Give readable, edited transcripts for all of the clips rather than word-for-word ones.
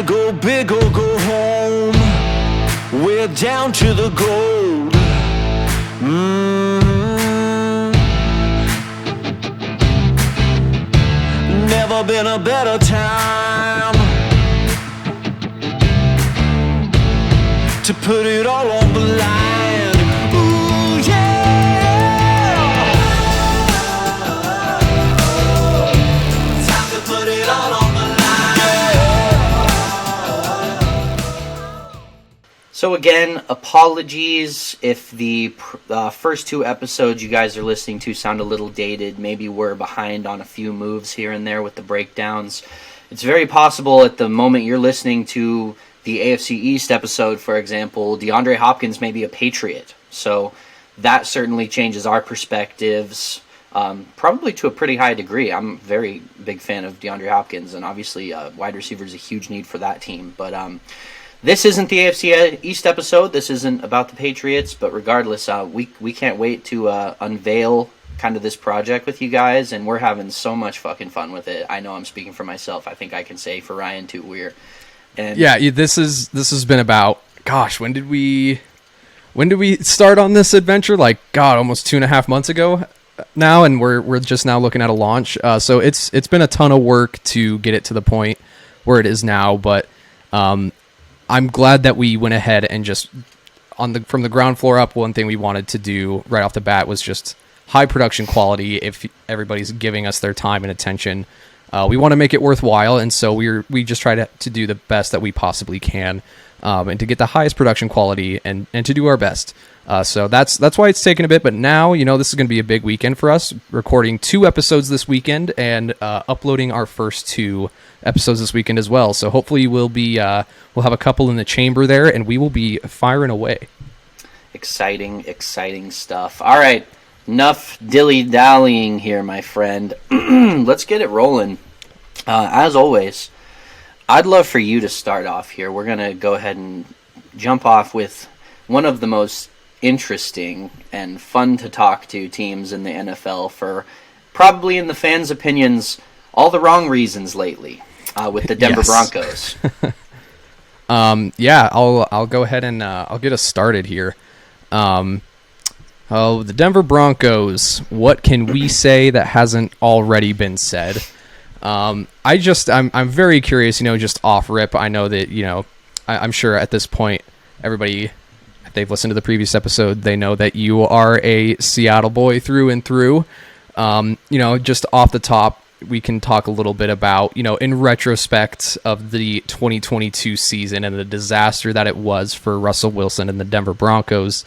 gotta go big or go home. We're down to the gold. Never been a better time to put it all on the line. Ooh, yeah. Time to put it all on the line. Yeah. So again, apologies if the first two episodes you guys are listening to sound a little dated. Maybe we're behind on a few moves here and there with the breakdowns. It's very possible at the moment you're listening to the AFC East episode, for example, DeAndre Hopkins may be a Patriot. So that certainly changes our perspectives, probably to a pretty high degree. I'm a very big fan of DeAndre Hopkins, and obviously wide receiver is a huge need for that team. But this isn't the AFC East episode. This isn't about the Patriots. But regardless, we can't wait to unveil kind of this project with you guys, and we're having so much fucking fun with it. I know I'm speaking for myself. I think I can say for Ryan too. This has been about, gosh, when did we start on this adventure? Like, God, almost 2.5 months ago now, and we're just now looking at a launch. So it's been a ton of work to get it to the point where it is now, but I'm glad that we went ahead and just from the ground floor up, one thing we wanted to do right off the bat was just high production quality. If everybody's giving us their time and attention, we want to make it worthwhile, and so we just try to do the best that we possibly can, and to get the highest production quality and to do our best. So that's why it's taken a bit, but now, this is going to be a big weekend for us, recording 2 episodes this weekend and uploading our first 2 episodes this weekend as well. So hopefully we'll have a couple in the chamber there, and we will be firing away. Exciting stuff. All right. Enough dilly-dallying here, my friend. Let's get it rolling. As always, I'd love for you to start off here. We're going to go ahead and jump off with one of the most interesting and fun to talk to teams in the NFL for probably, in the fans' opinions, all the wrong reasons lately, with the Denver Broncos. I'll go ahead and I'll get us started here. The Denver Broncos, what can we say that hasn't already been said? I'm very curious, just off rip. I know that, I'm sure at this point, everybody, if they've listened to the previous episode, they know that you are a Seattle boy through and through. Just off the top, we can talk a little bit about, in retrospect of the 2022 season and the disaster that it was for Russell Wilson and the Denver Broncos.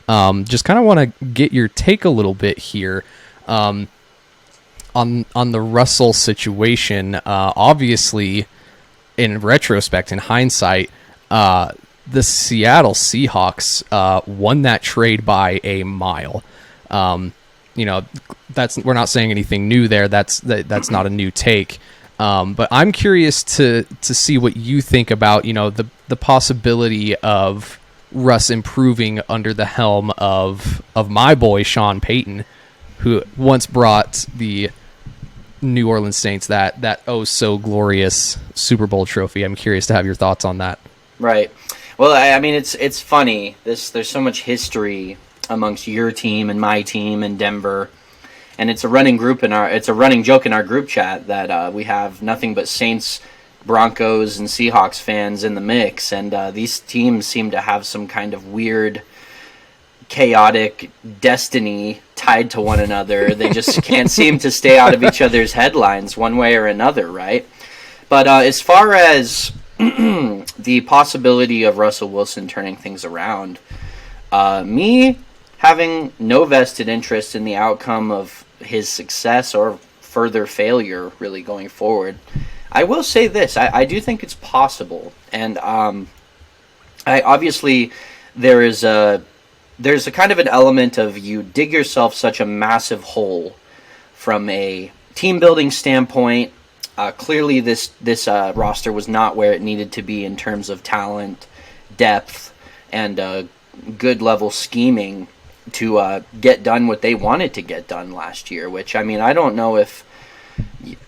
Just kind of want to get your take a little bit here on the Russell situation. Obviously, in retrospect, in hindsight, the Seattle Seahawks won that trade by a mile. We're not saying anything new there. That's not a new take. But I'm curious to see what you think about the possibility of Russ improving under the helm of my boy Sean Payton, who once brought the New Orleans Saints that oh so glorious Super Bowl trophy. I'm curious to have your thoughts on that. Right. Well, I mean, it's funny. There's so much history amongst your team and my team in Denver, and it's a running joke in our group chat that we have nothing but Saints, Broncos, and Seahawks fans in the mix, and these teams seem to have some kind of weird, chaotic destiny tied to one another. They just can't seem to stay out of each other's headlines one way or another, right? But as far as the possibility of Russell Wilson turning things around, me having no vested interest in the outcome of his success or further failure really going forward, I will say this: I do think it's possible, and obviously there's a kind of an element of you dig yourself such a massive hole from a team building standpoint. Clearly, this roster was not where it needed to be in terms of talent, depth, and good level scheming to get done what they wanted to get done last year. Which, I mean, I don't know if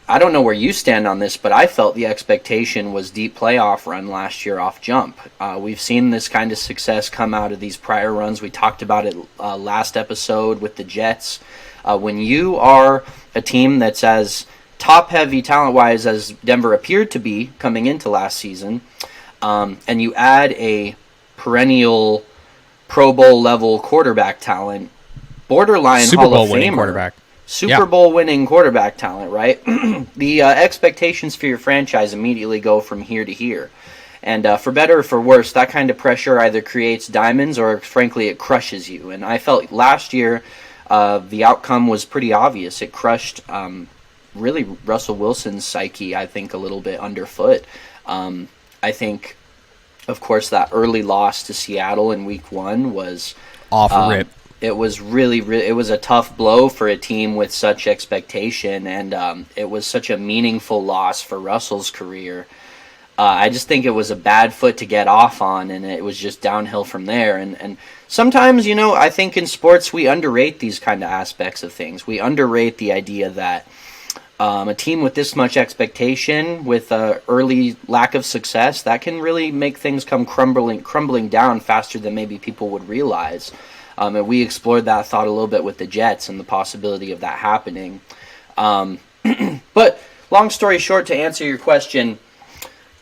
I don't know where you stand on this, but I felt the expectation was deep playoff run last year off jump. We've seen this kind of success come out of these prior runs. We talked about it last episode with the Jets. When you are a team that's as top-heavy talent-wise as Denver appeared to be coming into last season, and you add a perennial Pro Bowl level quarterback talent, borderline Super Hall Bowl of winning Famer, quarterback. Super Bowl winning quarterback talent, right? The expectations for your franchise immediately go from here to here. And for better or for worse, that kind of pressure either creates diamonds or, frankly, it crushes you. And I felt last year the outcome was pretty obvious. It crushed really Russell Wilson's psyche, I think, a little bit underfoot. I think, of course, that early loss to Seattle in Week 1 was off rip. It was really, it was a tough blow for a team with such expectation, and it was such a meaningful loss for Russell's career. I just think it was a bad foot to get off on, and it was just downhill from there. And sometimes, I think in sports we underrate these kind of aspects of things. We underrate the idea that a team with this much expectation, with early lack of success, that can really make things come crumbling down faster than maybe people would realize. And we explored that thought a little bit with the Jets and the possibility of that happening. But long story short, to answer your question,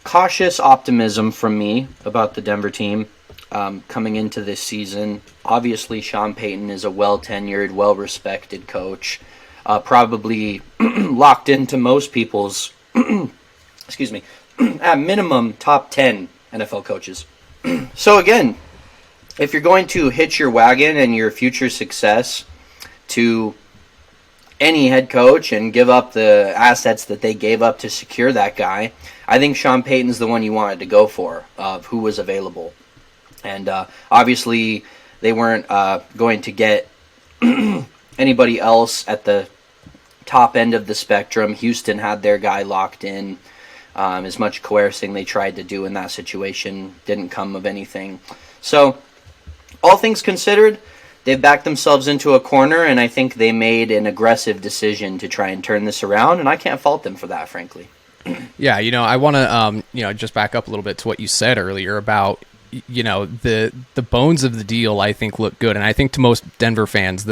cautious optimism from me about the Denver team coming into this season. Obviously, Sean Payton is a well-tenured, well-respected coach, probably locked into most people's, excuse me, at minimum top 10 NFL coaches. So again, if you're going to hitch your wagon and your future success to any head coach and give up the assets that they gave up to secure that guy, I think Sean Payton's the one you wanted to go for, of who was available. And obviously, they weren't going to get anybody else at the top end of the spectrum. Houston had their guy locked in. As much coercing they tried to do in that situation didn't come of anything. So, all things considered, they've backed themselves into a corner, and I think they made an aggressive decision to try and turn this around, and I can't fault them for that, frankly. Yeah, I want to just back up a little bit to what you said earlier about the bones of the deal. I think look good, and I think to most Denver fans,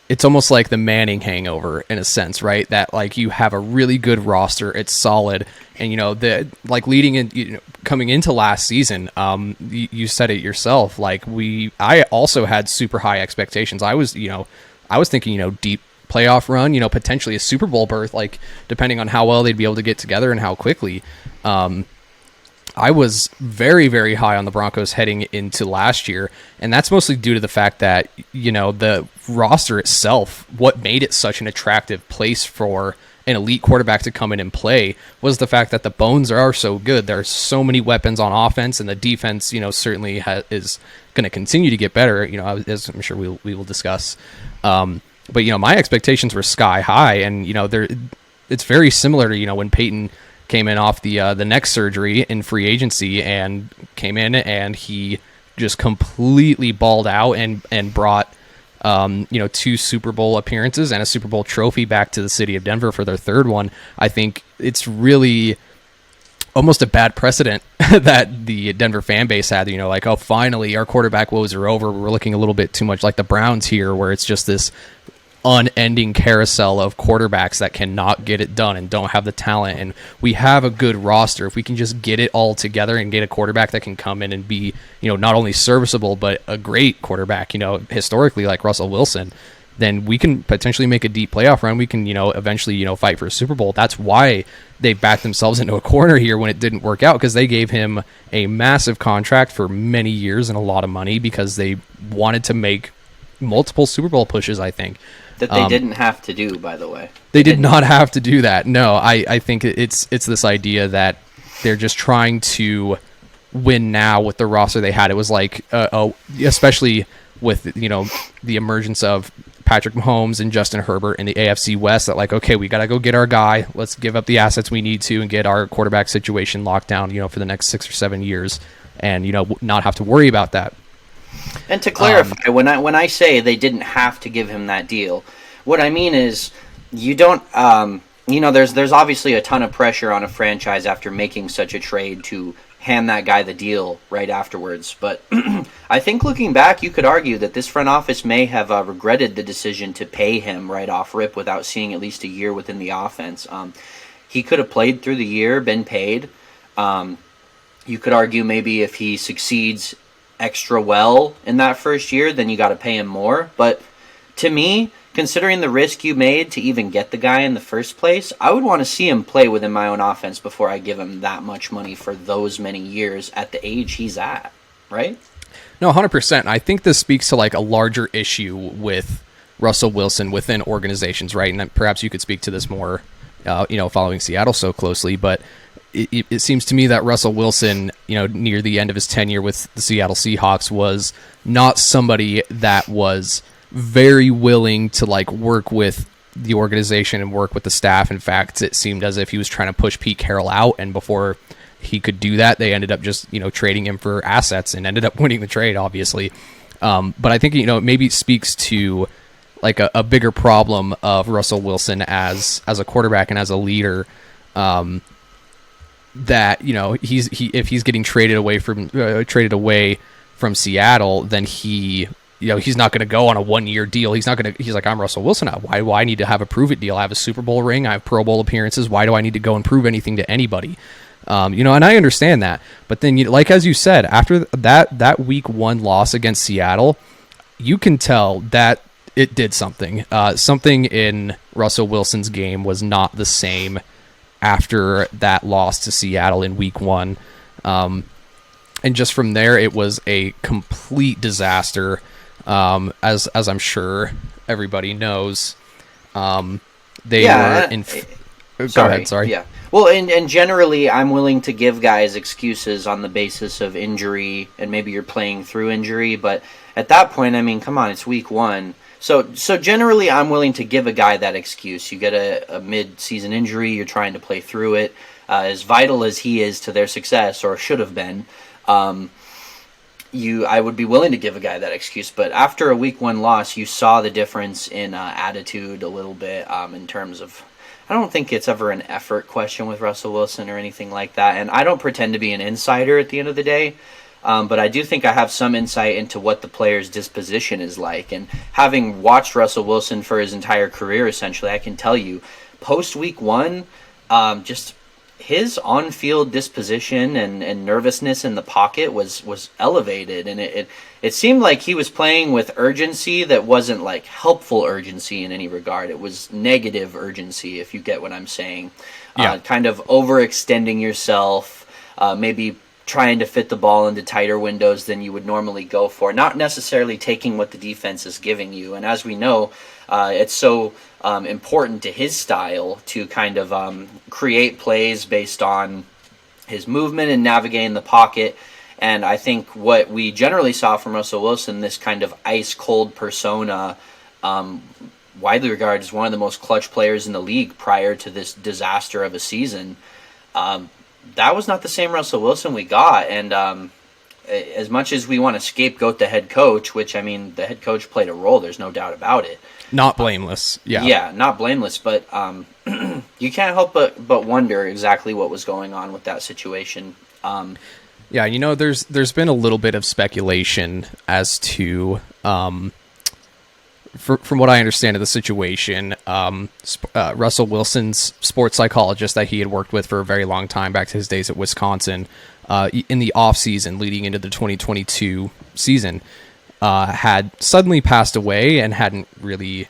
it's almost like the Manning hangover in a sense, right? That like you have a really good roster, it's solid, and the like leading in coming into last season, you said it yourself. Like I also had super high expectations. I was thinking deep playoff run, potentially a Super Bowl berth, like depending on how well they'd be able to get together and how quickly. I was very, very high on the Broncos heading into last year, and that's mostly due to the fact that, the roster itself, what made it such an attractive place for an elite quarterback to come in and play was the fact that the bones are so good. There are so many weapons on offense, and the defense, certainly is going to continue to get better, as I'm sure we will discuss. But, my expectations were sky high, and, it's very similar to, when Peyton came in off the neck surgery in free agency and came in and he just completely balled out and brought 2 Super Bowl appearances and a Super Bowl trophy back to the city of Denver for their third one. I think it's really almost a bad precedent that the Denver fan base had, like, oh, finally our quarterback woes are over. We're looking a little bit too much like the Browns here, where it's just this unending carousel of quarterbacks that cannot get it done and don't have the talent. And we have a good roster. If we can just get it all together and get a quarterback that can come in and be, not only serviceable, but a great quarterback, historically like Russell Wilson, then we can potentially make a deep playoff run. We can, eventually, fight for a Super Bowl. That's why they backed themselves into a corner here when it didn't work out, because they gave him a massive contract for many years and a lot of money because they wanted to make multiple Super Bowl pushes, I think. That they didn't have to do, by the way. They did not have to do that. No, I think it's this idea that they're just trying to win now with the roster they had. It was like, especially with the emergence of Patrick Mahomes and Justin Herbert in the AFC West, that like, okay, we got to go get our guy. Let's give up the assets we need to and get our quarterback situation locked down, for the next 6 or 7 years, and not have to worry about that. And to clarify, when I say they didn't have to give him that deal, what I mean is you don't there's obviously a ton of pressure on a franchise after making such a trade to hand that guy the deal right afterwards. But I think looking back, you could argue that this front office may have regretted the decision to pay him right off rip without seeing at least a year within the offense. He could have played through the year, been paid. You could argue maybe if he succeeds extra well in that first year, then you got to pay him more. But to me, considering the risk you made to even get the guy in the first place, I would want to see him play within my own offense before I give him that much money for those many years at the age he's at, right? No, 100%. I think this speaks to like a larger issue with Russell Wilson within organizations, right? And perhaps you could speak to this more, following Seattle so closely, but it seems to me that Russell Wilson, near the end of his tenure with the Seattle Seahawks, was not somebody that was very willing to like work with the organization and work with the staff. In fact, it seemed as if he was trying to push Pete Carroll out, and before he could do that, they ended up just trading him for assets and ended up winning the trade, obviously. But I think it maybe speaks to like a bigger problem of Russell Wilson as a quarterback and as a leader. That if he's getting traded away from Seattle, then he's not going to go on a 1-year deal. He's like, I'm Russell Wilson. Why do I need to have a prove it deal? I have a Super Bowl ring. I have Pro Bowl appearances. Why do I need to go and prove anything to anybody? And I understand that. But then, like as you said, after that week 1 loss against Seattle, you can tell that it did something. Something in Russell Wilson's game was not the same after that loss to Seattle in week 1. And just from there, it was a complete disaster. As I'm sure everybody knows, were in. Go ahead. Sorry. Yeah. Well, and generally, I'm willing to give guys excuses on the basis of injury, and maybe you're playing through injury. But at that point, I mean, come on, it's week 1. So generally, I'm willing to give a guy that excuse. You get a mid-season injury, you're trying to play through it. As vital as he is to their success, or should have been, I would be willing to give a guy that excuse. But after a week 1 loss, you saw the difference in attitude a little bit in terms of. I don't think it's ever an effort question with Russell Wilson or anything like that. And I don't pretend to be an insider at the end of the day. But I do think I have some insight into what the player's disposition is like. And having watched Russell Wilson for his entire career, essentially, I can tell you, post week 1, just his on-field disposition and nervousness in the pocket was elevated. And it seemed like he was playing with urgency that wasn't like helpful urgency in any regard. It was negative urgency, if you get what I'm saying. Yeah. Kind of overextending yourself, maybe trying to fit the ball into tighter windows than you would normally go for, not necessarily taking what the defense is giving you. And as we know, it's so important to his style to kind of create plays based on his movement and navigating the pocket. And I think what we generally saw from Russell Wilson, this kind of ice-cold persona, widely regarded as one of the most clutch players in the league prior to this disaster of a season, that was not the same Russell Wilson we got. And as much as we want to scapegoat the head coach, which, I mean, the head coach played a role, there's no doubt about it. Not blameless. Yeah. Yeah, not blameless, but you can't help but wonder exactly what was going on with that situation. Yeah, there's been a little bit of speculation as to, from what I understand of the situation, Russell Wilson's sports psychologist that he had worked with for a very long time, back to his days at Wisconsin, in the offseason leading into the 2022 season, had suddenly passed away and hadn't really,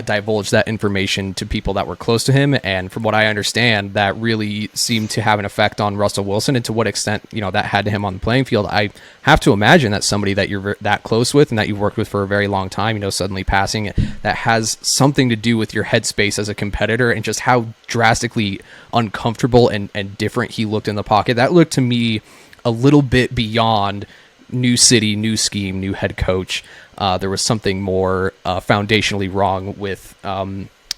divulged that information to people that were close to him. And from what I understand, that really seemed to have an effect on Russell Wilson, and to what extent, that had to him on the playing field. I have to imagine that somebody that you're that close with and that you've worked with for a very long time, suddenly passing, that has something to do with your headspace as a competitor and just how drastically uncomfortable and different he looked in the pocket. That looked to me a little bit beyond new city, new scheme, new head coach. There was something more foundationally wrong with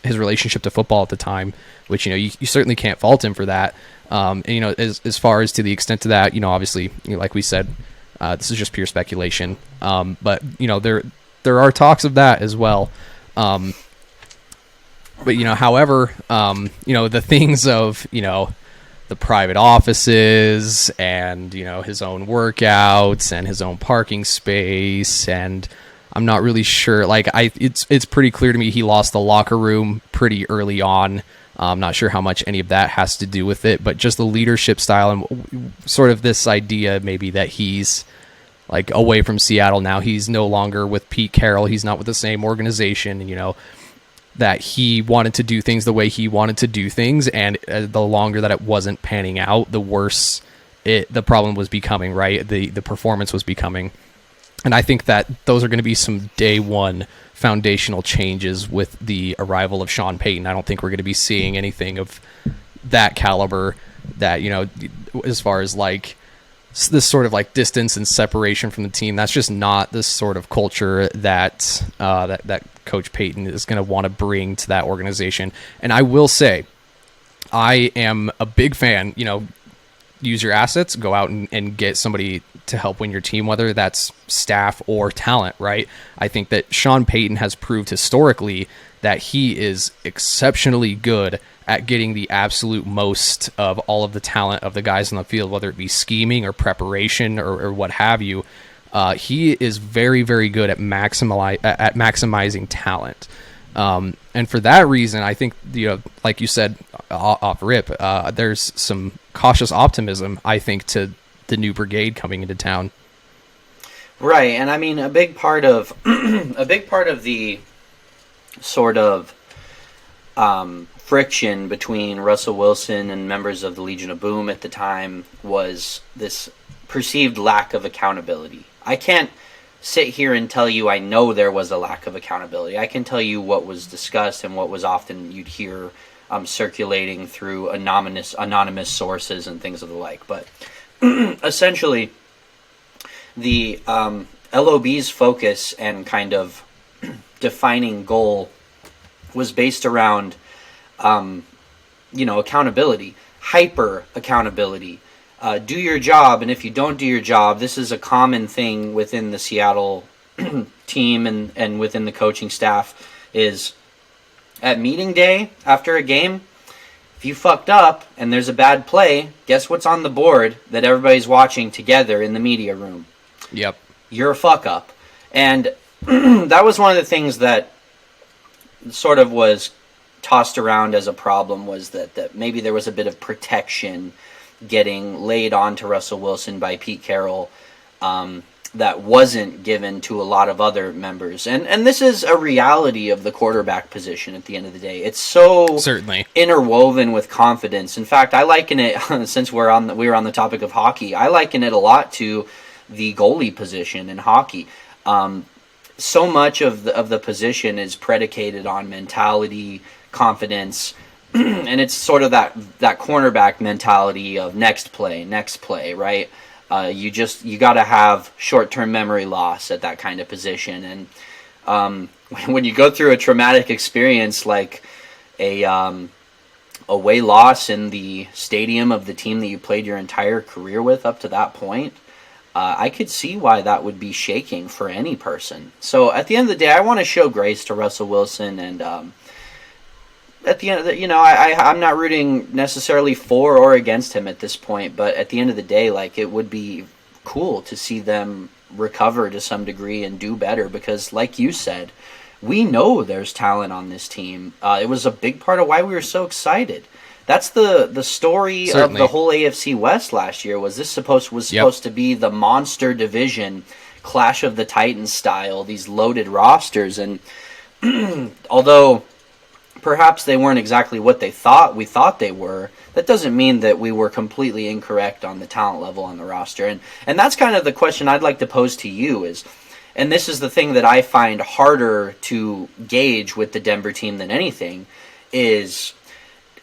his relationship to football at the time, which, you certainly can't fault him for that. And, as far as to the extent of that, obviously, like we said, this is just pure speculation. But, there are talks of that as well. But however, the things of the private offices and his own workouts and his own parking space, and I'm not really sure. Like it's pretty clear to me he lost the locker room pretty early on. I'm not sure how much any of that has to do with it, but just the leadership style and sort of this idea maybe that he's like away from Seattle now. He's no longer with Pete Carroll. He's not with the same organization, that he wanted to do things the way he wanted to do things. And the longer that it wasn't panning out, the worse the problem was becoming, right? The performance was becoming. And I think that those are going to be some day one foundational changes with the arrival of Sean Payton. I don't think we're going to be seeing anything of that caliber that, as far as like this sort of like distance and separation from the team. That's just not the sort of culture that that Coach Payton is going to want to bring to that organization. And I will say, I am a big fan, use your assets, go out and get somebody to help win your team, whether that's staff or talent, right? I think that Sean Payton has proved historically that he is exceptionally good at getting the absolute most of all of the talent of the guys on the field, whether it be scheming or preparation or what have you. He is very, very good at maximizing talent. And for that reason, I think, like you said off rip, there's some cautious optimism, I think, to the new brigade coming into town. Right, and I mean a big part of the sort of friction between Russell Wilson and members of the Legion of Boom at the time was this perceived lack of accountability. I can't sit here and tell you I know there was a lack of accountability. I can tell you what was discussed and what was often you'd hear circulating through anonymous sources and things of the like. But essentially, the LOB's focus and kind of defining goal was based around, accountability, hyper accountability. Do your job, and if you don't do your job, this is a common thing within the Seattle team and within the coaching staff, is at meeting day after a game, if you fucked up and there's a bad play, guess what's on the board that everybody's watching together in the media room? Yep. You're a fuck up. And that was one of the things that sort of was tossed around as a problem, was that maybe there was a bit of protection getting laid on to Russell Wilson by Pete Carroll that wasn't given to a lot of other members. And this is a reality of the quarterback position at the end of the day. It's so certainly interwoven with confidence. In fact, I liken it, since we were on the topic of hockey, I liken it a lot to the goalie position in hockey. So much of the position is predicated on mentality, confidence, and it's sort of that cornerback mentality of next play, right? You got to have short-term memory loss at that kind of position. And when you go through a traumatic experience like a away loss in the stadium of the team that you played your entire career with up to that point, I could see why that would be shaking for any person. So at the end of the day, I want to show grace to Russell Wilson, and at the end of the, I'm not rooting necessarily for or against him at this point, but at the end of the day, like, it would be cool to see them recover to some degree and do better, because like you said, we know there's talent on this team. It was a big part of why we were so excited. That's the story Certainly. of the whole AFC West last year. Was supposed to be the monster division, Clash of the Titans style, these loaded rosters, and although perhaps they weren't exactly what we thought they were, that doesn't mean that we were completely incorrect on the talent level on the roster. And that's kind of the question I'd like to pose to you is, and this is the thing that I find harder to gauge with the Denver team than anything, is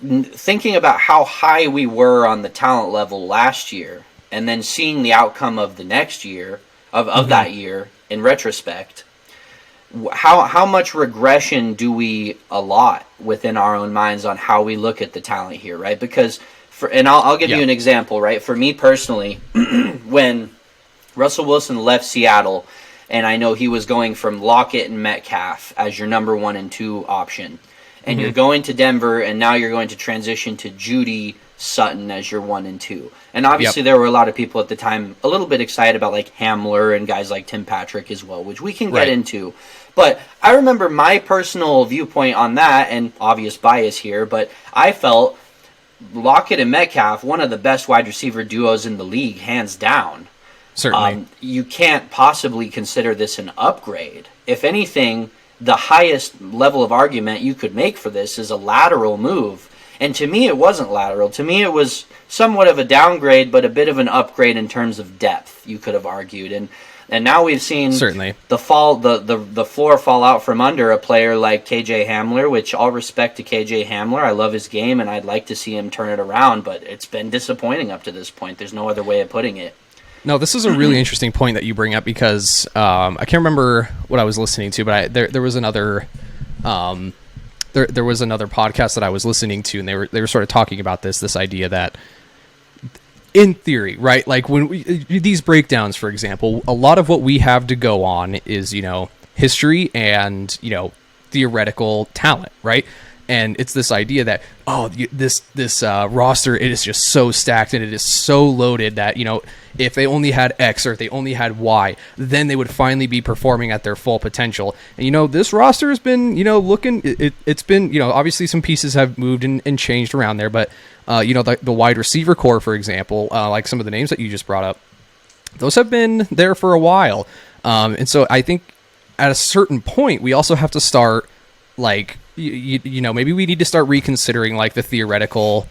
thinking about how high we were on the talent level last year, and then seeing the outcome of the next year, of that year, in retrospect. How much regression do we allot within our own minds on how we look at the talent here, right? Because, I'll give you an example, right? For me personally, when Russell Wilson left Seattle, and I know he was going from Lockett and Metcalf as your number 1 and 2 option, and you're going to Denver, and now you're going to transition to Judy Sutton as your 1 and 2. And obviously there were a lot of people at the time a little bit excited about like Hamler and guys like Tim Patrick as well, which we can get into. But I remember my personal viewpoint on that, and obvious bias here, but I felt Lockett and Metcalf, one of the best wide receiver duos in the league, hands down. Certainly. You can't possibly consider this an upgrade. If anything, the highest level of argument you could make for this is a lateral move. And to me, it wasn't lateral. To me, it was somewhat of a downgrade, but a bit of an upgrade in terms of depth, you could have argued. And now we've seen Certainly. the floor fall out from under a player like KJ Hamler, which all respect to KJ Hamler. I love his game, and I'd like to see him turn it around, but it's been disappointing up to this point. There's no other way of putting it. No, this is a really interesting point that you bring up because I can't remember what I was listening to, but there was another there was another podcast that I was listening to, and they were sort of talking about this idea that, in theory, right, like when these breakdowns, for example, a lot of what we have to go on is history and theoretical talent, right? And it's this idea that this roster, it is just so stacked and it is so loaded that if they only had X or if they only had Y, then they would finally be performing at their full potential. And this roster has been looking. It's been obviously some pieces have moved and changed around there, but the wide receiver core, for example, like some of the names that you just brought up, those have been there for a while. And so I think at a certain point we also have to start like. Maybe we need to start reconsidering like the theoretical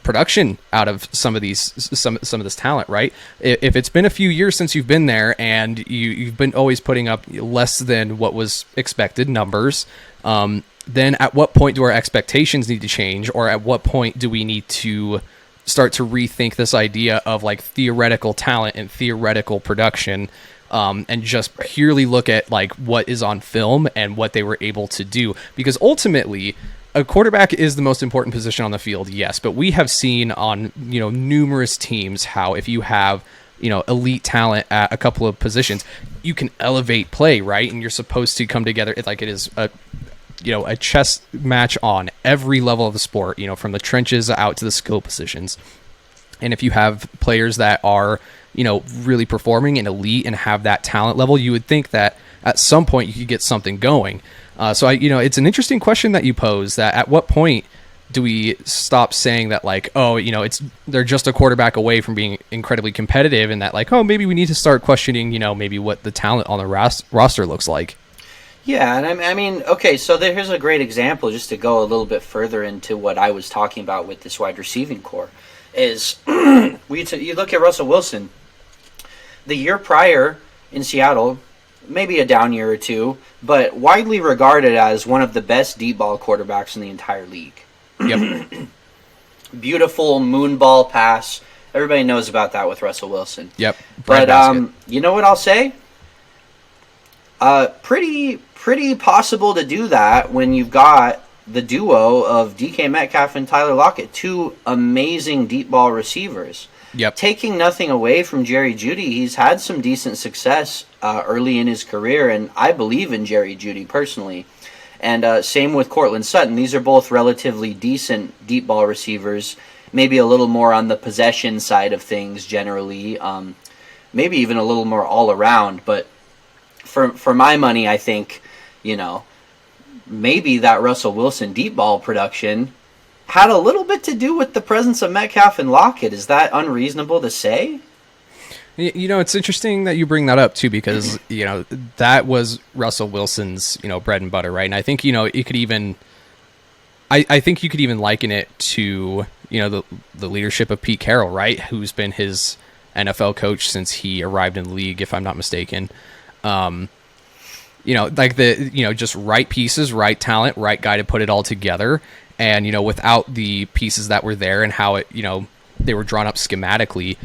production out of some of this talent, right? If it's been a few years since you've been there and you've been always putting up less than what was expected numbers, then at what point do our expectations need to change, or at what point do we need to start to rethink this idea of like theoretical talent and theoretical production? And just purely look at like what is on film and what they were able to do, because ultimately a quarterback is the most important position on the field, yes, but we have seen on numerous teams how if you have elite talent at a couple of positions, you can elevate play, right? And you're supposed to come together like it is a chess match on every level of the sport, from the trenches out to the skill positions. And if you have players that are really performing and elite and have that talent level, you would think that at some point you could get something going. So it's an interesting question that you pose, that at what point do we stop saying that like, they're just a quarterback away from being incredibly competitive, and that like, maybe we need to start questioning, maybe what the talent on the roster looks like. Yeah, and I mean, okay, so here's a great example just to go a little bit further into what I was talking about with this wide receiving core, is you look at Russell Wilson. The year prior in Seattle, maybe a down year or two, but widely regarded as one of the best deep ball quarterbacks in the entire league. Yep. Beautiful moonball pass. Everybody knows about that with Russell Wilson. Yep. But you know what I'll say? Pretty possible to do that when you've got the duo of DK Metcalf and Tyler Lockett, two amazing deep ball receivers. Yep. Taking nothing away from Jerry Jeudy, he's had some decent success early in his career, and I believe in Jerry Jeudy personally. And same with Cortland Sutton. These are both relatively decent deep ball receivers, maybe a little more on the possession side of things generally, maybe even a little more all around. But for my money, I think, maybe that Russell Wilson deep ball production had a little bit to do with the presence of Metcalf and Lockett. Is that unreasonable to say? It's interesting that you bring that up too, because that was Russell Wilson's bread and butter, right? And I think it could even, I think you could even liken it to the leadership of Pete Carroll, right? Who's been his NFL coach since he arrived in the league, if I'm not mistaken. Just right pieces, right talent, right guy to put it all together. And, without the pieces that were there and how it, they were drawn up schematically,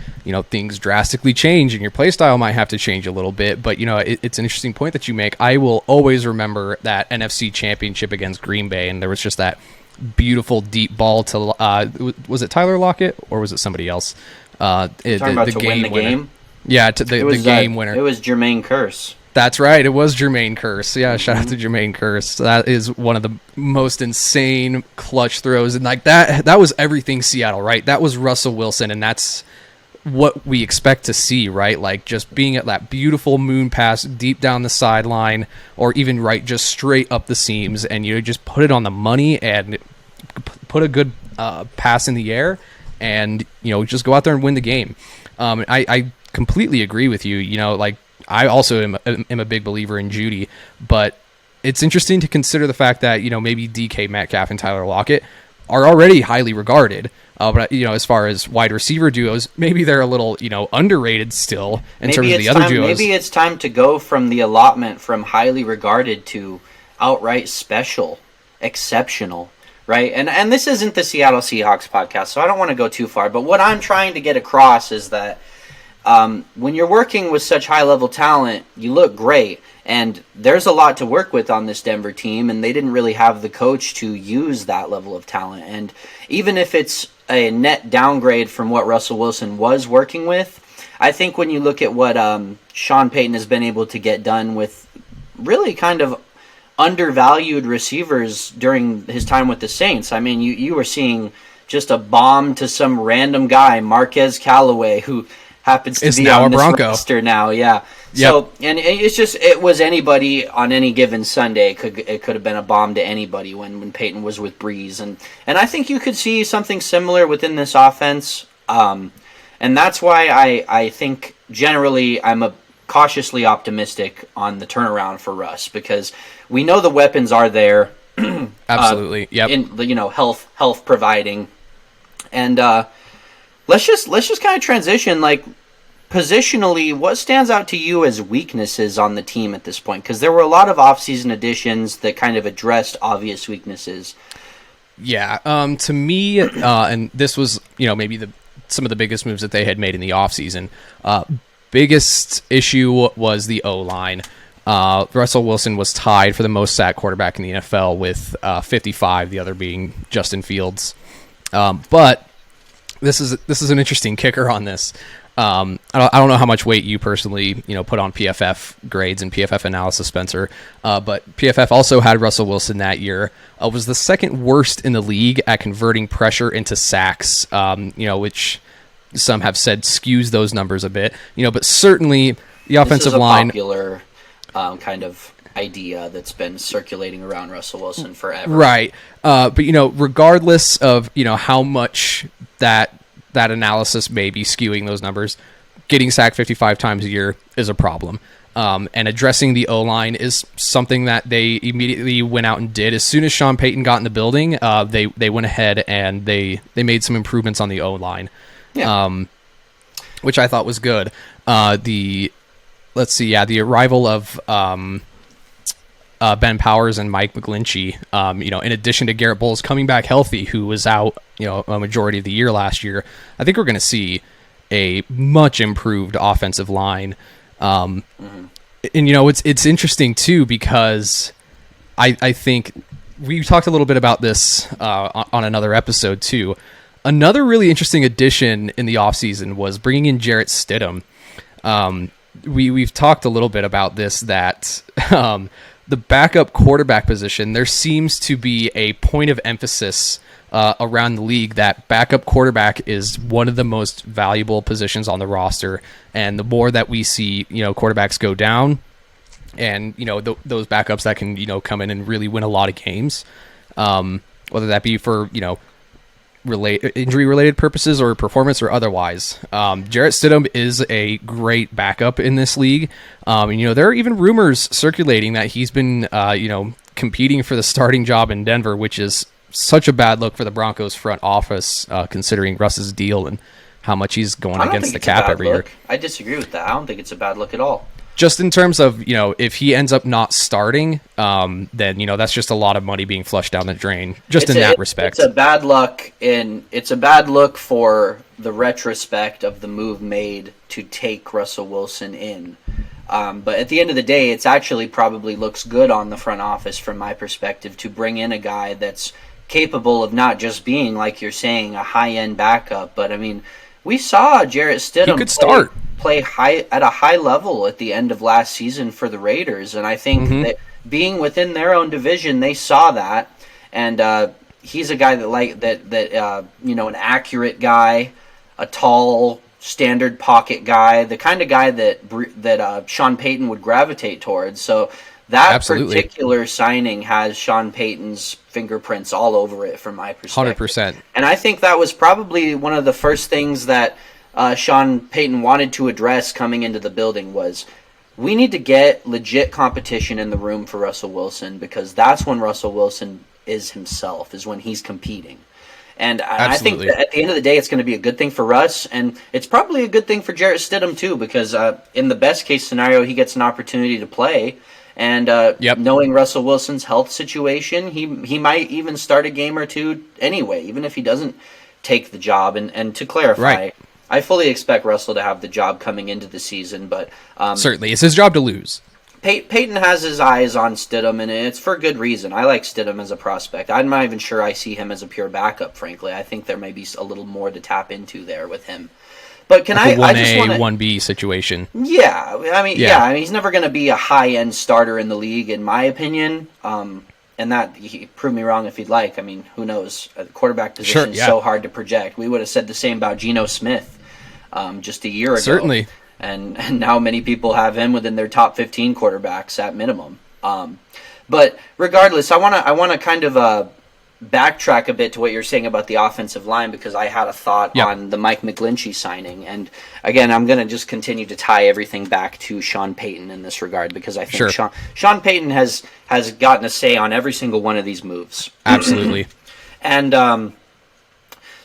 things drastically change and your play style might have to change a little bit. But, it's an interesting point that you make. I will always remember that NFC Championship against Green Bay, and there was just that beautiful deep ball to, was it Tyler Lockett or was it somebody else? Talking about to win the game? Yeah, the game winner. It was Jermaine Kearse. That's right. It was Jermaine Curse. Yeah, shout out to Jermaine Curse. That is one of the most insane clutch throws, and like that was everything Seattle, right? That was Russell Wilson, and that's what we expect to see, right? Like just being at that beautiful moon pass deep down the sideline, or even right just straight up the seams, and you just put it on the money and put a good pass in the air, and just go out there and win the game. I completely agree with you. Like I also am a big believer in Judy, but it's interesting to consider the fact that maybe DK Metcalf and Tyler Lockett are already highly regarded. But as far as wide receiver duos, maybe they're a little underrated still in terms of the other duos. Maybe it's time to go from the allotment from highly regarded to outright special, exceptional, right? And this isn't the Seattle Seahawks podcast, so I don't want to go too far. But what I'm trying to get across is that when you're working with such high-level talent, you look great. And there's a lot to work with on this Denver team, and they didn't really have the coach to use that level of talent. And even if it's a net downgrade from what Russell Wilson was working with, I think when you look at what Sean Payton has been able to get done with really kind of undervalued receivers during his time with the Saints, I mean, you were seeing just a bomb to some random guy, Marquez Callaway, who happens to be now on a this Bronco roster now, yeah. Yep. So, and it was anybody on any given Sunday. It could have been a bomb to anybody when Peyton was with Breeze, and I think you could see something similar within this offense, and that's why I think generally I'm cautiously optimistic on the turnaround for Russ, because we know the weapons are there. Absolutely, yep. In health providing, and let's just kind of transition like. Positionally, what stands out to you as weaknesses on the team at this point? Because there were a lot of offseason additions that kind of addressed obvious weaknesses. Yeah, to me, and this was maybe some of the biggest moves that they had made in the offseason. Biggest issue was the O-line. Russell Wilson was tied for the most sacked quarterback in the NFL with 55, the other being Justin Fields. But this is an interesting kicker on this. I don't know how much weight you personally, put on PFF grades and PFF analysis, Spencer. But PFF also had Russell Wilson that year. Was the second worst in the league at converting pressure into sacks, which some have said skews those numbers a bit. But certainly the offensive line. This is a popular kind of idea that's been circulating around Russell Wilson forever. Right. But, regardless of, how much that analysis may be skewing those numbers, getting sacked 55 times a year is a problem. And addressing the O-line is something that they immediately went out and did. As soon as Sean Payton got in the building, they went ahead and they made some improvements on the O-line, which I thought was good. The arrival of Ben Powers and Mike McGlinchey, in addition to Garrett Bowles coming back healthy, who was out, a majority of the year last year, I think we're going to see a much improved offensive line. And, it's interesting too, because I think we talked a little bit about this on another episode too. Another really interesting addition in the offseason was bringing in Jarrett Stidham. We've talked a little bit about this, that the backup quarterback position, there seems to be a point of emphasis around the league that backup quarterback is one of the most valuable positions on the roster. And the more that we see, quarterbacks go down and, those backups that can, come in and really win a lot of games, whether that be for, injury-related purposes or performance or otherwise. Jarrett Stidham is a great backup in this league. There are even rumors circulating that he's been, competing for the starting job in Denver, which is such a bad look for the Broncos front office, considering Russ's deal and how much he's going against the cap every year. I disagree with that. I don't think it's a bad look at all. Just in terms of, if he ends up not starting, then, that's just a lot of money being flushed down the drain, in that respect. It's a bad luck, and it's a bad look for the retrospect of the move made to take Russell Wilson in. But at the end of the day, it's actually probably looks good on the front office from my perspective to bring in a guy that's capable of not just being, like you're saying, a high-end backup, but, I mean, we saw Jarrett Stidham he could start. play at a high level at the end of last season for the Raiders, and I think that being within their own division, they saw that, and he's a guy that an accurate guy, a tall, standard pocket guy, the kind of guy that Sean Payton would gravitate towards. So that particular signing has Sean Payton's fingerprints all over it from my perspective. 100%. And I think that was probably one of the first things that Sean Payton wanted to address coming into the building was, we need to get legit competition in the room for Russell Wilson, because that's when Russell Wilson is himself, is when he's competing. And I think that at the end of the day, it's going to be a good thing for Russ, and it's probably a good thing for Jarrett Stidham too, because in the best case scenario, he gets an opportunity to play. And knowing Russell Wilson's health situation, he might even start a game or two anyway, even if he doesn't take the job. And to clarify, I fully expect Russell to have the job coming into the season, but certainly it's his job to lose. Peyton has his eyes on Stidham, and it's for good reason. I like Stidham as a prospect. I'm not even sure I see him as a pure backup, frankly. I think there may be a little more to tap into there with him. But I just want 1B situation. Yeah, I mean, he's never going to be a high-end starter in the league, in my opinion. And that, he prove me wrong if he'd like. I mean, who knows? The quarterback position is so hard to project. We would have said the same about Geno Smith just a year ago. Certainly. And now many people have him within their top 15 quarterbacks at minimum. But regardless, I want to kind of backtrack a bit to what you're saying about the offensive line, because I had a thought on the Mike McGlinchey signing. And again, I'm going to just continue to tie everything back to Sean Payton in this regard, because I think Sean Payton has gotten a say on every single one of these moves. Absolutely. And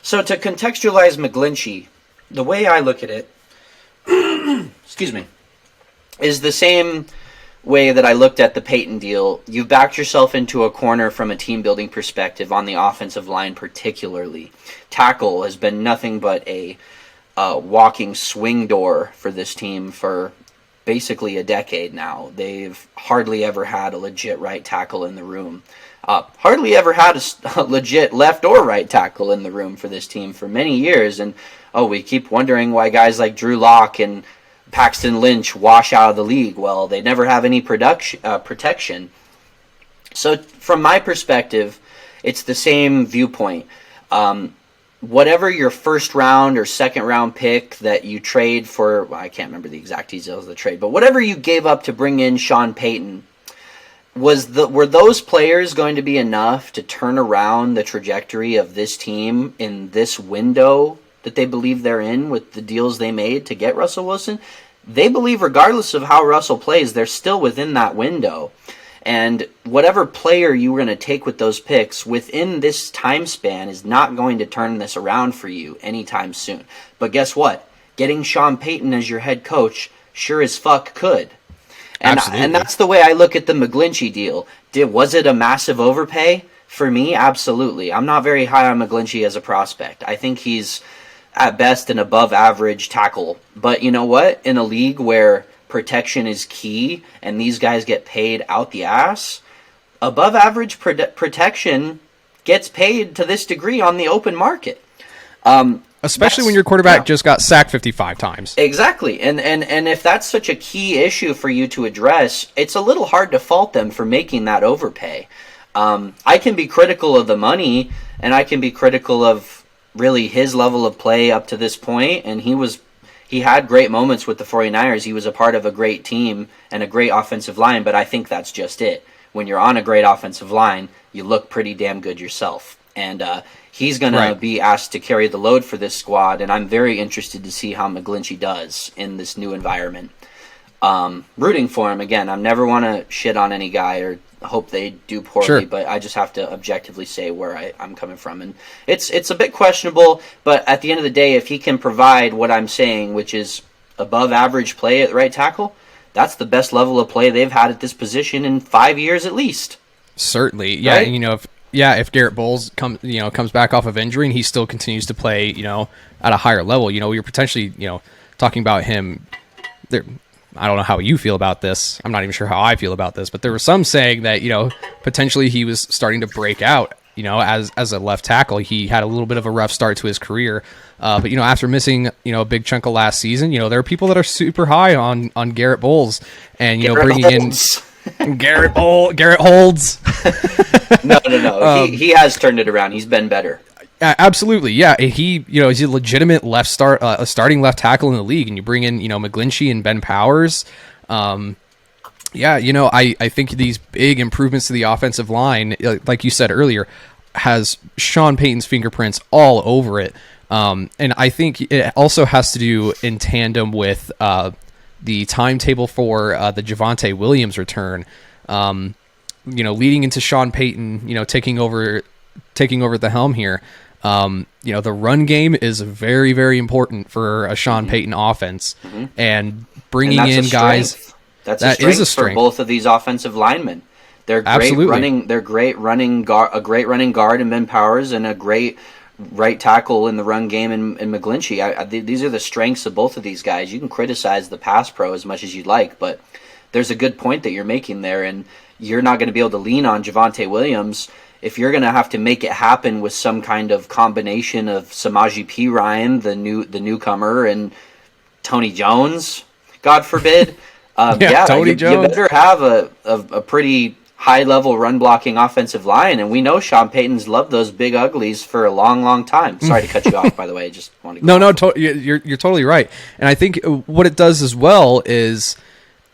so to contextualize McGlinchey, the way I look at it, excuse me, is the same way that I looked at the Peyton deal. You've backed yourself into a corner from a team building perspective on the offensive line, particularly. Tackle has been nothing but a walking swing door for this team for basically a decade now. They've hardly ever had a legit right tackle in the room. Hardly ever had a legit left or right tackle in the room for this team for many years. And we keep wondering why guys like Drew Lock and Paxton Lynch wash out of the league. Well, they never have any protection. So from my perspective, it's the same viewpoint. Whatever your first round or second round pick that you trade for, well, I can't remember the exact details of the trade, but whatever you gave up to bring in Sean Payton, were those players going to be enough to turn around the trajectory of this team in this window that they believe they're in with the deals they made to get Russell Wilson? They believe regardless of how Russell plays, they're still within that window. And whatever player you were going to take with those picks within this time span is not going to turn this around for you anytime soon. But guess what? Getting Sean Payton as your head coach sure as fuck could. And that's the way I look at the McGlinchey deal. Was it a massive overpay? For me, absolutely. I'm not very high on McGlinchey as a prospect. I think he's at best an above average tackle. But you know what? In a league where protection is key and these guys get paid out the ass, above average protection gets paid to this degree on the open market. Especially when your quarterback just got sacked 55 times. Exactly. And if that's such a key issue for you to address, it's a little hard to fault them for making that overpay. I can be critical of the money, and I can be critical of really his level of play up to this point, and he had great moments with the 49ers. He was a part of a great team and a great offensive line, but I think that's just it. When you're on a great offensive line, you look pretty damn good yourself. And he's going to be asked to carry the load for this squad, and I'm very interested to see how McGlinchey does in this new environment. Rooting for him, again, I never want to shit on any guy or hope they do poorly, but I just have to objectively say where I'm coming from. And it's a bit questionable, but at the end of the day, if he can provide what I'm saying, which is above average play at right tackle, that's the best level of play they've had at this position in 5 years at least. Certainly. Yeah, right? If Garrett Bowles comes back off of injury and he still continues to play, at a higher level, you're potentially, talking about him there. I don't know how you feel about this. I'm not even sure how I feel about this, but there were some saying that, potentially he was starting to break out as a left tackle. He had a little bit of a rough start to his career. But after missing, a big chunk of last season, there are people that are super high on Garrett Bowles and, bringing Holds. in Garrett Holds. No. He has turned it around. He's been better. Absolutely. Yeah. He's a legitimate starting left tackle in the league, and you bring in, McGlinchey and Ben Powers. I think these big improvements to the offensive line, like you said earlier, has Sean Payton's fingerprints all over it. And I think it also has to do in tandem with the timetable for the Javonte Williams return. Leading into Sean Payton, taking over the helm here. The run game is very, very important for a Sean Payton offense, and bringing in guys. That's a strength for both of these offensive linemen. They're great running. They're great running guard. A great running guard in Ben Powers, and a great right tackle in the run game in McGlinchey. These are the strengths of both of these guys. You can criticize the pass pro as much as you'd like, but there's a good point that you're making there, and you're not going to be able to lean on Javonte Williams if you're going to have to make it happen with some kind of combination of Samaje Perine, the newcomer, and Tony Jones, God forbid. Tony Jones. You better have a pretty high-level run-blocking offensive line, and we know Sean Payton's loved those big uglies for a long, long time. Sorry to cut you off, by the way. Just want to you're totally right. And I think what it does as well is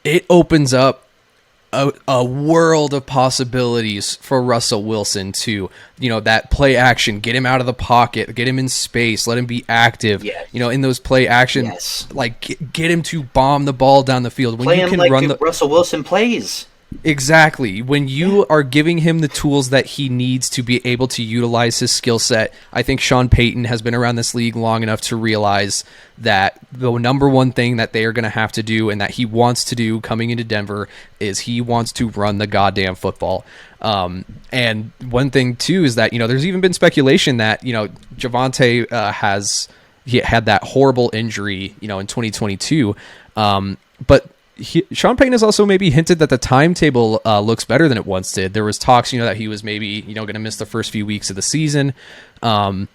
it opens up a world of possibilities for Russell Wilson to, that play action, get him out of the pocket, get him in space, let him be active, in those play action, get him to bomb the ball down the field. When you can run Russell Wilson plays. Exactly. When you are giving him the tools that he needs to be able to utilize his skill set, I think Sean Payton has been around this league long enough to realize that the number one thing that they are going to have to do and that he wants to do coming into Denver is he wants to run the goddamn football. And one thing, too, is that, there's even been speculation that, Javonte had that horrible injury, in 2022. But Sean Payton has also maybe hinted that the timetable looks better than it once did. There was talks, that he was maybe, going to miss the first few weeks of the season. But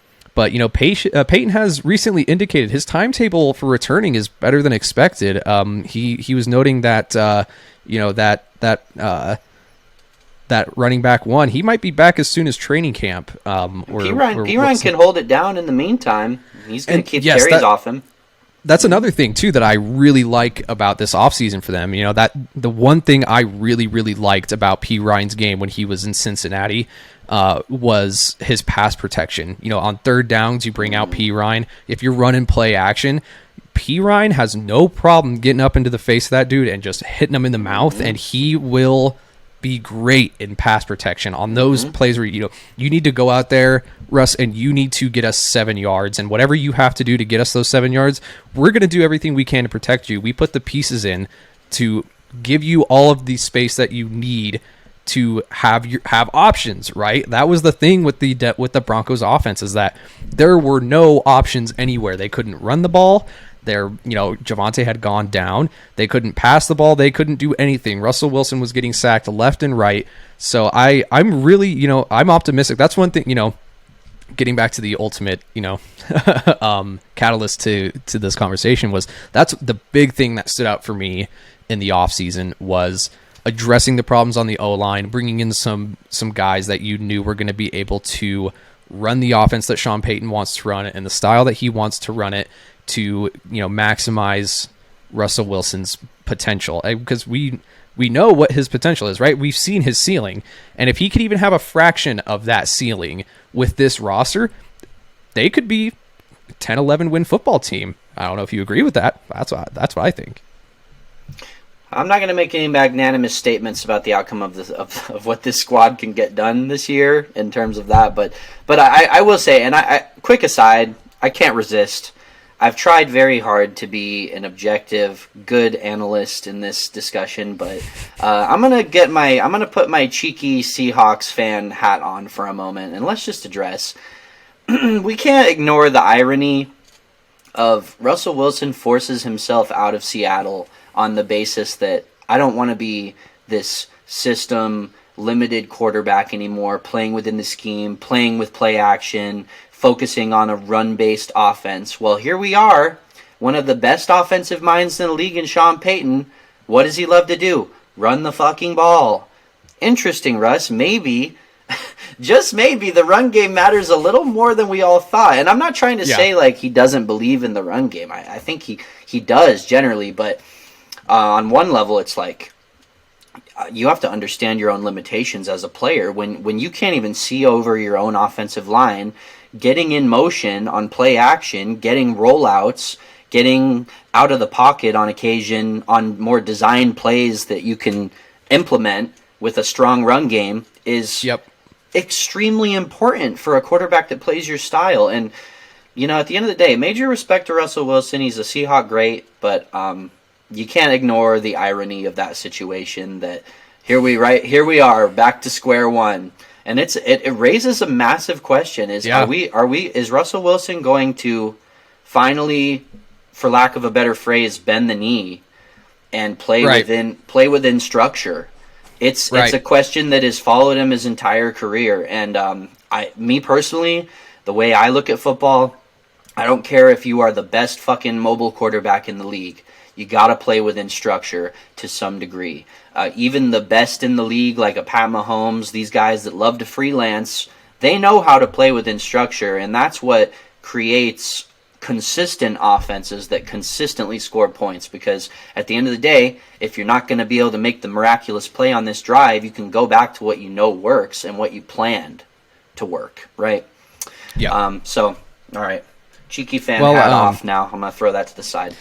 Payton has recently indicated his timetable for returning is better than expected. He was noting that, that running back one, he might be back as soon as training camp. Perine can hold it down in the meantime. He's going to keep carries off him. That's another thing, too, that I really like about this offseason for them. That the one thing I really, really liked about Perine's game when he was in Cincinnati was his pass protection. On third downs, you bring out Perine. If you're running play action, Perine has no problem getting up into the face of that dude and just hitting him in the mouth, and he will be great in pass protection on those plays where you need to go out there, Russ, and you need to get us 7 yards, and whatever you have to do to get us those 7 yards, we're going to do everything we can to protect you. We put the pieces in to give you all of the space that you need to have options, right? That was the thing with the Broncos offense, is that there were no options anywhere. They couldn't run the ball. Javonte had gone down. They couldn't pass the ball. They couldn't do anything. Russell Wilson was getting sacked left and right. So I'm really, I'm optimistic. That's one thing, getting back to the ultimate, catalyst to this conversation that's the big thing that stood out for me in the offseason was addressing the problems on the O-line, bringing in some guys that you knew were going to be able to run the offense that Sean Payton wants to run it and the style that he wants to run it, to maximize Russell Wilson's potential, because we know what his potential is, right? We've seen his ceiling, and if he could even have a fraction of that ceiling with this roster, they could be 10-11 win football team. I don't know if you agree with that. That's what I think. I'm not going to make any magnanimous statements about the outcome of what this squad can get done this year in terms of that, but I will say, and I quick aside, I can't resist. I've tried very hard to be an objective, good analyst in this discussion, but I'm gonna put my cheeky Seahawks fan hat on for a moment, and let's just address. We can't ignore the irony of Russell Wilson forces himself out of Seattle on the basis that I don't want to be this system limited quarterback anymore, playing within the scheme, playing with play action, focusing on a run-based offense. Well, here we are, one of the best offensive minds in the league in Sean Payton. What does he love to do? Run the fucking ball. Interesting, Russ. Maybe, just maybe, the run game matters a little more than we all thought. And I'm not trying to say like he doesn't believe in the run game. I think he does generally, but on one level, it's like you have to understand your own limitations as a player. When you can't even see over your own offensive line, getting in motion on play action, getting rollouts, getting out of the pocket on occasion on more designed plays that you can implement with a strong run game is extremely important for a quarterback that plays your style. And, at the end of the day, major respect to Russell Wilson. He's a Seahawk great, but you can't ignore the irony of that situation that here we are back to square one. And it raises a massive question: is Russell Wilson going to finally, for lack of a better phrase, bend the knee and play within structure? It's a question that has followed him his entire career. And me personally, the way I look at football, I don't care if you are the best fucking mobile quarterback in the league. You got to play within structure to some degree. Even the best in the league, like a Pat Mahomes, these guys that love to freelance, they know how to play within structure, and that's what creates consistent offenses that consistently score points. Because at the end of the day, if you're not going to be able to make the miraculous play on this drive, you can go back to what you know works and what you planned to work, right? Yeah. So, all right. Cheeky fan hat off now. I'm going to throw that to the side.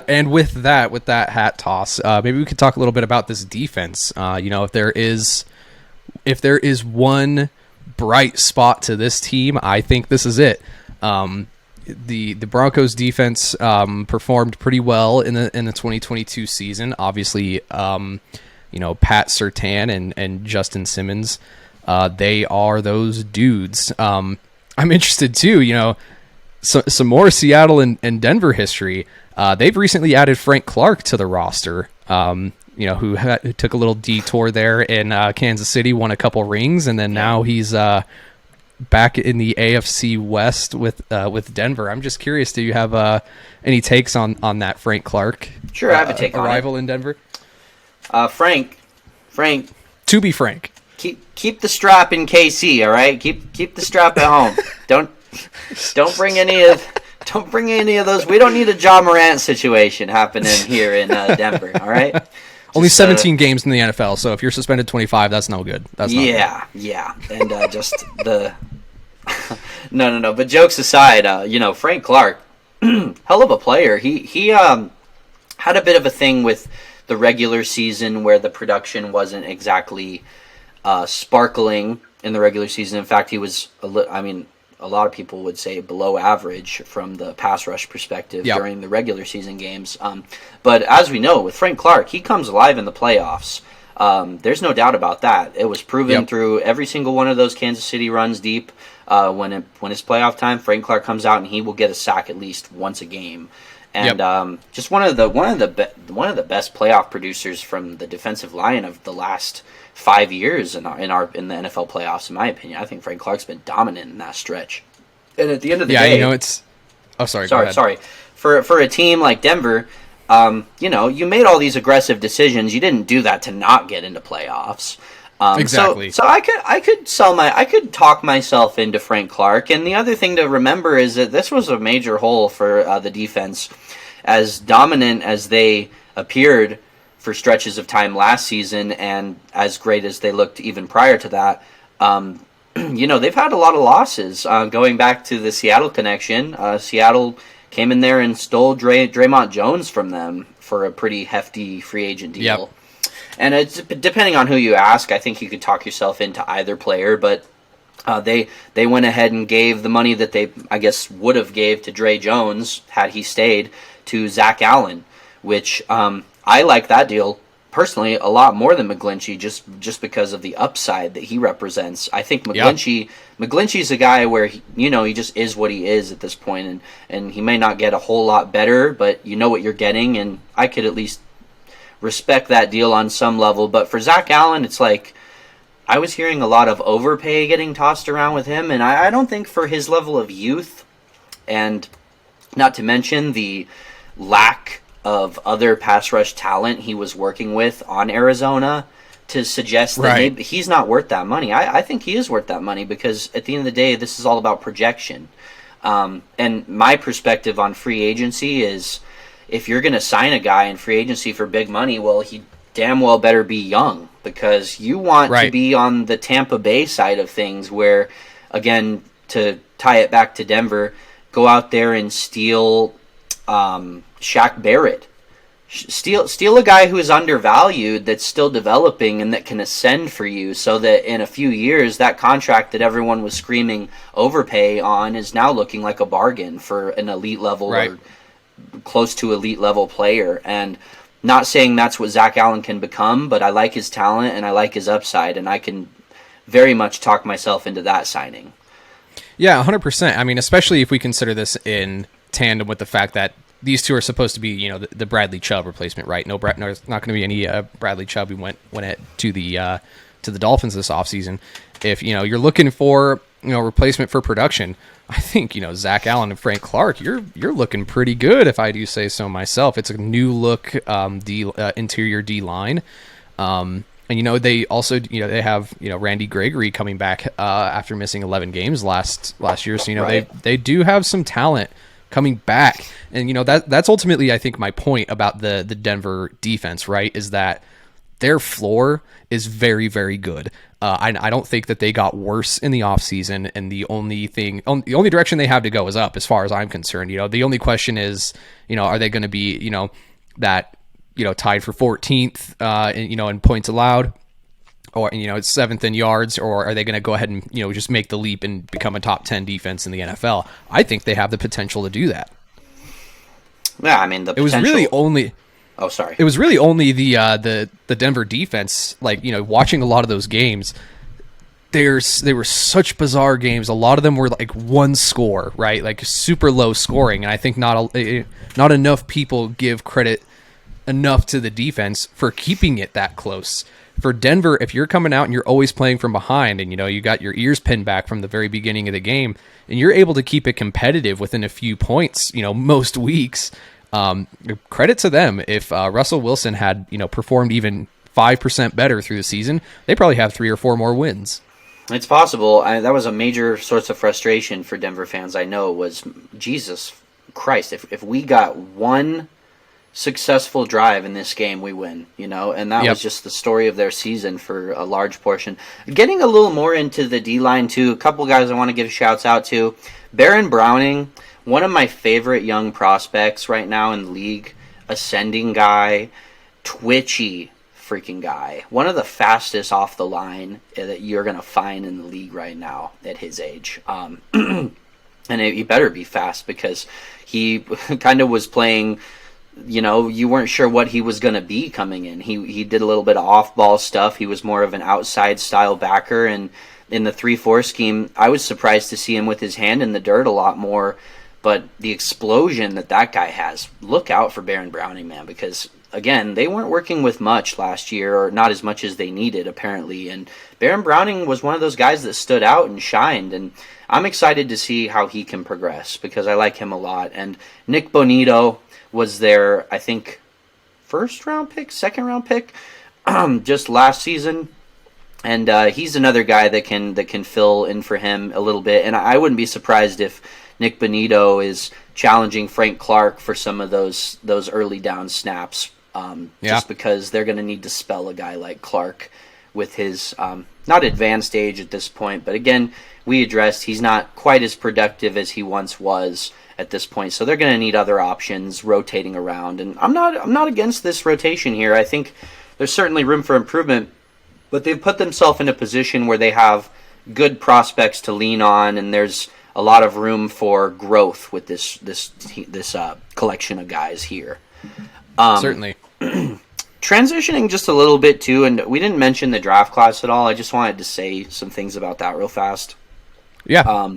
And with that hat toss, maybe we could talk a little bit about this defense. If there is one bright spot to this team, I think this is it. The Broncos defense performed pretty well in the 2022 season. Obviously, Pat Surtain and Justin Simmons, they are those dudes. I'm interested too. Some more Seattle and Denver history. They've recently added Frank Clark to the roster, who took a little detour there in Kansas City, won a couple rings, and then now he's back in the AFC West with Denver. I'm just curious, do you have any takes on that Frank Clark? Sure, I have a take on arrival in Denver. Frank. To be frank, keep the strap in KC. All right, keep the strap at home. Don't bring any of those. We don't need a Ja Morant situation happening here in Denver. All right. Only 17 games in the NFL, so if you're suspended 25, that's no good. That's not good. Yeah. And just the no. But jokes aside, Frank Clark, hell of a player. He had a bit of a thing with the regular season where the production wasn't exactly sparkling in the regular season. In fact, he was a lot of people would say below average from the pass rush perspective during the regular season games. But as we know, with Frank Clark, he comes alive in the playoffs. There's no doubt about that. It was proven through every single one of those Kansas City runs deep. When it's playoff time, Frank Clark comes out and he will get a sack at least once a game. And just one of the best playoff producers from the defensive line of the last 5 years in the NFL playoffs, in my opinion. I think Frank Clark's been dominant in that stretch. And at the end of the day, it's. Oh, sorry. Go ahead. Sorry. For a team like Denver, you made all these aggressive decisions. You didn't do that to not get into playoffs. Exactly. So I could talk myself into Frank Clark. And the other thing to remember is that this was a major hole for the defense. As dominant as they appeared for stretches of time last season, and as great as they looked even prior to that, they've had a lot of losses. Going back to the Seattle connection, Seattle came in there and stole Draymond Jones from them for a pretty hefty free agent deal. Yep. And it's depending on who you ask. I think you could talk yourself into either player, but they went ahead and gave the money that they, I guess, would have gave to Dre Jones had he stayed to Zach Allen, which I like that deal personally a lot more than McGlinchey, just because of the upside that he represents. I think McGlinchey's a guy where he just is what he is at this point, and he may not get a whole lot better, but you know what you're getting, and I could at least respect that deal on some level. But for Zach Allen, it's like, I was hearing a lot of overpay getting tossed around with him, and I don't think for his level of youth, and not to mention the lack of other pass rush talent he was working with on Arizona, to suggest that maybe he's not worth that money. I think he is worth that money, because at the end of the day, this is all about projection. And my perspective on free agency is, if you're going to sign a guy in free agency for big money, well, he damn well better be young, because you want to be on the Tampa Bay side of things, where, again, to tie it back to Denver, go out there and steal Shaq Barrett. Steal a guy who is undervalued, that's still developing, and that can ascend for you, so that in a few years, that contract that everyone was screaming overpay on is now looking like a bargain for an elite level or close to elite level player. And not saying that's what Zach Allen can become, but I like his talent and I like his upside, and I can very much talk myself into that signing. Yeah, 100%. I mean, especially if we consider this in tandem with the fact that these two are supposed to be, the Bradley Chubb replacement, right? No, there's not going to be any Bradley Chubb who went to the Dolphins this offseason. If you're looking for replacement for production, I think Zach Allen and Frank Clark, you're looking pretty good, if I do say so myself. It's a new look interior D line, and they also they have Randy Gregory coming back after missing 11 games last year. So they do have some talent coming back, and that's ultimately, I think, my point about the Denver defense, right, is that their floor is very, very good. I don't think that they got worse in the offseason, and the only direction they have to go is up, as far as I'm concerned. The only question is, are they going to be tied for 14th in points allowed, or it's 7th in yards, or are they going to go ahead and just make the leap and become a top 10 defense in the NFL? I think they have the potential to do that. Yeah, I mean, it was really only. Oh, sorry. It was really only the Denver defense. Watching a lot of those games, they were such bizarre games. A lot of them were one score, right? Super low scoring, and I think not enough people give credit enough to the defense for keeping it that close. For Denver, if you're coming out and you're always playing from behind, and you got your ears pinned back from the very beginning of the game, and you're able to keep it competitive within a few points, most weeks, credit to them. If Russell Wilson had performed even 5% better through the season, they probably have 3 or 4 more wins. It's possible. That was a major source of frustration for Denver fans, I know, was, Jesus Christ, if we got one successful drive in this game, we win, and that was just the story of their season for a large portion. Getting a little more into the D-line too, a couple guys I want to give shouts out to. Baron Browning, one of my favorite young prospects right now in the league, ascending guy, twitchy freaking guy, one of the fastest off the line that you're going to find in the league right now at his age. And he better be fast, because he kind of was playing, you weren't sure what he was going to be coming in. He did a little bit of off-ball stuff. He was more of an outside-style backer, and in the 3-4 scheme, I was surprised to see him with his hand in the dirt a lot more. But the explosion that guy has, look out for Baron Browning, man, because, again, they weren't working with much last year, or not as much as they needed, apparently. And Baron Browning was one of those guys that stood out and shined, and I'm excited to see how he can progress, because I like him a lot. And Nick Bonito was their, I think, second round pick, just last season. And he's another guy that can fill in for him a little bit. And I wouldn't be surprised if Nick Bonito is challenging Frank Clark for some of those early down snaps, just because they're going to need to spell a guy like Clark with his not advanced age at this point. But again, we addressed he's not quite as productive as he once was at this point, so they're going to need other options rotating around. And I'm not against this rotation here. I think there's certainly room for improvement, but they've put themselves in a position where they have good prospects to lean on, and there's a lot of room for growth with this collection of guys here. Certainly. Transitioning just a little bit too, and we didn't mention the draft class at all. I just wanted to say some things about that real fast. Yeah.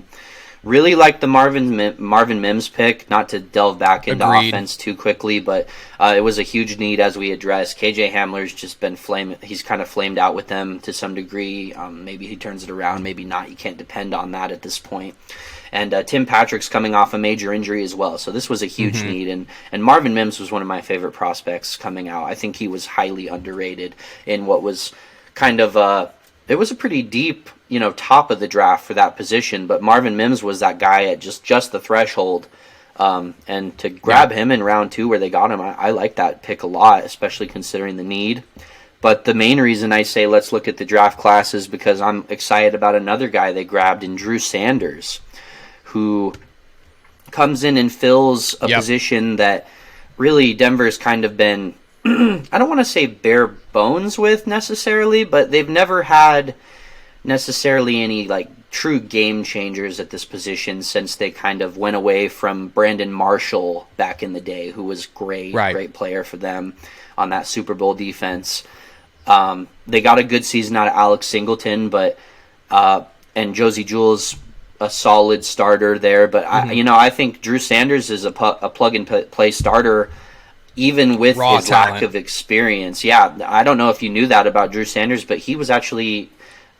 Really like the Marvin Mims pick. Not to delve back into Agreed. offense too quickly, but it was a huge need as we addressed. KJ Hamler's just been he's kind of flamed out with them to some degree. Maybe he turns it around, maybe not. You can't depend on that at this point. And Tim Patrick's coming off a major injury as well, so this was a huge need. And Marvin Mims was one of my favorite prospects coming out. I think he was highly underrated in what was kind of it was a pretty deep, top of the draft for that position, but Marvin Mims was that guy at just the threshold. And to grab him in round 2 where they got him, I like that pick a lot, especially considering the need. But the main reason I say let's look at the draft class is because I'm excited about another guy they grabbed in Drew Sanders, who comes in and fills a position that really Denver's kind of been, I don't want to say bare bones with necessarily, but they've never had necessarily any like true game changers at this position since they kind of went away from Brandon Marshall back in the day, who was great player for them on that Super Bowl defense. They got a good season out of Alex Singleton, but and Josie Jewell's a solid starter there. But I think Drew Sanders is a plug and play starter, even with Raw his talent. lack of experience. Yeah, I don't know if you knew that about Drew Sanders, but he was actually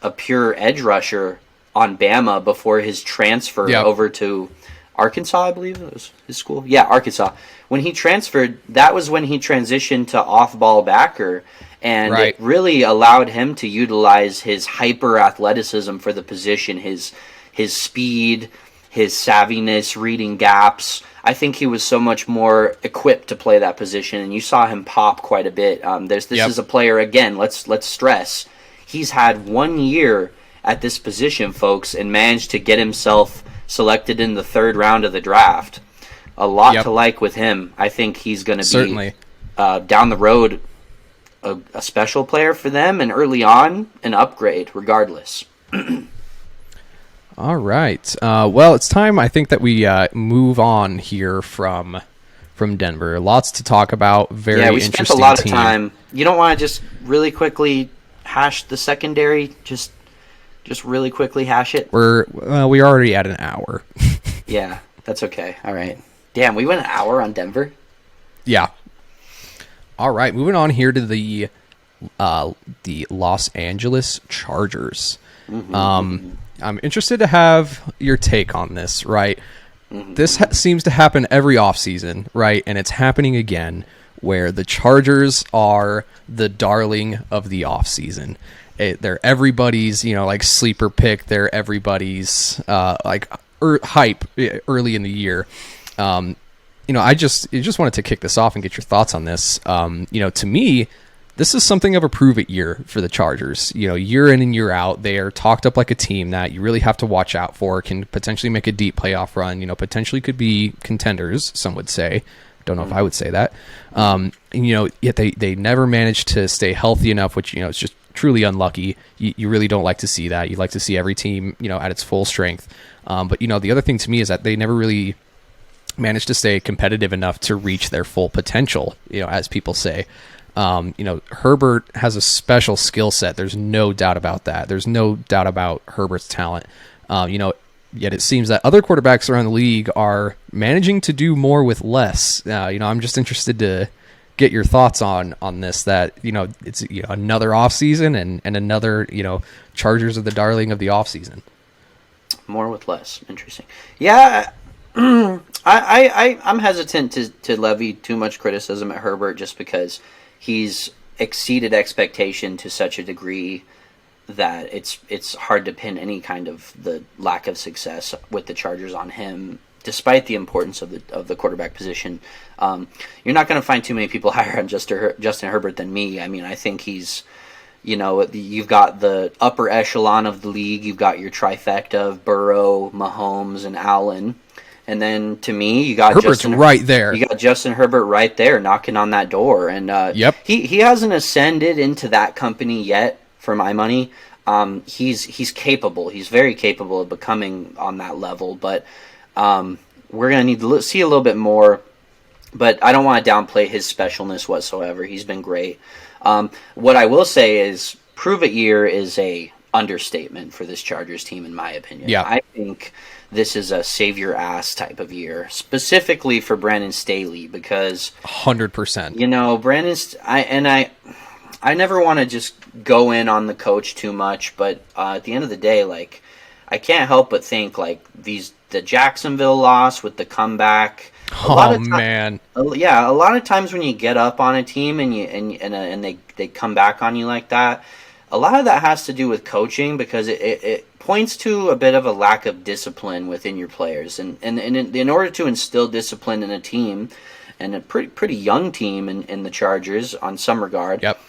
a pure edge rusher on Bama before his transfer over to Arkansas, I believe it was his school. Yeah, Arkansas. When he transferred, that was when he transitioned to off-ball backer, and it really allowed him to utilize his hyper athleticism for the position, his speed, his savviness, reading gaps. I think he was so much more equipped to play that position, and you saw him pop quite a bit. This is a player, again, let's stress, he's had 1 year at this position, folks, and managed to get himself selected in the 3rd round of the draft. A lot to like with him. I think he's going to be, down the road, a special player for them, and early on, an upgrade, regardless. All right. Well, it's time, I think, that we move on here from Denver. Lots to talk about. Very interesting team. We spent a lot of time. You don't want to just really quickly hash the secondary? Just really quickly hash it? We're already at an hour. Yeah, that's okay. All right. Damn, we went an hour on Denver? Yeah. All right, moving on here to the Los Angeles Chargers. I'm interested to have your take on this, right? This seems to happen every offseason, right? And it's happening again, where the Chargers are the darling of the offseason. They're everybody's, sleeper pick. They're everybody's hype early in the year. I just wanted to kick this off and get your thoughts on this. To me, this is something of a prove-it year for the Chargers. Year in and year out, they are talked up like a team that you really have to watch out for, can potentially make a deep playoff run, potentially could be contenders, some would say. Don't know if I would say that. Yet they never managed to stay healthy enough, which, it's just truly unlucky. You really don't like to see that. You like to see every team, at its full strength. But the other thing to me is that they never really managed to stay competitive enough to reach their full potential, as people say. Herbert has a special skill set. There's no doubt about that. There's no doubt about Herbert's talent. Yet it seems that other quarterbacks around the league are managing to do more with less. I'm just interested to get your thoughts on this, that, it's another offseason and another, Chargers are the darling of the offseason. More with less. Interesting. Yeah, I'm hesitant to levy too much criticism at Herbert just because he's exceeded expectation to such a degree that it's hard to pin any kind of the lack of success with the Chargers on him, despite the importance of the quarterback position. You're not going to find too many people higher on Justin Herbert than me. I mean, I think he's, you've got the upper echelon of the league. You've got your trifecta of Burrow, Mahomes, and Allen. And then to me, you got Herbert's right there. You got Justin Herbert right there knocking on that door. And he hasn't ascended into that company yet, for my money. He's capable. He's very capable of becoming on that level. But we're going to need to see a little bit more. But I don't want to downplay his specialness whatsoever. He's been great. What I will say is prove it year is a understatement for this Chargers team, in my opinion. Yeah. I think this is a save your ass type of year, specifically for Brandon Staley, because 100%. you know, I never want to just go in on the coach too much, but at the end of the day, like, I can't help but think like the Jacksonville loss with the comeback. A lot of times when you get up on a team and they come back on you like that, a lot of that has to do with coaching, because it points to a bit of a lack of discipline within your players, and in order to instill discipline in a team, and a pretty young team in the Chargers on some regard. Yep.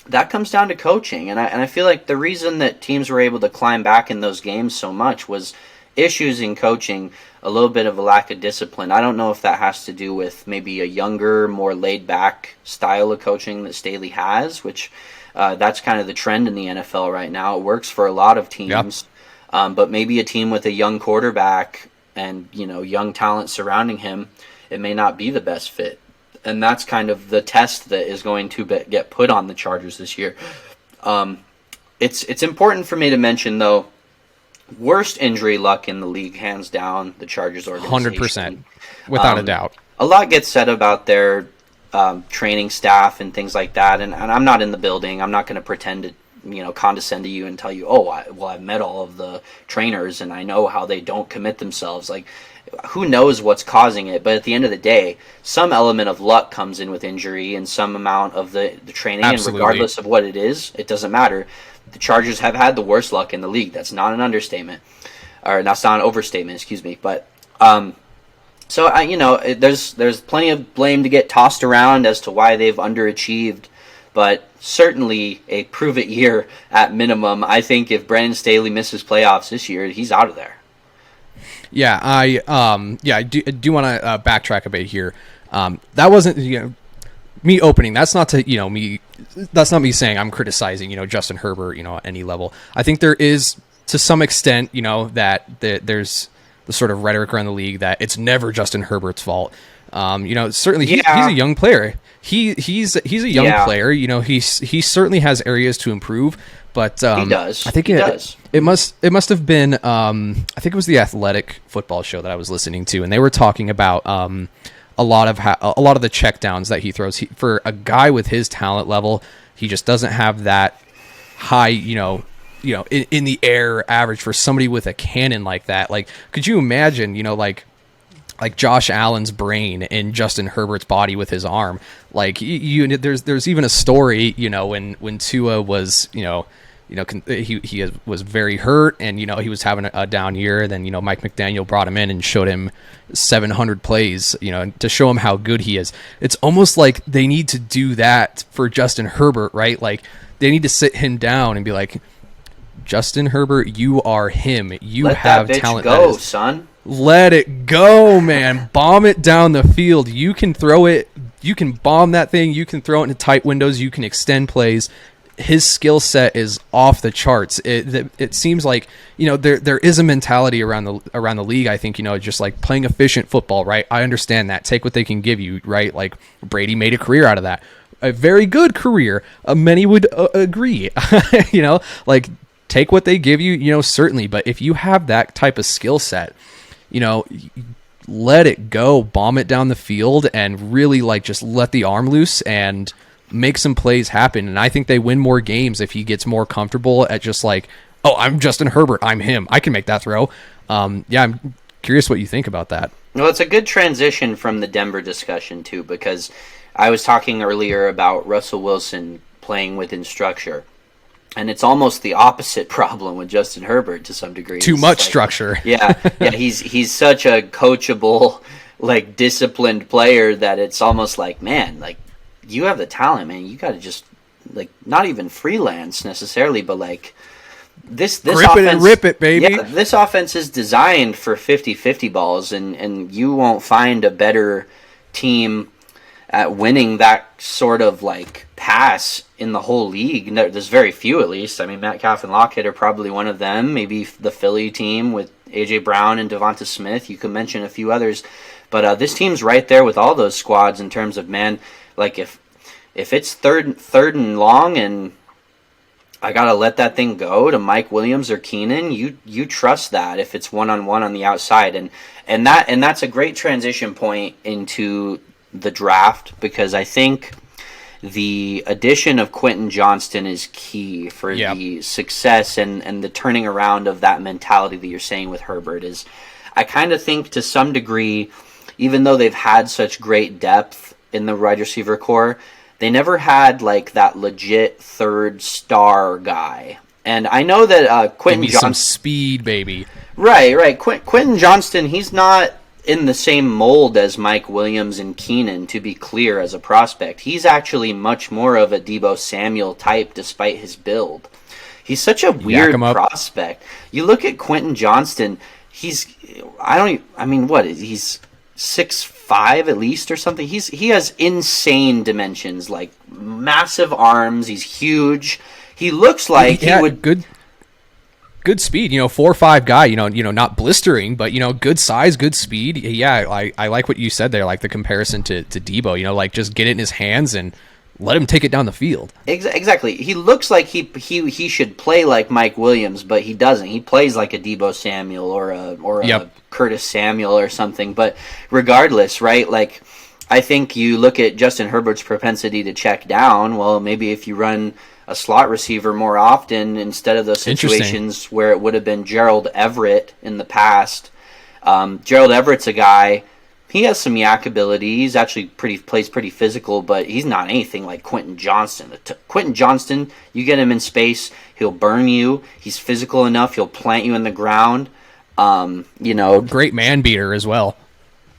That comes down to coaching, and I feel like the reason that teams were able to climb back in those games so much was issues in coaching, a little bit of a lack of discipline. I don't know if that has to do with maybe a younger, more laid-back style of coaching that Staley has, which that's kind of the trend in the NFL right now. It works for a lot of teams, but maybe a team with a young quarterback and, you know, young talent surrounding him, it may not be the best fit. And that's kind of the test that is going to get put on the Chargers this year. It's important for me to mention, though, worst injury luck in the league, hands down, the Chargers organization. 100%, without a doubt. A lot gets said about their training staff and things like that, and I'm not in the building. I'm not going to pretend to, you know, condescend to you and tell you, I've met all of the trainers and I know how they don't commit themselves. Like, who knows what's causing it? But at the end of the day, some element of luck comes in with injury, and some amount of the training. Absolutely. And regardless of what it is, it doesn't matter. The Chargers have had the worst luck in the league. That's not an understatement, or that's not an overstatement. Excuse me. But so there's plenty of blame to get tossed around as to why they've underachieved. But certainly a prove-it year at minimum. I think if Brandon Staley misses playoffs this year, he's out of there. Yeah, I do want to backtrack a bit here. That wasn't, you know, me opening. That's not to, you know, me. That's not me saying I'm criticizing, you know, Justin Herbert, you know, at any level. I think there is, to some extent, you know, that there's the sort of rhetoric around the league that it's never Justin Herbert's fault. You know, certainly he's a young player. He's a young player. You know, he certainly has areas to improve. But he does. I think it must have been I think it was the Athletic football show that I was listening to, and they were talking about a lot of the checkdowns that he throws. For a guy with his talent level, he just doesn't have that high, in the air average for somebody with a cannon like that. Like, could you imagine, like Josh Allen's brain in Justin Herbert's body with his arm? Like, there's even a story, when Tua was, he was very hurt, and he was having a down year. Then Mike McDaniel brought him in and showed him 700 plays, to show him how good he is. It's almost like they need to do that for Justin Herbert, right? Like, they need to sit him down and be like, Justin Herbert, you are him. You have talent. Let that bitch go, son. Let it go, man. Bomb it down the field. You can throw it. You can bomb that thing. You can throw it into tight windows. You can extend plays. His skill set is off the charts. It seems like there is a mentality around the league. I think just like playing efficient football, right? I understand that. Take what they can give you, right? Like Brady made a career out of that, a very good career. Many would agree. Like take what they give you, certainly. But if you have that type of skill set, let it go, bomb it down the field, and really just let the arm loose and make some plays happen. And I think they win more games if he gets more comfortable at just like, oh, I'm Justin Herbert, I'm him, I can make that throw. I'm curious what you think about that. Well, it's a good transition from the Denver discussion too, because I was talking earlier about Russell Wilson playing within structure. And it's almost the opposite problem with Justin Herbert to some degree. Too much structure. Yeah, he's such a coachable, disciplined player that it's almost like, man, you have the talent, man. You got to just not even freelance necessarily, but this grip offense, it and rip it, baby. Yeah, this offense is designed for 50-50 balls, and you won't find a better team at winning that sort of pass in the whole league. There's very few, at least. I mean, Metcalf and Lockett are probably one of them. Maybe the Philly team with A.J. Brown and Devonta Smith. You could mention a few others. But this team's right there with all those squads in terms of, man, if it's third and long and I gotta let that thing go to Mike Williams or Keenan, you trust that if it's one-on-one on the outside, and that's a great transition point into the draft, because I think the addition of Quentin Johnston is key for the success and the turning around of that mentality that you're saying with Herbert. Is I kind of think to some degree, even though they've had such great depth in the wide receiver core, they never had like that legit third star guy. And I know that Quentin Johnston, some speed, baby. Right. Quentin Johnston, he's not in the same mold as Mike Williams and Keenan, to be clear, as a prospect. He's actually much more of a Deebo Samuel type, despite his build. He's such a weird prospect. You look at Quentin Johnston, he's 6'5" at least or something. He has insane dimensions, like massive arms. He's huge. He looks like he would good speed, 4'5" guy, not blistering, but good size, good speed. Yeah, I like what you said there, like the comparison to Debo, like just get it in his hands and let him take it down the field. Exactly. He looks like he should play like Mike Williams, but he doesn't. He plays like a Deebo Samuel or a Curtis Samuel or something. But regardless, right? Like, I think you look at Justin Herbert's propensity to check down. Well, maybe if you run a slot receiver more often instead of those situations where it would have been Gerald Everett in the past. Gerald Everett's a guy, he has some yak ability. He's actually plays pretty physical, but he's not anything like Quentin Johnston. Quentin Johnston, you get him in space, he'll burn you. He's physical enough, he'll plant you in the ground. Great man beater as well.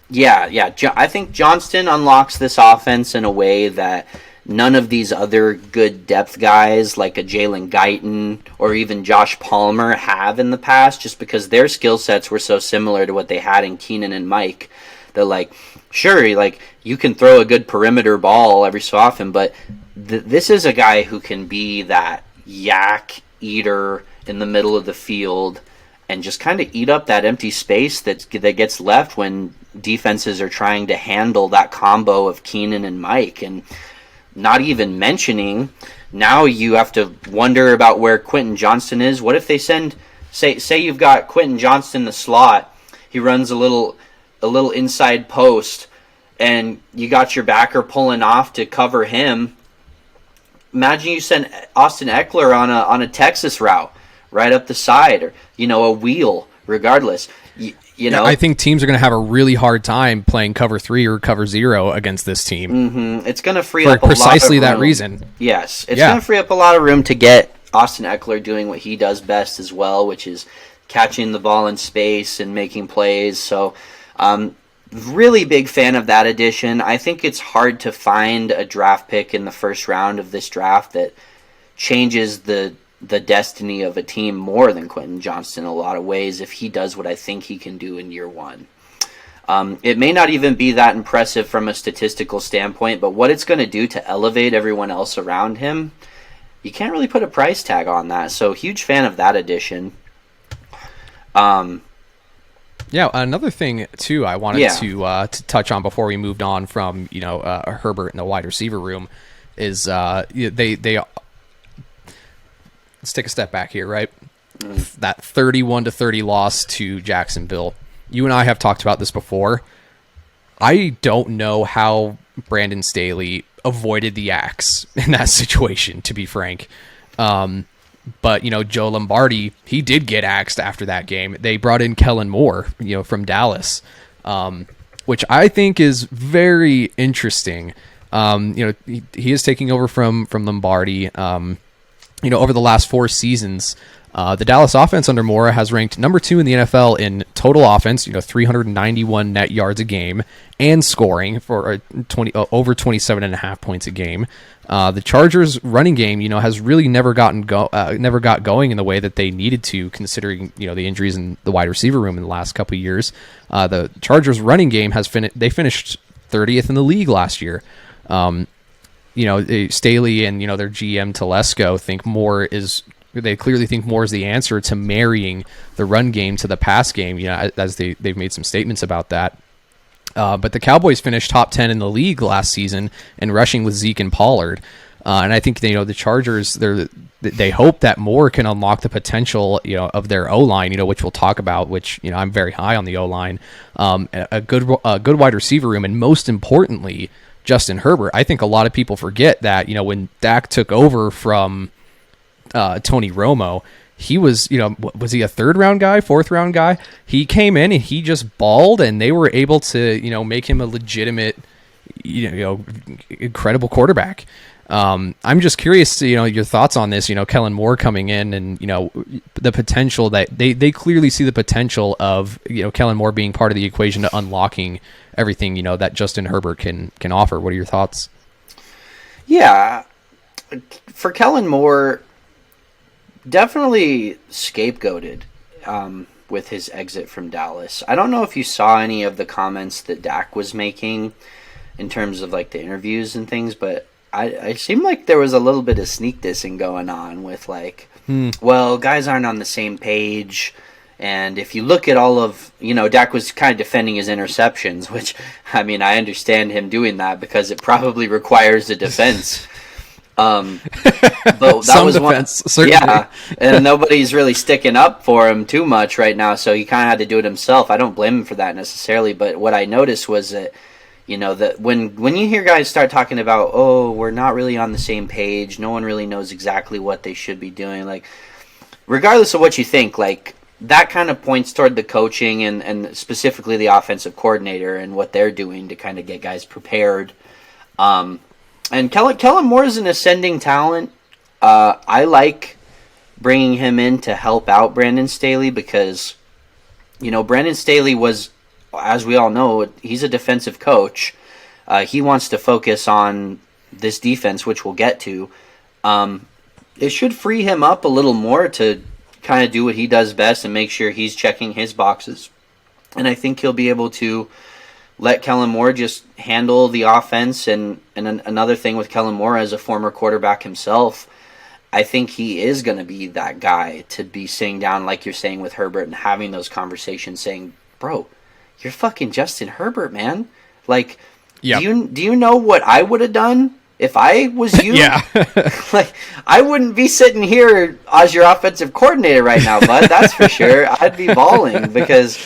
Yeah. I think Johnston unlocks this offense in a way that none of these other good depth guys like a Jalen Guyton or even Josh Palmer have in the past, just because their skill sets were so similar to what they had in Keenan and Mike. They're like, sure, like you can throw a good perimeter ball every so often, but this is a guy who can be that yak eater in the middle of the field and just kind of eat up that empty space that gets left when defenses are trying to handle that combo of Keenan and Mike. And not even mentioning, now you have to wonder about where Quentin Johnston is. What if they say you've got Quentin Johnston in the slot, he runs a little inside post, and you got your backer pulling off to cover him. Imagine you send Austin Eckler on a Texas route right up the side, or a wheel. Regardless, I think teams are going to have a really hard time playing cover 3 or cover 0 against this team. Mm-hmm. It's going to free up a lot of precisely room. That reason. Yes, it's going to free up a lot of room to get Austin Eckler doing what he does best as well, which is catching the ball in space and making plays. So, really big fan of that addition. I think it's hard to find a draft pick in the first round of this draft that changes the destiny of a team more than Quentin Johnston in a lot of ways if he does what I think he can do in year one. It may not even be that impressive from a statistical standpoint, but what it's going to do to elevate everyone else around him, you can't really put a price tag on that. So huge fan of that addition. Another thing too I wanted to touch on before we moved on from Herbert in the wide receiver room is they let's take a step back here, right? That 31-30 loss to Jacksonville. You and I have talked about this before. I don't know how Brandon Staley avoided the axe in that situation, to be frank. But, Joe Lombardi, he did get axed after that game. They brought in Kellen Moore, from Dallas, which I think is very interesting. He is taking over from Lombardi. Over the last 4 seasons, the Dallas offense under Moore has ranked number 2 in the NFL in total offense, 391 net yards a game, and scoring for over 27.5 points a game. The Chargers running game, has really never got going in the way that they needed to, considering the injuries in the wide receiver room in the last couple of years. The Chargers running game they finished 30th in the league last year. Staley and their GM Telesco they clearly think Moore is the answer to marrying the run game to the pass game. As they've made some statements about that. But the Cowboys finished top 10 in the league last season in rushing with Zeke and Pollard. And I think the Chargers, they hope that Moore can unlock the potential of their O-line, which we'll talk about. Which I'm very high on the O-line, a good wide receiver room, and most importantly, Justin Herbert. I think a lot of people forget that when Dak took over from Tony Romo, he was was he a 3rd round guy, 4th round guy? He came in and he just balled, and they were able to make him a legitimate incredible quarterback. I'm just curious to your thoughts on this. Kellen Moore coming in, and the potential that they clearly see the potential of Kellen Moore being part of the equation to unlocking everything that Justin Herbert can offer. What are your thoughts? Yeah, for Kellen Moore, definitely scapegoated with his exit from Dallas. I don't know if you saw any of the comments that Dak was making in terms of like the interviews and things, but I seemed like there was a little bit of sneak dissing going on with like, well, guys aren't on the same page. And if you look at all of, Dak was kind of defending his interceptions, which, I mean, I understand him doing that because it probably requires a defense. But that Some was defense, one, certainly. yeah, and nobody's really sticking up for him too much right now, so he kind of had to do it himself. I don't blame him for that necessarily, but what I noticed was that, that when you hear guys start talking about, oh, we're not really on the same page, no one really knows exactly what they should be doing, like, regardless of what you think, like, that kind of points toward the coaching and specifically the offensive coordinator and what they're doing to kind of get guys prepared. And Kellen Moore is an ascending talent. I like bringing him in to help out Brandon Staley because, Brandon Staley was, as we all know, he's a defensive coach. He wants to focus on this defense, which we'll get to. It should free him up a little more to kind of do what he does best and make sure he's checking his boxes. And I think he'll be able to let Kellen Moore just handle the offense. And another thing with Kellen Moore, as a former quarterback himself, I think he is going to be that guy to be sitting down, like you're saying with Herbert, and having those conversations saying, bro, you're fucking Justin Herbert, man. Like, yeah. Do you know what I would have done if I was you? Yeah. Like, I wouldn't be sitting here as your offensive coordinator right now, bud. That's for sure. I'd be bawling because,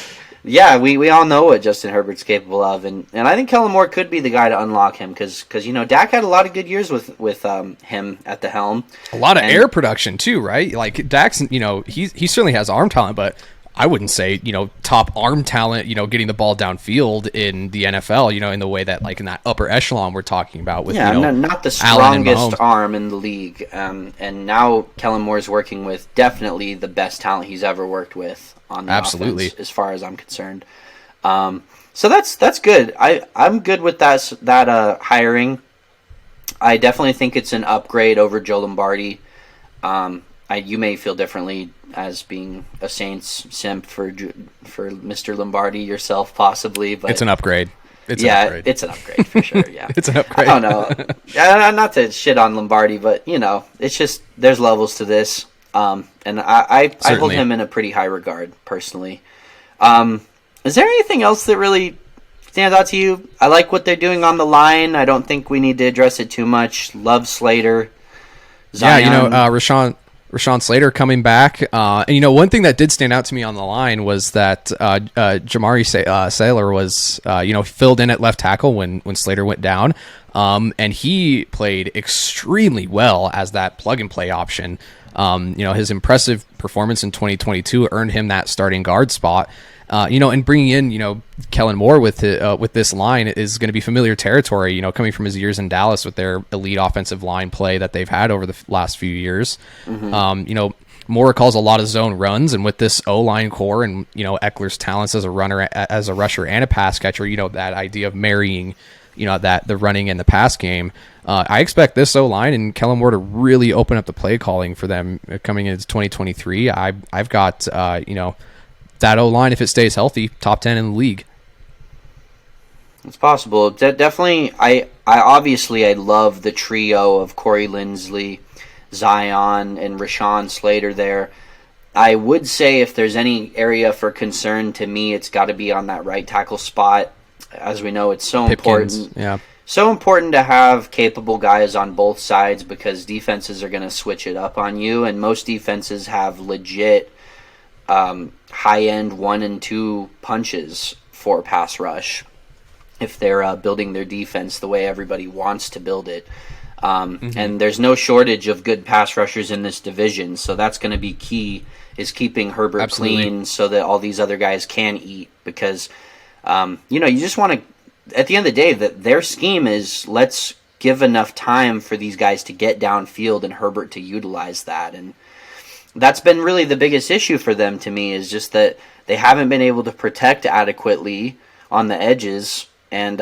yeah, we all know what Justin Herbert's capable of, and I think Kellen Moore could be the guy to unlock him because Dak had a lot of good years with him at the helm. A lot of air production too, right? Like Dak's, he certainly has arm talent, but I wouldn't say, top arm talent, getting the ball downfield in the NFL, in the way that, like, in that upper echelon we're talking about with, not the strongest arm in the league. And now Kellen Moore's working with definitely the best talent he's ever worked with on the offense, as far as I'm concerned. So that's good. I'm good with that hiring. I definitely think it's an upgrade over Joe Lombardi. You may feel differently as being a Saints simp for Mr. Lombardi yourself, possibly, but it's an upgrade. It's an upgrade for sure. Yeah, it's an upgrade. I don't know. Not to shit on Lombardi, but it's just there's levels to this, and I hold him in a pretty high regard personally. Is there anything else that really stands out to you? I like what they're doing on the line. I don't think we need to address it too much. Love Slater. Zion. Yeah, Rashawn Slater coming back. And, one thing that did stand out to me on the line was that Jamari Saylor was, filled in at left tackle when Slater went down. And he played extremely well as that plug-and-play option. His impressive performance in 2022 earned him that starting guard spot. And bringing in, Kellen Moore with this line is going to be familiar territory, coming from his years in Dallas with their elite offensive line play that they've had over the last few years. Mm-hmm. Moore calls a lot of zone runs, and with this O-line core and, Eckler's talents as a runner, as a rusher and a pass catcher, that idea of marrying, the running and the pass game. I expect this O-line and Kellen Moore to really open up the play calling for them coming into 2023. I've got, that O-line, if it stays healthy, top 10 in the league. It's possible. Definitely, I love the trio of Corey Linsley, Zion, and Rashawn Slater there. I would say if there's any area for concern to me, it's got to be on that right tackle spot. As we know, it's so Pipkins, important. yeah. so important to have capable guys on both sides because defenses are going to switch it up on you, and most defenses have legit high-end 1 and 2 punches for pass rush if they're building their defense the way everybody wants to build it. And there's no shortage of good pass rushers in this division, so that's going to be key, is keeping Herbert clean so that all these other guys can eat, because you just want to, at the end of the day, that their scheme is, let's give enough time for these guys to get downfield and Herbert to utilize that. And that's been really the biggest issue for them, to me, is just that they haven't been able to protect adequately on the edges, and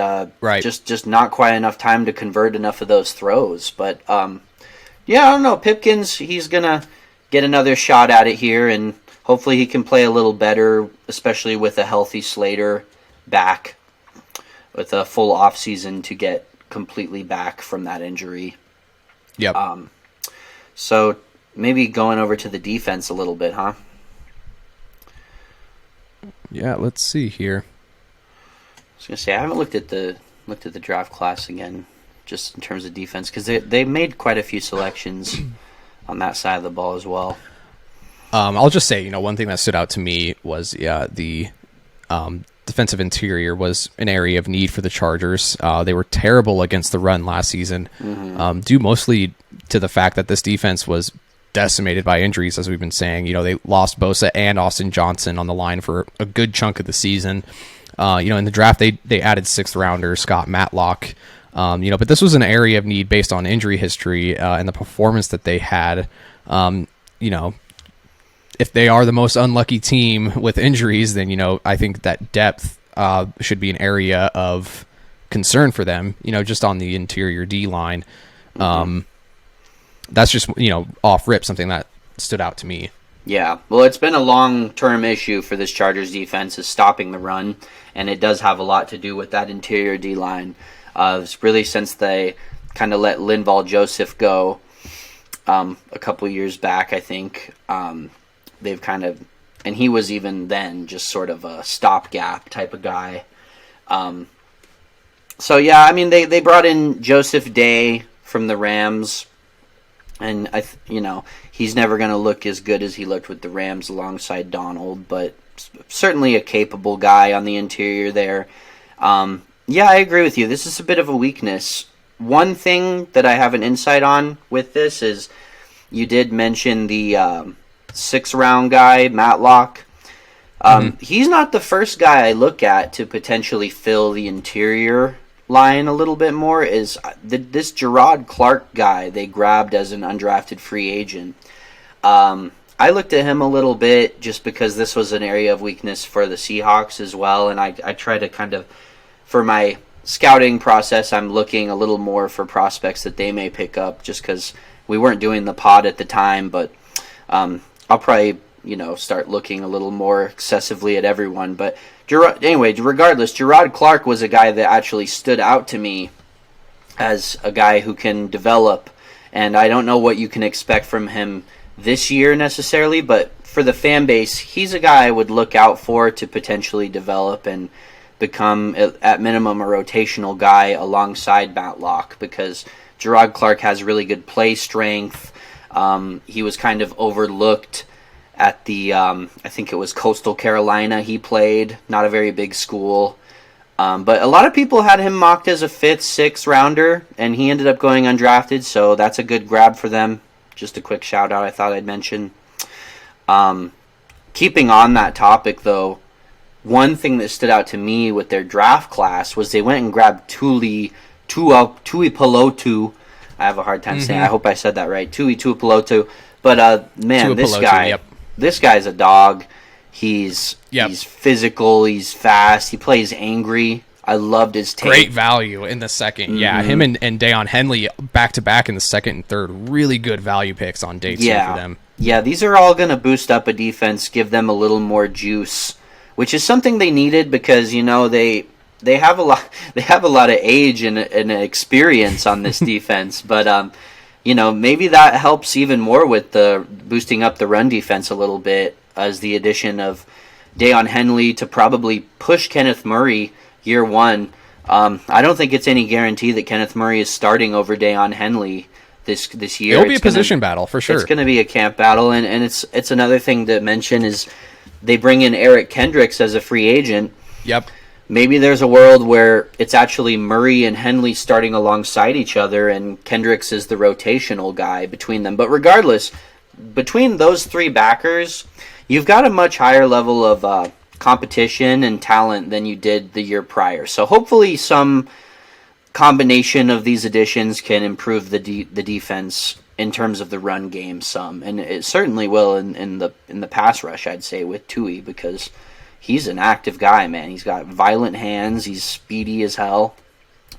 just not quite enough time to convert enough of those throws. But I don't know. Pipkins, he's gonna get another shot at it here, and hopefully he can play a little better, especially with a healthy Slater back, with a full offseason to get completely back from that injury. Yep. So maybe going over to the defense a little bit, huh? Yeah, let's see here. I was gonna say, I haven't looked at the draft class again, just in terms of defense, because they made quite a few selections on that side of the ball as well. I'll just say, one thing that stood out to me was the defensive interior was an area of need for the Chargers. They were terrible against the run last season, due mostly to the fact that this defense was decimated by injuries, as we've been saying. They lost Bosa and Austin Johnson on the line for a good chunk of the season. In the draft, they added 6th rounder Scott Matlock. But this was an area of need based on injury history and the performance that they had. If they are the most unlucky team with injuries, then, I think that depth should be an area of concern for them, just on the interior D line. That's just, off rip, something that stood out to me. Yeah, well, it's been a long-term issue for this Chargers defense, is stopping the run, and it does have a lot to do with that interior D-line. It's really since they kind of let Linval Joseph go a couple years back, I think. They've kind of, and he was even then just sort of a stopgap type of guy. They brought in Joseph Day from the Rams, and he's never going to look as good as he looked with the Rams alongside Donald, but certainly a capable guy on the interior there. I agree with you. This is a bit of a weakness. One thing that I have an insight on with this is, you did mention the 6th round guy, Matlock. He's not the first guy I look at to potentially fill the interior line a little bit more. Is this Gerard Clark guy they grabbed as an undrafted free agent. I looked at him a little bit just because this was an area of weakness for the Seahawks as well, and I try to kind of, for my scouting process, I'm looking a little more for prospects that they may pick up, just because we weren't doing the pod at the time, but I'll probably start looking a little more excessively at everyone. But regardless, Gerard Clark was a guy that actually stood out to me as a guy who can develop, and I don't know what you can expect from him this year necessarily, but for the fan base, he's a guy I would look out for to potentially develop and become, at minimum, a rotational guy alongside Matlock, because Gerard Clark has really good play strength. He was kind of overlooked at the, I think it was Coastal Carolina he played, not a very big school. But a lot of people had him mocked as a 5th, 6th rounder, and he ended up going undrafted, so that's a good grab for them. Just a quick shout out I thought I'd mention. Keeping on that topic, though, one thing that stood out to me with their draft class was they went and grabbed Tui Pelotu. I have a hard time saying. I hope I said that right. Tui Pelotu. But man, this guy's a dog. He's physical. He's fast. He plays angry. I loved his tape. Great value in the second. Yeah, him and Dayon Henley back to back in the second and third. Really good value picks on day 2 for them. Yeah, these are all going to boost up a defense, give them a little more juice, which is something they needed because they have a lot of age and experience on this defense, but maybe that helps even more with the boosting up the run defense a little bit, as the addition of Dayon Henley to probably push Kenneth Murray year 1 I don't think it's any guarantee that Kenneth Murray is starting over Deion Henley this year. It'll be a position battle for sure. It's going to be a camp battle, and it's another thing to mention is they bring in Eric Kendricks as a free agent. Yep. Maybe there's a world where it's actually Murray and Henley starting alongside each other, and Kendricks is the rotational guy between them. But regardless, between those three backers, you've got a much higher level of competition and talent than you did the year prior. So hopefully some combination of these additions can improve the defense in terms of the run game some, and it certainly will in the pass rush, I'd say, with Tui, because he's an active guy, man. He's got violent hands. He's speedy as hell.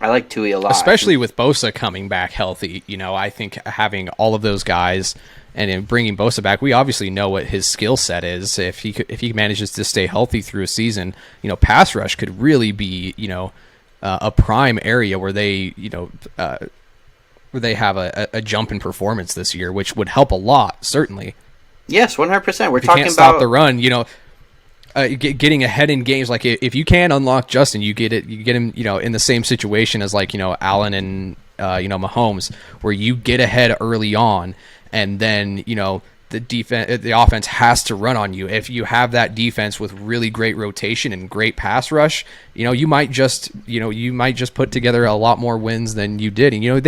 I like Tui a lot. Especially with Bosa coming back healthy. I think having all of those guys and in bringing Bosa back, we obviously know what his skill set is. If he manages to stay healthy through a season, pass rush could really be, a prime area where they, where they have a jump in performance this year, which would help a lot, certainly. Yes, 100%. We're if talking you can't about stop the run, getting ahead in games. Like if you can unlock Justin, you get him, in the same situation as Allen and Mahomes, where you get ahead early on, and then the offense has to run on you. If you have that defense with really great rotation and great pass rush, you might just put together a lot more wins than you did. And we're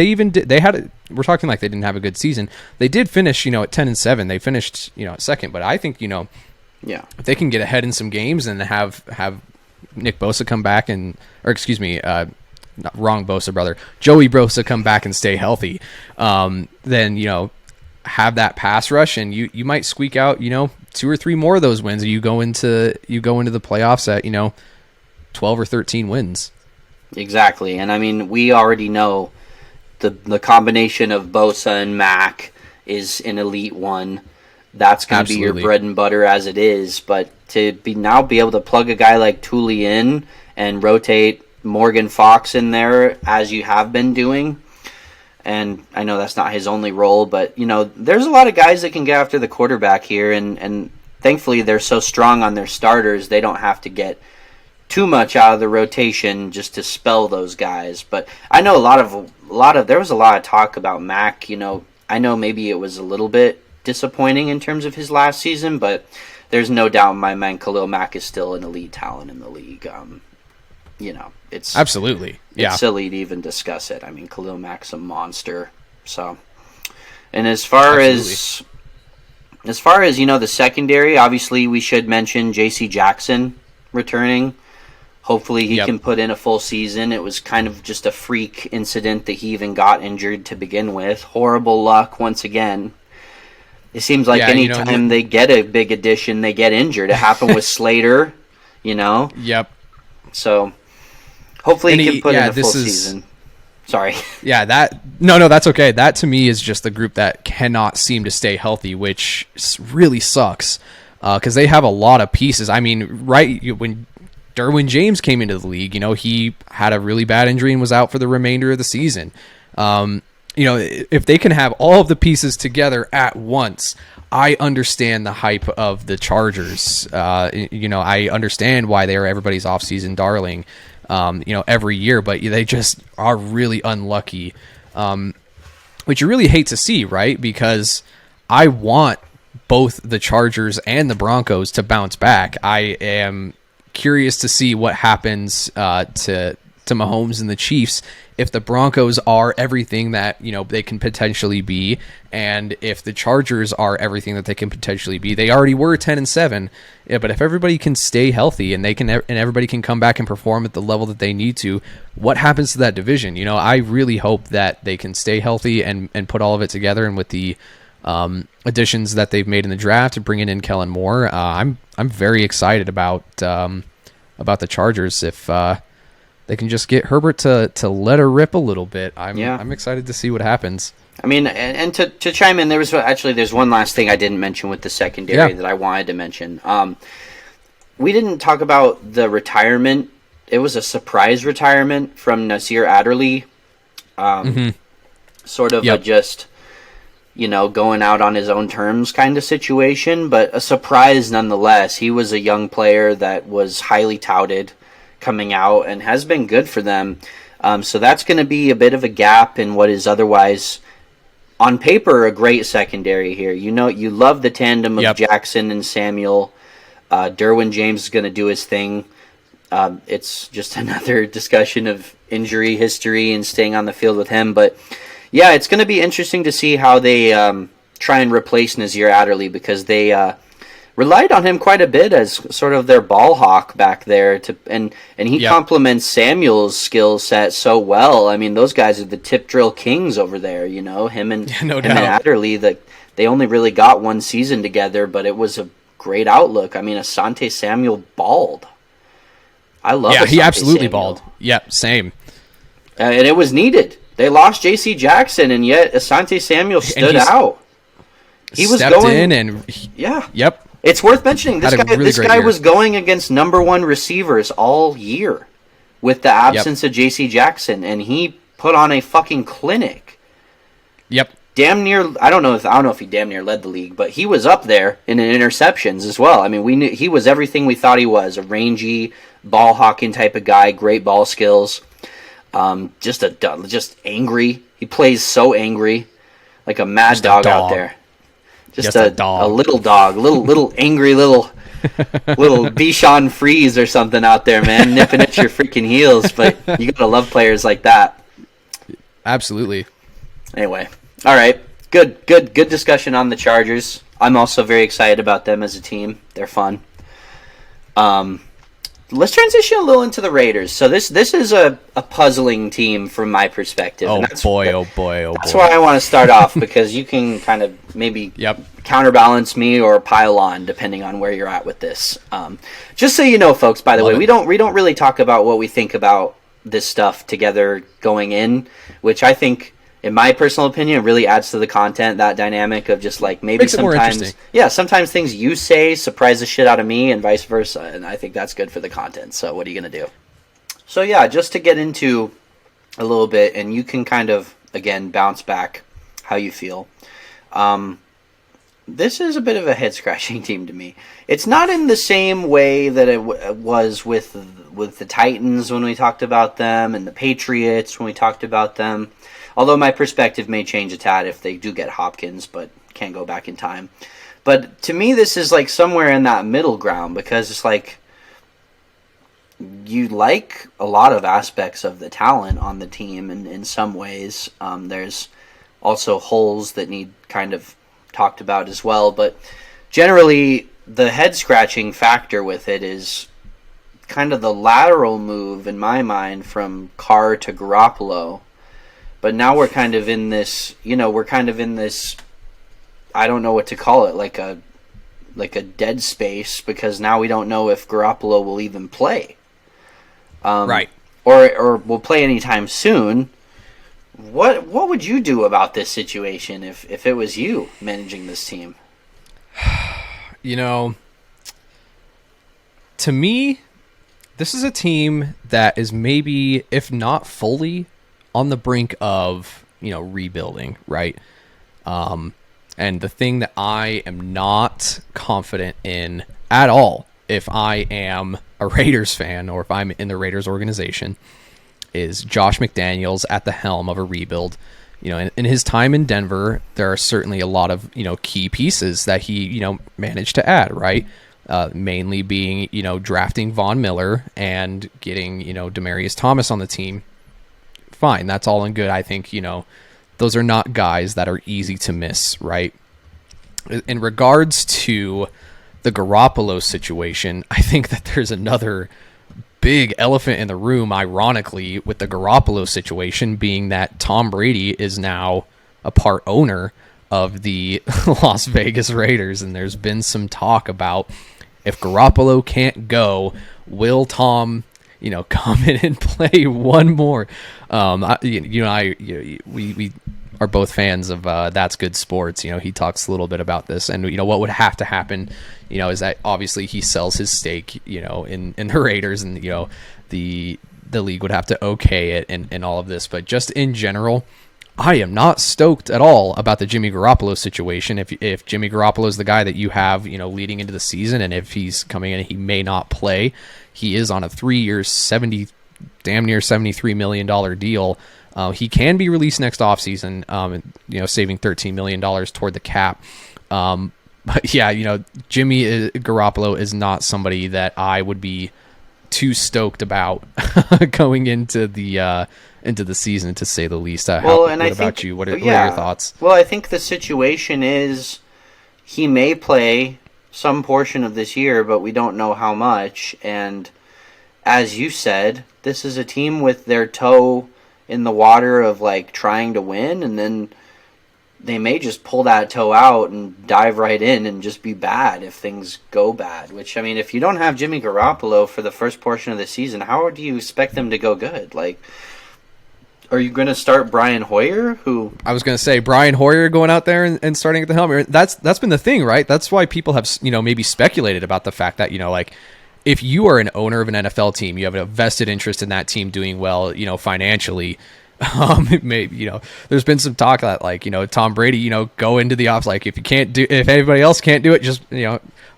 talking like they didn't have a good season. They did finish, at 10-7. They finished, second. But I think, yeah, if they can get ahead in some games and have Nick Bosa come back wrong Bosa brother, Joey Bosa come back and stay healthy, then have that pass rush, and you might squeak out 2 or 3 more of those wins, and you go into the playoffs at 12 or 13 wins. Exactly. And I mean, we already know the combination of Bosa and Mac is an elite one. That's going to be your bread and butter as it is. But to be able to plug a guy like Tuli in and rotate Morgan Fox in there as you have been doing, and I know that's not his only role, but there's a lot of guys that can get after the quarterback here, and thankfully they're so strong on their starters they don't have to get too much out of the rotation just to spell those guys. But I know there was a lot of talk about Mac. I know maybe it was a little bit disappointing in terms of his last season, but there's no doubt in my mind Khalil Mack is still an elite talent in the league. It's absolutely, it's silly to even discuss it. I mean, Khalil Mack's a monster. So, and as far as the secondary, obviously we should mention J.C. Jackson returning. Hopefully he can put in a full season. It was kind of just a freak incident that he even got injured to begin with. Horrible luck once again. It seems like anytime they get a big addition, they get injured. It happened with Slater, Yep. So hopefully he can put in a full season. Sorry. Yeah, that's okay. That to me is just the group that cannot seem to stay healthy, which really sucks because they have a lot of pieces. I mean, when Derwin James came into the league, he had a really bad injury and was out for the remainder of the season. If they can have all of the pieces together at once, I understand the hype of the Chargers. I understand why they are everybody's offseason darling, every year, but they just are really unlucky, which you really hate to see, right? Because I want both the Chargers and the Broncos to bounce back. I am curious to see what happens to Mahomes and the Chiefs if the Broncos are everything that they can potentially be, and if the Chargers are everything that they can potentially be. They already were 10-7, but if everybody can stay healthy and everybody can come back and perform at the level that they need to, what happens to that division? I really hope that they can stay healthy and put all of it together. And with the additions that they've made in the draft, bringing in Kellen Moore, I'm very excited about the Chargers. If they can just get Herbert to let her rip a little bit, I'm excited to see what happens. I mean, and to chime in, there's one last thing I didn't mention with the secondary that I wanted to mention. We didn't talk about the retirement. It was a surprise retirement from Nasir Adderley. Sort of a just, going out on his own terms kind of situation, but a surprise nonetheless. He was a young player that was highly touted, coming out and has been good for them. So that's going to be a bit of a gap in what is otherwise, on paper, a great secondary here. You love the tandem of Jackson and Samuel. Derwin James is going to do his thing. It's just another discussion of injury history and staying on the field with him. But yeah, it's going to be interesting to see how they try and replace Nazir Adderley, because they relied on him quite a bit as sort of their ball hawk back there, and he complements Samuel's skill set so well. I mean, those guys are the tip drill kings over there, him and Adderley. They only really got one season together, but it was a great outlook. I mean, Asante Samuel balled. I love Asante he absolutely Samuel. balled. Yep, same. And it was needed. They lost J.C. Jackson, and yet Asante Samuel stood out. He was going in and Yep. It's worth mentioning this guy year. was going against number one receivers all year with the absence of J.C. Jackson, and he put on a fucking clinic. Yep. Damn near. I don't know if he damn near led the league, but he was up there in interceptions as well. I mean, we knew he was everything we thought he was: a rangy, ball hawking type of guy, great ball skills. Just angry. He plays so angry, like a mad dog out there. Just a dog. A little dog, little angry little Bichon Frise or something out there, man, nipping at your freaking heels. But you gotta love players like that. Absolutely. Anyway, all right, good discussion on the Chargers. I'm also very excited about them as a team. They're fun. Let's transition a little into the Raiders. So this is a puzzling team from my perspective. Oh boy. That's why I want to start off, because you can kind of maybe counterbalance me or pile on depending on where you're at with this. Just so you know, folks, by the way, we don't really talk about what we think about this stuff together going in, which I think, in my personal opinion, really adds to the content, that dynamic of just like maybe sometimes things you say surprise the shit out of me and vice versa, and I think that's good for the content. So what are you going to do? So yeah, just to get into a little bit, and you can kind of, again, bounce back how you feel. This is a bit of a head-scratching team to me. It's not in the same way that it was with the Titans when we talked about them, and the Patriots when we talked about them. Although my perspective may change a tad if they do get Hopkins, but can't go back in time. But to me, this is like somewhere in that middle ground, because it's like you like a lot of aspects of the talent on the team, and in some ways there's also holes that need kind of talked about as well. But generally, the head-scratching factor with it is kind of the lateral move, in my mind, from Carr to Garoppolo. But now we're kind of in this, I don't know what to call it, like a dead space, because now we don't know if Garoppolo will even play. Right. Or will play anytime soon. What would you do about this situation if it was you managing this team? To me, this is a team that is maybe, if not fully, on the brink of, rebuilding, right? And the thing that I am not confident in at all, if I am a Raiders fan or if I'm in the Raiders organization, is Josh McDaniels at the helm of a rebuild. In his time in Denver, there are certainly a lot of, key pieces that he, managed to add, right? Mainly being, drafting Von Miller and getting, Demaryius Thomas on the team. Fine, that's all in good. I think, those are not guys that are easy to miss, right? In regards to the Garoppolo situation, I think that there's another big elephant in the room, ironically, with the Garoppolo situation being that Tom Brady is now a part owner of the Las Vegas Raiders, and there's been some talk about if Garoppolo can't go, will Tom come in and play one more. We are both fans of That's Good Sports. He talks a little bit about this, and what would have to happen, is that obviously he sells his stake, in the Raiders, and the league would have to okay it and all of this. But just in general, I am not stoked at all about the Jimmy Garoppolo situation. If Jimmy Garoppolo is the guy that you have, leading into the season, and if he's coming in, he may not play. He is on a 3-year, damn near $73 million deal. He can be released next offseason, saving $13 million toward the cap. But yeah, Jimmy Garoppolo is not somebody that I would be too stoked about going into the season, to say the least. What about you? What are your thoughts? Well, I think the situation is he may play some portion of this year, but we don't know how much. And as you said, this is a team with their toe in the water of like trying to win, and then they may just pull that toe out and dive right in and just be bad if things go bad. Which, I mean, if you don't have Jimmy Garoppolo for the first portion of the season, how do you expect them to go good? Like, are you going to start Brian Hoyer? Who I was going to say, Brian Hoyer going out there and starting at the helm. That's been the thing, right? That's why people have maybe speculated about the fact that like, if you are an owner of an NFL team, you have a vested interest in that team doing well, financially. Maybe there's been some talk that like Tom Brady go into the off, like if anybody else can't do it, just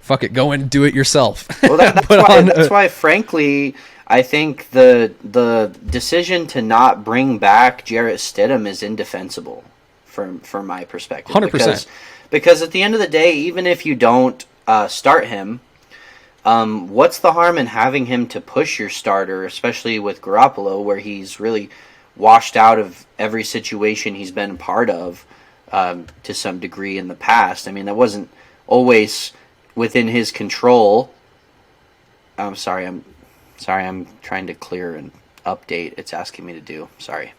fuck it, go and do it yourself. Well, that's why frankly I think the decision to not bring back Jarrett Stidham is indefensible from my perspective. 100%. Because at the end of the day, even if you don't start him, what's the harm in having him to push your starter, especially with Garoppolo, where he's really washed out of every situation he's been a part of to some degree in the past. I mean, that wasn't always within his control. I'm sorry, I'm trying to clear an update it's asking me to do. Sorry.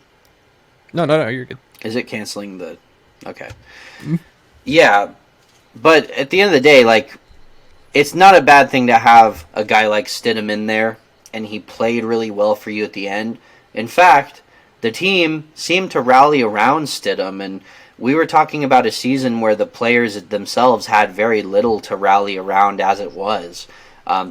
No, you're good. Is it canceling the... Okay. Mm-hmm. Yeah, but at the end of the day, like, it's not a bad thing to have a guy like Stidham in there, and he played really well for you at the end. In fact, the team seemed to rally around Stidham, and we were talking about a season where the players themselves had very little to rally around as it was.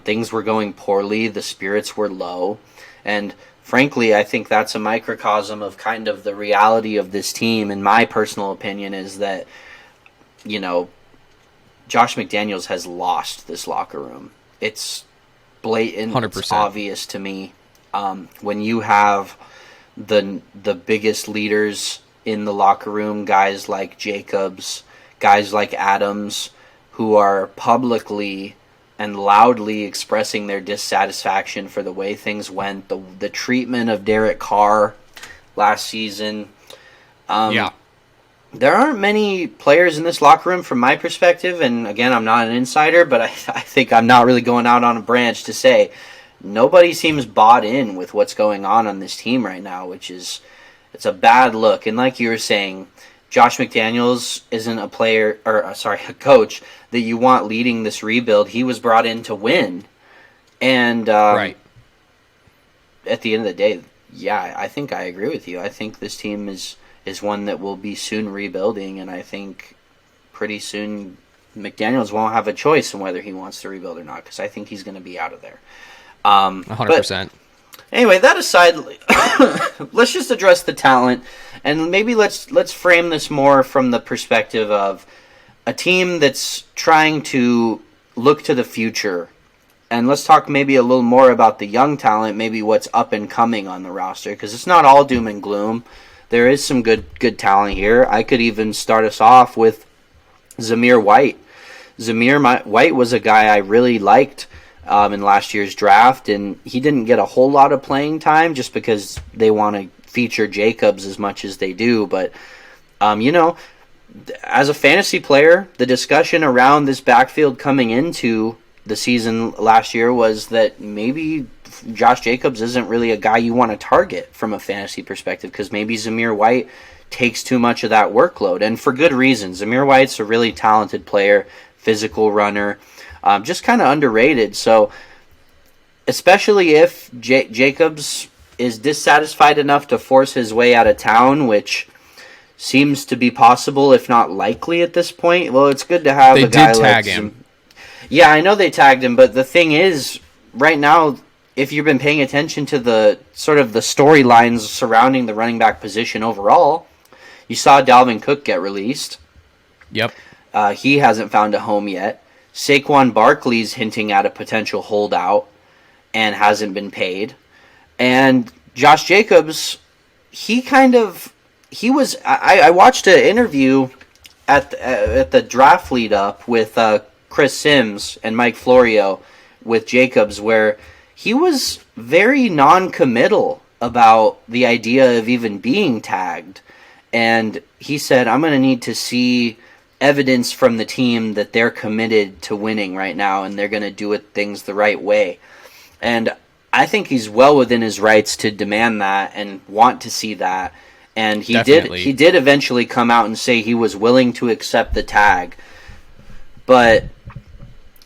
Things were going poorly, the spirits were low, and frankly, I think that's a microcosm of kind of the reality of this team, in my personal opinion, is that, Josh McDaniels has lost this locker room. It's blatant, 100%. It's obvious to me. When you have the biggest leaders in the locker room, guys like Jacobs, guys like Adams, who are publicly and loudly expressing their dissatisfaction for the way things went, the treatment of Derek Carr last season. There aren't many players in this locker room from my perspective, and again, I'm not an insider, but I think I'm not really going out on a branch to say nobody seems bought in with what's going on this team right now, it's a bad look. And like you were saying, Josh McDaniels isn't a coach that you want leading this rebuild. He was brought in to win. And right. At the end of the day, yeah, I think I agree with you. I think this team is one that will be soon rebuilding, and I think pretty soon McDaniels won't have a choice in whether he wants to rebuild or not, because I think he's going to be out of there. 100%. Anyway, that aside, let's just address the talent, and maybe let's frame this more from the perspective of a team that's trying to look to the future. And let's talk maybe a little more about the young talent, maybe what's up and coming on the roster, because it's not all doom and gloom. There is some good talent here. I could even start us off with Zamir White. Zamir White was a guy I really liked in last year's draft, and he didn't get a whole lot of playing time just because they want to feature Jacobs as much as they do. But, as a fantasy player, the discussion around this backfield coming into the season last year was that maybe Josh Jacobs isn't really a guy you want to target from a fantasy perspective, because maybe Zamir White takes too much of that workload, and for good reason. Zamir White's a really talented player, physical runner, just kind of underrated. So especially if Jacobs is dissatisfied enough to force his way out of town, which seems to be possible, if not likely at this point, well, it's good to have a guy like... They did tag him. Yeah, I know they tagged him, but the thing is, right now, if you've been paying attention to the sort of the storylines surrounding the running back position overall, You saw Dalvin Cook get released. Yep. He hasn't found a home yet. Saquon Barkley's hinting at a potential holdout and hasn't been paid. And Josh Jacobs, I watched an interview at the draft lead up with Chris Sims and Mike Florio with Jacobs, where he was very non-committal about the idea of even being tagged. And he said, I'm going to need to see evidence from the team that they're committed to winning right now and they're going to do things the right way. And I think he's well within his rights to demand that and want to see that. And he did eventually come out and say he was willing to accept the tag. But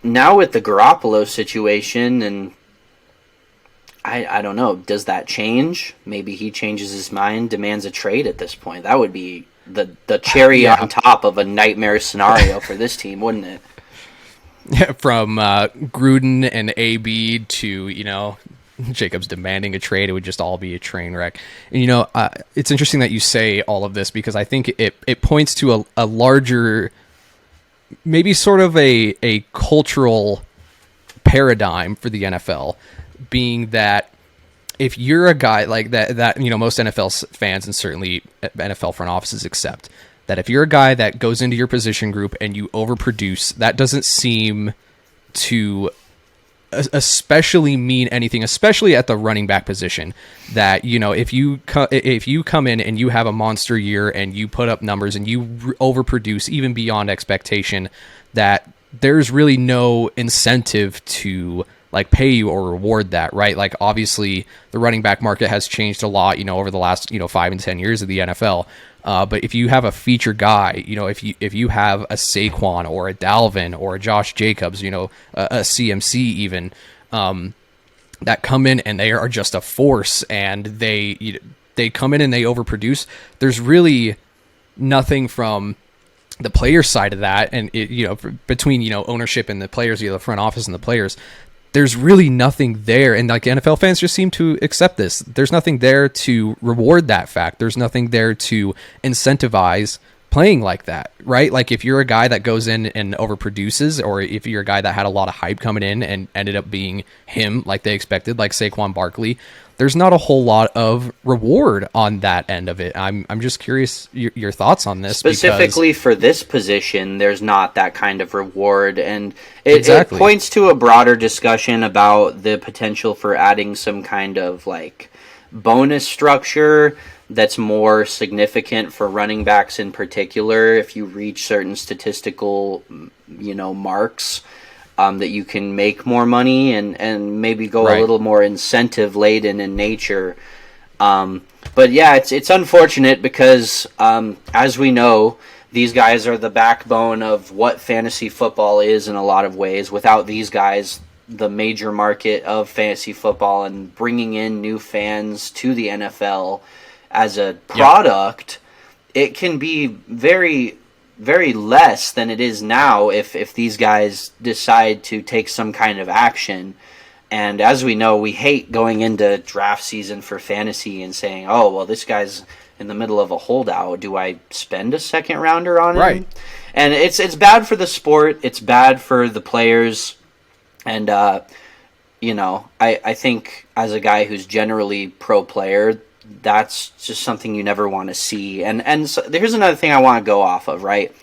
now with the Garoppolo situation, and I don't know, does that change? Maybe he changes his mind, demands a trade at this point. That would be the cherry on top of a nightmare scenario for this team, wouldn't it? Yeah, from Gruden and AB to, Jacobs demanding a trade, it would just all be a train wreck. And, it's interesting that you say all of this because I think it points to a larger, maybe sort of a cultural paradigm for the NFL, being that if you're a guy like that most NFL fans and certainly NFL front offices accept that if you're a guy that goes into your position group and you overproduce, that doesn't seem to especially mean anything, especially at the running back position. That if you come in and you have a monster year and you put up numbers and you overproduce even beyond expectation, that there's really no incentive to pay you or reward that, right? Obviously the running back market has changed a lot, over the last 5 and 10 years of the NFL. But if you have a feature guy, if you have a Saquon or a Dalvin or a Josh Jacobs, a CMC even, that come in and they are just a force and they come in and they overproduce, there's really nothing from the player side of that. And between, ownership and the players, the front office and the players, there's really nothing there. And NFL fans just seem to accept this. There's nothing there to reward that fact. There's nothing there to incentivize playing like that, right? If you're a guy that goes in and overproduces, or if you're a guy that had a lot of hype coming in and ended up being him like they expected, like Saquon Barkley, there's not a whole lot of reward on that end of it. I'm just curious your thoughts on this. Specifically for this position, there's not that kind of reward, and it points to a broader discussion about the potential for adding some kind of bonus structure that's more significant for running backs in particular. If you reach certain statistical, marks, that you can make more money and maybe go a little more incentive laden in nature. But yeah, it's unfortunate because, as we know, these guys are the backbone of what fantasy football is in a lot of ways. Without these guys, the major market of fantasy football and bringing in new fans to the NFL as a product, it can be very, very less than it is now if these guys decide to take some kind of action. And as we know, we hate going into draft season for fantasy and saying, oh, well, this guy's in the middle of a holdout. Do I spend a second rounder on him? Right. And it's bad for the sport. It's bad for the players. And, I think as a guy who's generally pro player, that's just something you never want to see. And so here's another thing I want to go off of, right?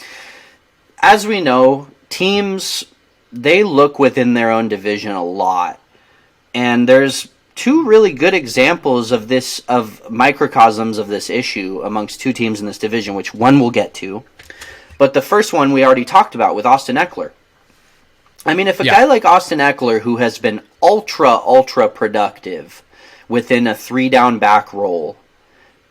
As we know, teams, they look within their own division a lot. And there's two really good examples of this, of microcosms of this issue amongst two teams in this division, which one we'll get to. But the first one we already talked about with Austin Eckler. I mean, if a guy like Austin Eckler, who has been ultra productive within a 3-down back role,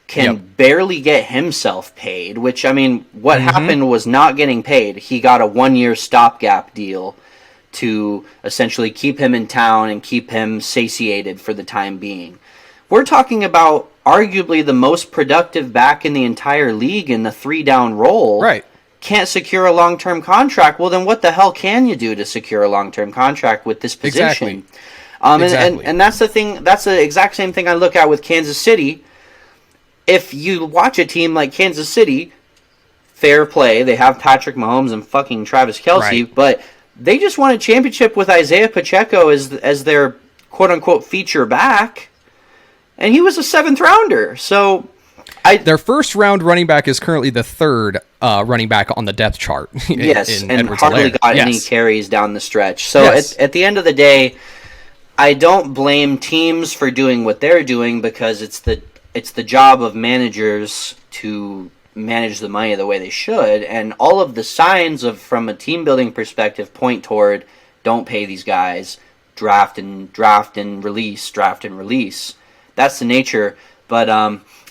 can barely get himself paid, which, I mean, what happened was not getting paid. He got a 1-year stopgap deal to essentially keep him in town and keep him satiated for the time being. We're talking about arguably the most productive back in the entire league in the 3-down role. Right. Can't secure a long-term contract. Well, then what the hell can you do to secure a long-term contract with this position? Exactly. And that's the thing. That's the exact same thing I look at with Kansas City. if you watch a team like Kansas City, fair play, they have Patrick Mahomes and fucking Travis Kelce, Right. but they just won a championship with Isaiah Pacheco as their quote-unquote feature back, and he was a 7th rounder. So their first round running back is currently the 3rd running back on the depth chart. Yes, in and Edwards-Helaire. hardly got any Yes. carries down the stretch. So Yes. at the end of the day, I don't blame teams for doing what they're doing, because it's the job of managers to manage the money the way they should, and all of the signs from a team building perspective point toward don't pay these guys, draft and release. That's the nature. But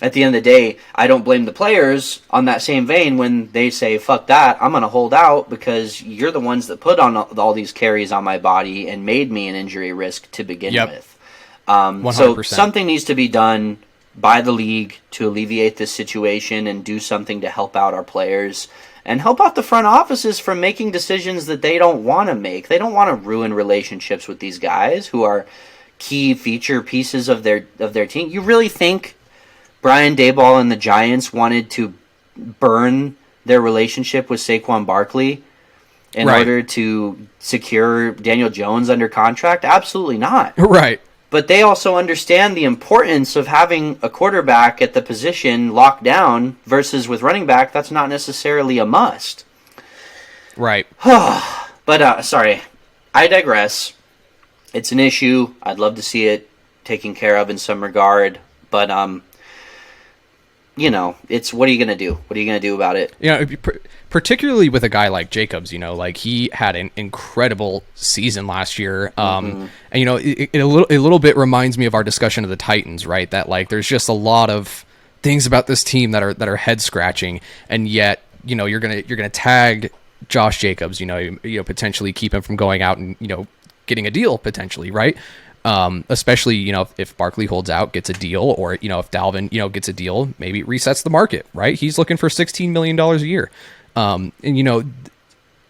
at the end of the day, I don't blame the players on that same vein when they say, fuck that, I'm going to hold out because you're the ones that put on all these carries on my body and made me an injury risk to begin Yep. with. 100%. So something needs to be done by the league to alleviate this situation and do something to help out our players and help out the front offices from making decisions that they don't want to make. They don't want to ruin relationships with these guys who are key feature pieces of their team. You really think Brian Daboll and the Giants wanted to burn their relationship with Saquon Barkley in Right. order to secure Daniel Jones under contract? Absolutely not. Right. But they also understand the importance of having a quarterback at the position locked down versus with running back, that's not necessarily a must. Right. But, sorry, I digress. It's an issue. I'd love to see it taken care of in some regard. But, it's what are you going to do? What are you going to do about it? Particularly with a guy like Jacobs, like he had an incredible season last year. And it a little bit reminds me of our discussion of the Titans, right? That like there's just a lot of things about this team that are head scratching, and yet you're gonna tag Josh Jacobs, potentially keep him from going out and getting a deal potentially, right? Especially, if Barkley holds out, gets a deal, or, if Dalvin, gets a deal, maybe it resets the market, right? He's looking for $16 million a year. Are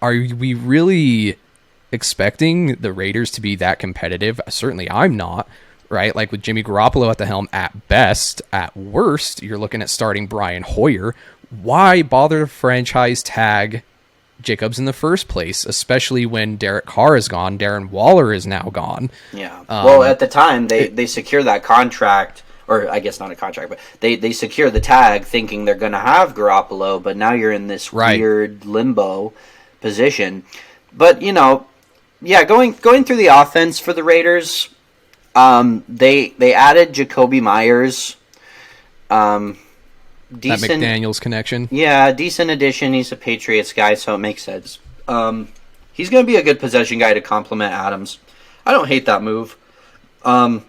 we really expecting the Raiders to be that competitive? Certainly I'm not, right? Like with Jimmy Garoppolo at the helm at best, at worst, you're looking at starting Brian Hoyer. Why bother to franchise tag Jacobs in the first place, especially when Derek Carr is gone, Darren Waller is now gone. Yeah. Well, at the time, they secure that contract, or I guess not a contract, but they secure the tag thinking they're going to have Garoppolo, but now you're in this weird limbo position. But, going through the offense for the Raiders, they added Jacoby Myers. Decent, that McDaniels connection. Yeah, decent addition. He's a Patriots guy, so it makes sense. He's going to be a good possession guy to complement Adams. I don't hate that move. And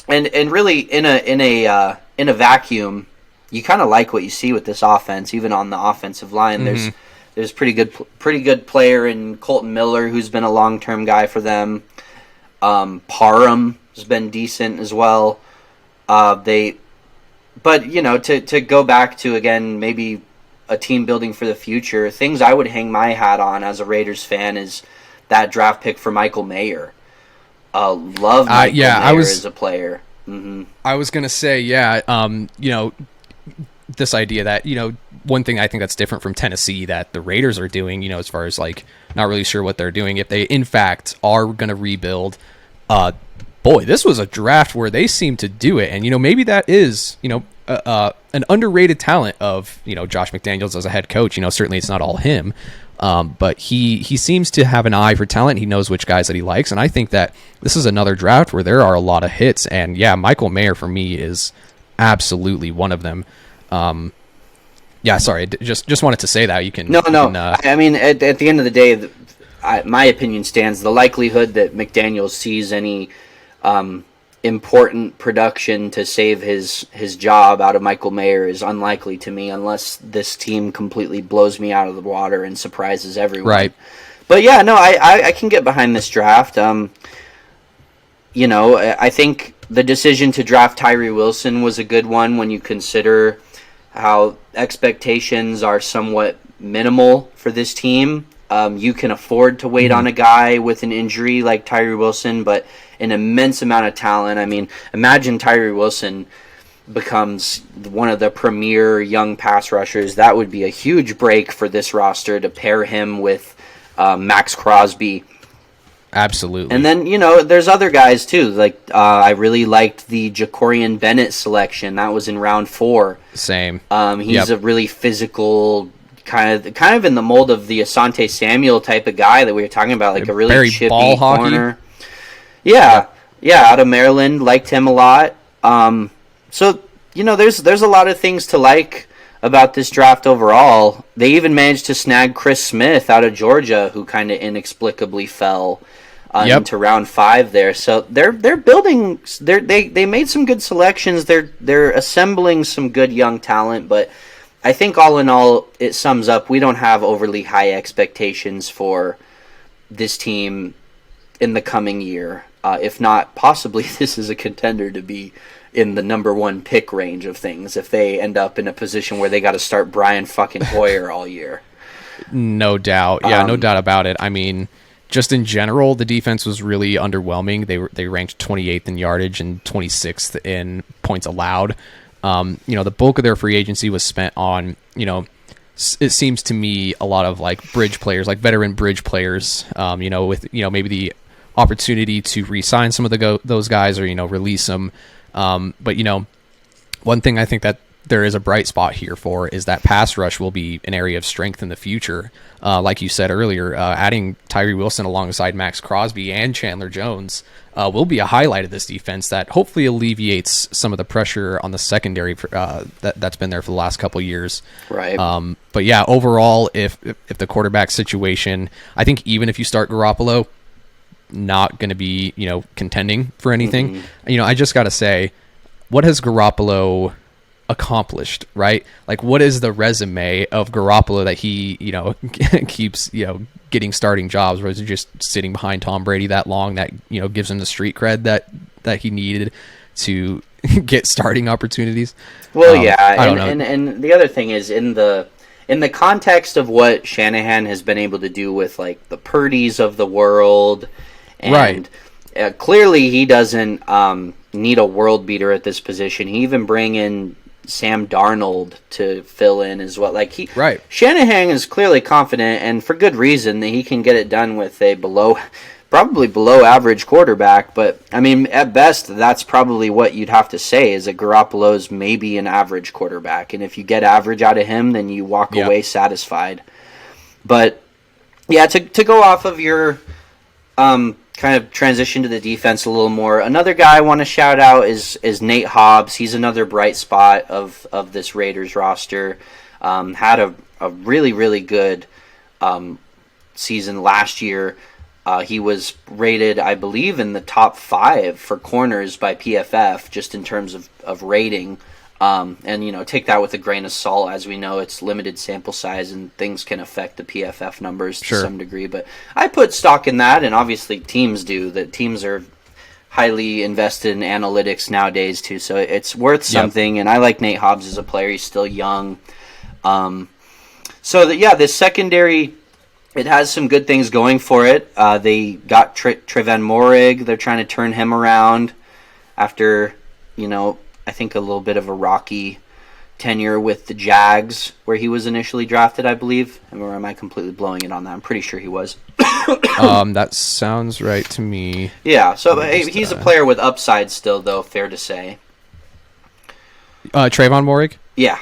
really in a vacuum, you kind of like what you see with this offense, even on the offensive line. Mm-hmm. There's pretty good player in Colton Miller, who's been a long-term guy for them. Parham has been decent as well. But, to go back to, again, maybe a team building for the future, things I would hang my hat on as a Raiders fan is that draft pick for Michael Mayer. Love Michael Mayer as a player. Mm-hmm. I was going to say, this idea that, one thing I think that's different from Tennessee that the Raiders are doing, as far as, like, not really sure what they're doing, if they, in fact, are going to rebuild, boy, this was a draft where they seemed to do it. And, maybe that is, an underrated talent of, Josh McDaniels as a head coach. Certainly it's not all him. But he seems to have an eye for talent. He knows which guys that he likes. And I think that this is another draft where there are a lot of hits. And, yeah, Michael Mayer for me is absolutely one of them. Sorry, just wanted to say that. You can... No. I mean, at the end of the day, my opinion stands. The likelihood that McDaniels sees any... important production to save his job out of Michael Mayer is unlikely to me unless this team completely blows me out of the water and surprises everyone. Right. But yeah, no, I can get behind this draft. I think the decision to draft Tyree Wilson was a good one when you consider how expectations are somewhat minimal for this team. You can afford to wait on a guy with an injury like Tyree Wilson, but an immense amount of talent. I mean, imagine Tyree Wilson becomes one of the premier young pass rushers, that would be a huge break for this roster to pair him with Max Crosby. Absolutely. And then, there's other guys too. Like I really liked the Jacorian Bennett selection. That was in round 4. Same. He's a really physical, kind of in the mold of the Asante Samuel type of guy that we were talking about, like a really very chippy ball corner. hockey. Yeah, out of Maryland, liked him a lot. So there's a lot of things to like about this draft overall. They even managed to snag Chris Smith out of Georgia, who kind of inexplicably fell into round 5 there. So they're building. They made some good selections. They're assembling some good young talent, but I think all in all, it sums up, we don't have overly high expectations for this team in the coming year. If not, possibly this is a contender to be in the number 1 pick range of things if they end up in a position where they got to start Brian fucking Hoyer all year. No doubt. Yeah, no doubt about it. I mean, just in general, the defense was really underwhelming. They ranked 28th in yardage and 26th in points allowed. The bulk of their free agency was spent on, it seems to me a lot of like bridge players, like veteran bridge players, with, maybe the opportunity to re-sign some of those guys or, release them. But one thing I think that there is a bright spot here for is that pass rush will be an area of strength in the future. Like you said earlier, adding Tyree Wilson alongside Max Crosby and Chandler Jones will be a highlight of this defense that hopefully alleviates some of the pressure on the secondary that's been there for the last couple of years. Right. But yeah, overall, if the quarterback situation, I think even if you start Garoppolo, not going to be, contending for anything. Mm-hmm. I just got to say, what has Garoppolo accomplished, right? Like, what is the resume of Garoppolo that he, keeps, getting starting jobs, or is he just sitting behind Tom Brady that long that, gives him the street cred that he needed to get starting opportunities? Well, I don't know. And the other thing is in the context of what Shanahan has been able to do with like the Purdy's of the world. And clearly he doesn't need a world beater at this position. He even bring in Sam Darnold to fill in as well. Like Shanahan is clearly confident, and for good reason, that he can get it done with a probably below average quarterback. But I mean, at best, that's probably what you'd have to say is that Garoppolo's maybe an average quarterback, and if you get average out of him, then you walk away satisfied. But yeah, to go off of your kind of transition to the defense a little more. Another guy I want to shout out is Nate Hobbs. He's another bright spot of this Raiders roster. Had a really, really good season last year. He was rated, I believe, in the top 5 for corners by PFF, just in terms of rating. And take that with a grain of salt. As we know, it's limited sample size and things can affect the PFF numbers to some degree. But I put stock in that, and obviously teams do. That teams are highly invested in analytics nowadays too, so it's worth something. And I like Nate Hobbs as a player. He's still young. This secondary, it has some good things going for it. They got Trevon Moehrig. They're trying to turn him around after, I think a little bit of a rocky tenure with the Jags, where he was initially drafted, I believe. Or am I completely blowing it on that? I'm pretty sure he was. That sounds right to me. Yeah, so he's a player with upside still, though, fair to say. Trayvon Moehrig? Yeah.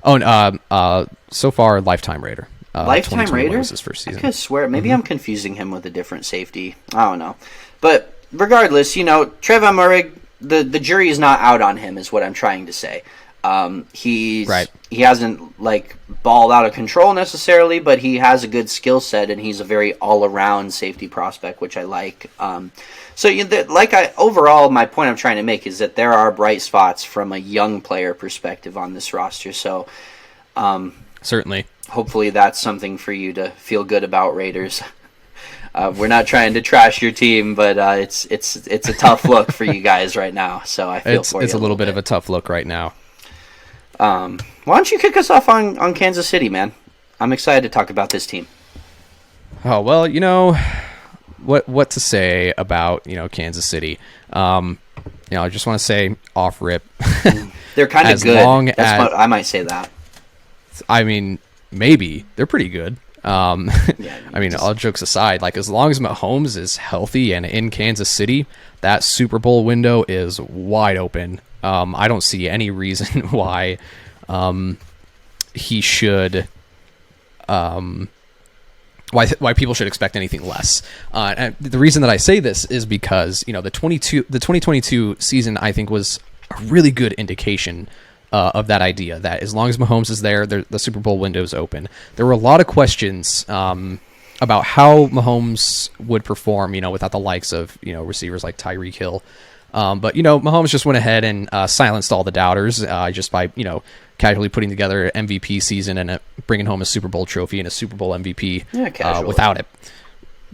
Oh, so far, lifetime Raider. Lifetime Raider? Was his first season. I could swear. Maybe I'm confusing him with a different safety. I don't know. But regardless, Trayvon Moehrig, the jury is not out on him, is what I'm trying to say. He hasn't balled out of control necessarily, but he has a good skill set, and he's a very all-around safety prospect, which I like. Overall, my point I'm trying to make is that there are bright spots from a young player perspective on this roster. So, certainly, hopefully, that's something for you to feel good about, Raiders. We're not trying to trash your team, but it's a tough look for you guys right now. So I feel for you. It's a little bit of a tough look right now. Why don't you kick us off on Kansas City, man? I'm excited to talk about this team. Oh, well, what to say about, Kansas City. I just want to say off rip. They're kind of good. That's what I might say that. I mean, maybe they're pretty good. Yeah, I mean, all jokes aside, like as long as Mahomes is healthy and in Kansas City, that Super Bowl window is wide open. I don't see any reason why he should why people should expect anything less. And the reason that I say this is because the 2022 season I think was a really good indication of that idea that as long as Mahomes is there, the Super Bowl window is open. There were a lot of questions about how Mahomes would perform, without the likes of receivers like Tyreek Hill. But Mahomes just went ahead and silenced all the doubters just by casually putting together an MVP season and bringing home a Super Bowl trophy and a Super Bowl MVP without it.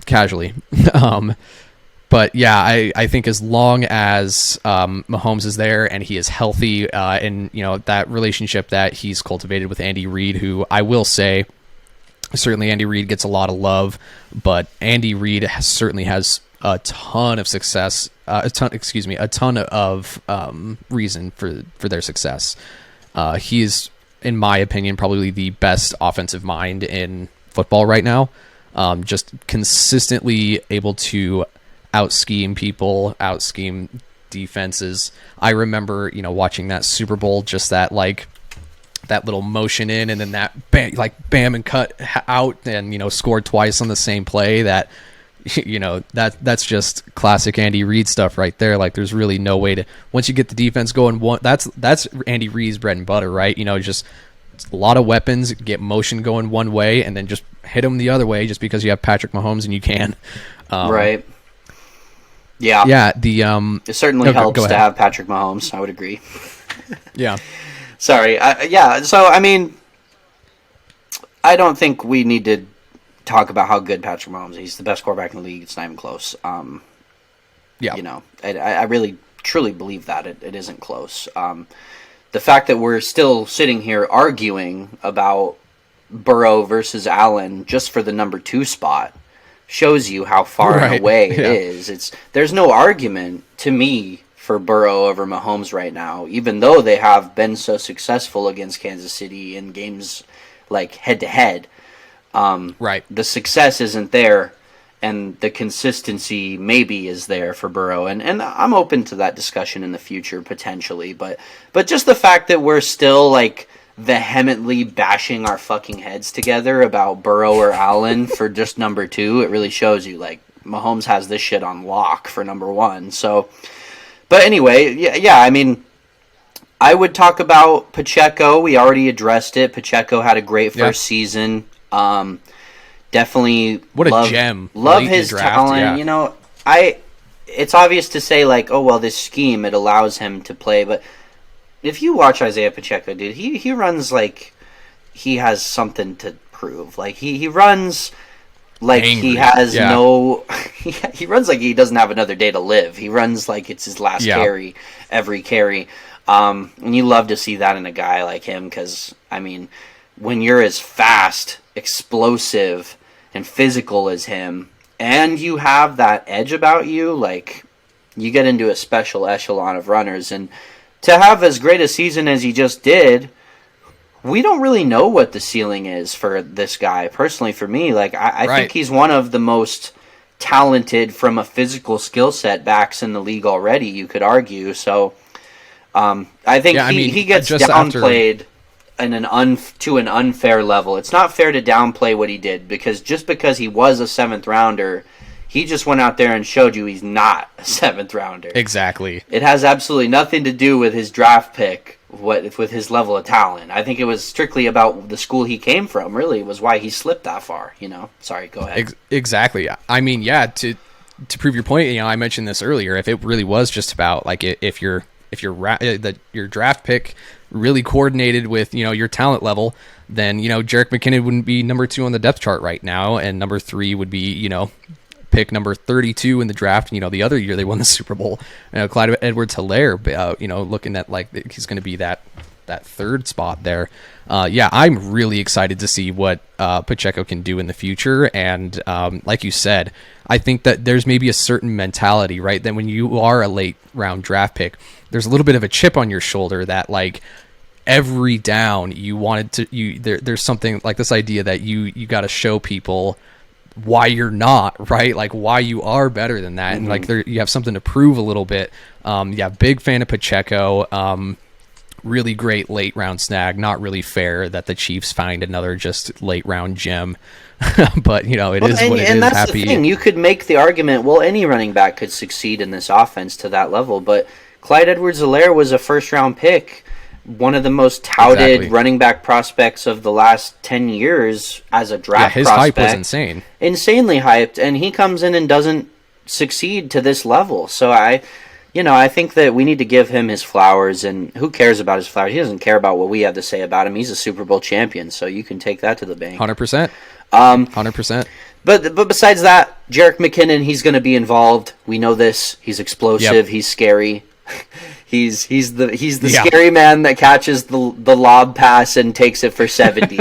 Casually. But yeah, I think as long as Mahomes is there and he is healthy, and that relationship that he's cultivated with Andy Reid, who I will say, certainly Andy Reid gets a lot of love, but Andy Reid certainly has a ton of success, a ton of reason for their success. He's, in my opinion, probably the best offensive mind in football right now. Just consistently able to out-scheme people, out-scheme defenses. I remember, watching that Super Bowl, just that little motion in and then that bam and cut out and, scored twice on the same play. That, that's just classic Andy Reid stuff right there. Like there's really no way to, once you get the defense going, that's Andy Reid's bread and butter, right? Just a lot of weapons, get motion going one way and then just hit them the other way just because you have Patrick Mahomes and you can. Right. Yeah. Yeah. It certainly helps to have Patrick Mahomes. I would agree. Yeah. Sorry. So, I mean, I don't think we need to talk about how good Patrick Mahomes is. He's the best quarterback in the league. It's not even close. Yeah. I really, truly believe that. It isn't close. The fact that we're still sitting here arguing about Burrow versus Allen just for the number 2 spot shows you how far and away it is. There's no argument to me for Burrow over Mahomes right now, even though they have been so successful against Kansas City in games like head-to-head. The success isn't there, and the consistency maybe is there for Burrow. And I'm open to that discussion in the future, potentially. But just the fact that we're still, vehemently bashing our fucking heads together about Burrow or Allen for just number 2, it really shows you, Mahomes has this shit on lock for number 1. So, but anyway, yeah, I mean, I would talk about Pacheco. We already addressed it. Pacheco had a great first season. Definitely what a gem. Love his talent. Yeah. It's obvious to say this scheme, it allows him to play, but if you watch Isaiah Pacheco, dude, he runs like he has something to prove. He runs like angry. He has no he runs like he doesn't have another day to live. He runs like it's his last carry, every carry. And you love to see that in a guy like him because, I mean, when you're as fast, explosive, and physical as him, and you have that edge about you, you get into a special echelon of runners. And to have as great a season as he just did, we don't really know what the ceiling is for this guy. Personally, for me, I think he's one of the most talented from a physical skill set backs in the league already, you could argue. So I think he gets downplayed to an unfair level. It's not fair to downplay what he did, because just because he was a 7th rounder, he just went out there and showed you he's not a 7th rounder. Exactly. It has absolutely nothing to do with his draft pick, with his level of talent. I think it was strictly about the school he came from, really, was why he slipped that far, Sorry, go ahead. Exactly. I mean, yeah, to prove your point, I mentioned this earlier, if it really was just about, if your draft pick really coordinated with, your talent level, then, Jerick McKinnon wouldn't be number 2 on the depth chart right now, and number 3 would be, pick number 32 in the draft. The other year they won the Super Bowl. Clyde Edwards-Helaire, looking at he's going to be that that third spot there. Yeah, I'm really excited to see what Pacheco can do in the future. And like you said, I think that there's maybe a certain mentality, right? That when you are a late round draft pick, there's a little bit of a chip on your shoulder that like every down you wanted to, there's something like this idea that you got to show people why you're not, right? Like why you are better than that. And like you have something to prove a little bit. Yeah, big fan of Pacheco. Really great late round snag. Not really fair that the Chiefs find another just late round gem. But it is what it is. And that's the thing. You could make the argument, well, any running back could succeed in this offense to that level. But Clyde Edwards-Helaire was a first round pick, one of the most touted running back prospects of the last 10 years as a draft his prospect. hype was insane. Insanely hyped, and he comes in and doesn't succeed to this level. So I think that we need to give him his flowers, and who cares about his flowers? He doesn't care about what we have to say about him. He's a Super Bowl champion, so you can take that to the bank. 100%. 100%. But besides that, Jerick McKinnon, he's going to be involved. We know this. He's explosive. Yep. He's scary. He's the scary man that catches the lob pass and takes it for 70.